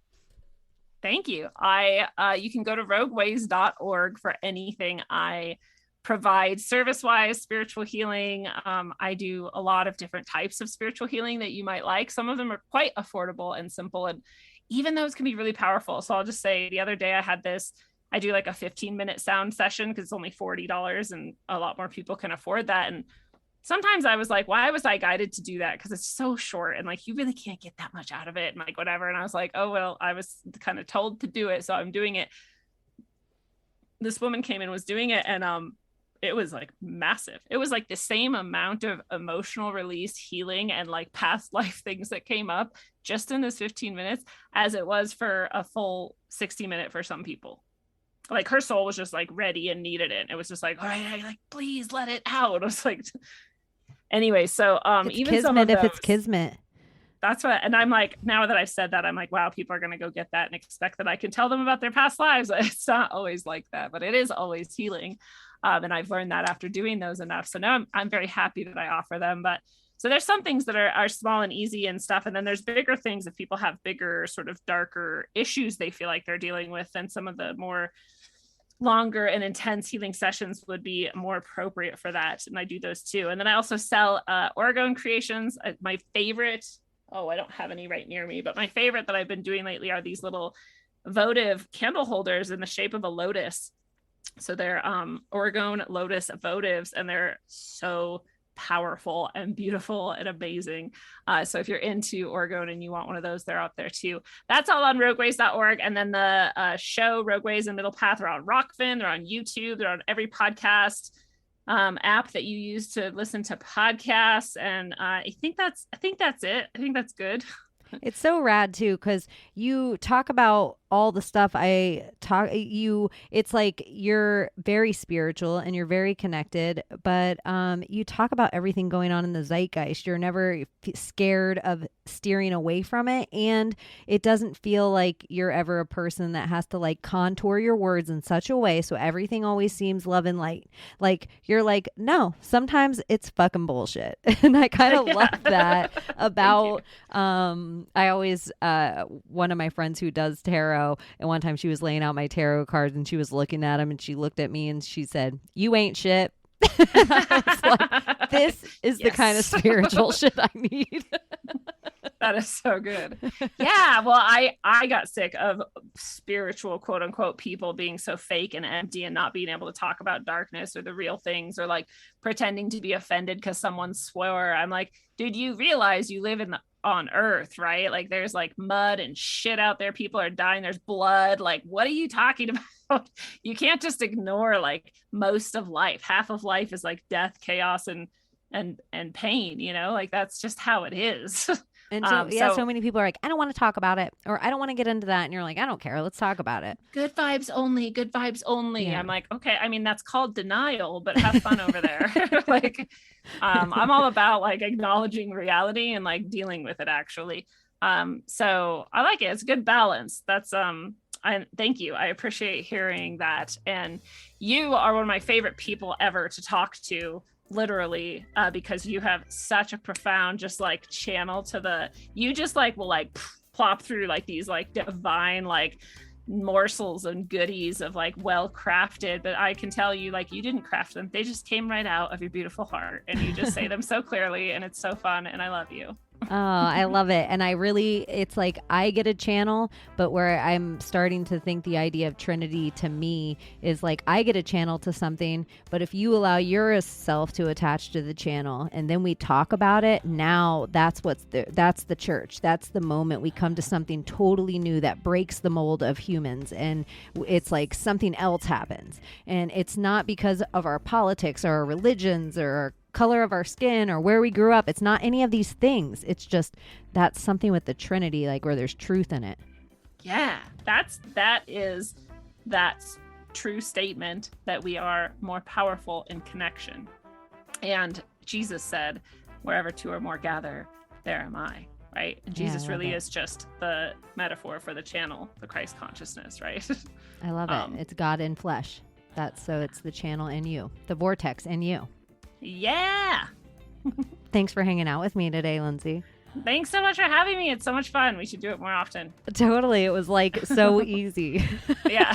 Thank you. You can go to rogueways.org for anything I provide service-wise, spiritual healing. I do a lot of different types of spiritual healing that you might like. Some of them are quite affordable and simple, and even those can be really powerful. So I'll just say, the other day I do like a 15-minute sound session because it's only $40 and a lot more people can afford that. And sometimes I was like, why was I guided to do that? Because it's so short and like you really can't get that much out of it and like whatever. And I was like, oh, well, I was kind of told to do it, so I'm doing it. This woman came in, was doing it, and it was like massive. It was like the same amount of emotional release, healing, and like past life things that came up just in this 15 minutes as it was for a full 60-minute for some people. Like her soul was just like ready and needed it. It was just like, all right, like, please let it out. I was like, anyway, so it's even kismet some of those, if it's kismet. That's what, and I'm like, now that I've said that, I'm like, wow, people are going to go get that and expect that I can tell them about their past lives. It's not always like that, but it is always healing. And I've learned that after doing those enough. So now I'm very happy that I offer them. But so there's some things that are small and easy and stuff. And then there's bigger things if people have bigger sort of darker issues they feel like they're dealing with, and some of the more longer and intense healing sessions would be more appropriate for that. And I do those too. And then I also sell orgone creations. My favorite, I don't have any right near me, but my favorite that I've been doing lately are these little votive candle holders in the shape of a lotus. So they're orgone lotus votives, and they're so powerful and beautiful and amazing. So if you're into orgone and you want one of those, they're out there too. That's all on rogueways.org. And then the show Rogueways and Middle Path are on Rockfin, they're on YouTube, they're on every podcast app that you use to listen to podcasts. And I think that's it. I think that's good. It's so rad too, because you talk about all the stuff it's like you're very spiritual and you're very connected, but you talk about everything going on in the zeitgeist. You're never scared of steering away from it, and it doesn't feel like you're ever a person that has to like contour your words in such a way so everything always seems love and light. Like you're like, no, sometimes it's fucking bullshit. And I kind of love that about I always one of my friends who does tarot, and one time she was laying out my tarot cards and she was looking at them and she looked at me and she said, "You ain't shit." I was like, this is the kind of spiritual shit I need. That is so good. Yeah. Well, I got sick of spiritual, quote unquote, people being so fake and empty and not being able to talk about darkness or the real things, or like pretending to be offended because someone swore. I'm like, dude, you realize you live on earth, right? Like there's like mud and shit out there. People are dying. There's blood. Like, what are you talking about? You can't just ignore like most of life. Half of life is like death, chaos, and pain, you know, like that's just how it is. And so many people are like, I don't want to talk about it, or I don't want to get into that. And you're like, I don't care. Let's talk about it. Good vibes only. Good vibes only. Yeah. I'm like, okay. I mean, that's called denial, but have fun over there. Like, I'm all about like acknowledging reality and like dealing with it actually. So I like it. It's a good balance. That's, thank you. I appreciate hearing that. And you are one of my favorite people ever to talk to, literally, because you have such a profound just like channel to you just like will like plop through like these like divine like morsels and goodies of like well crafted, but I can tell you like you didn't craft them. They just came right out of your beautiful heart and you just say them so clearly, and it's so fun, and I love you. Oh, I love it. And it's like I get a channel, but where I'm starting to think the idea of Trinity to me is like I get a channel to something, but if you allow yourself to attach to the channel and then we talk about it, now that's the church. That's the moment we come to something totally new that breaks the mold of humans, and it's like something else happens. And it's not because of our politics or our religions or our color of our skin or where we grew up. It's not any of these things. It's just that's something with the Trinity, like where there's truth in it. Yeah, that's true statement that we are more powerful in connection. And Jesus said, wherever two or more gather, there am I, right? And Jesus really is just the metaphor for the channel, the Christ consciousness, right? I love it. It's God in flesh. It's the channel in you, the vortex in you. Yeah. Thanks for hanging out with me today, Lindsey. Thanks so much for having me. It's so much fun. We should do it more often. Totally. It was like so easy. Yeah.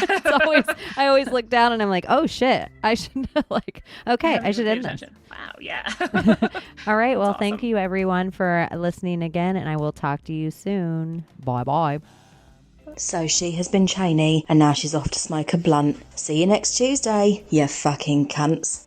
I always look down and I'm like, oh shit, I should I should end this. Wow. Yeah. All right. Well, thank you everyone for listening again, and I will talk to you soon. Bye bye. So she has been Chaney, and now she's off to smoke a blunt. See you next Tuesday, you fucking cunts.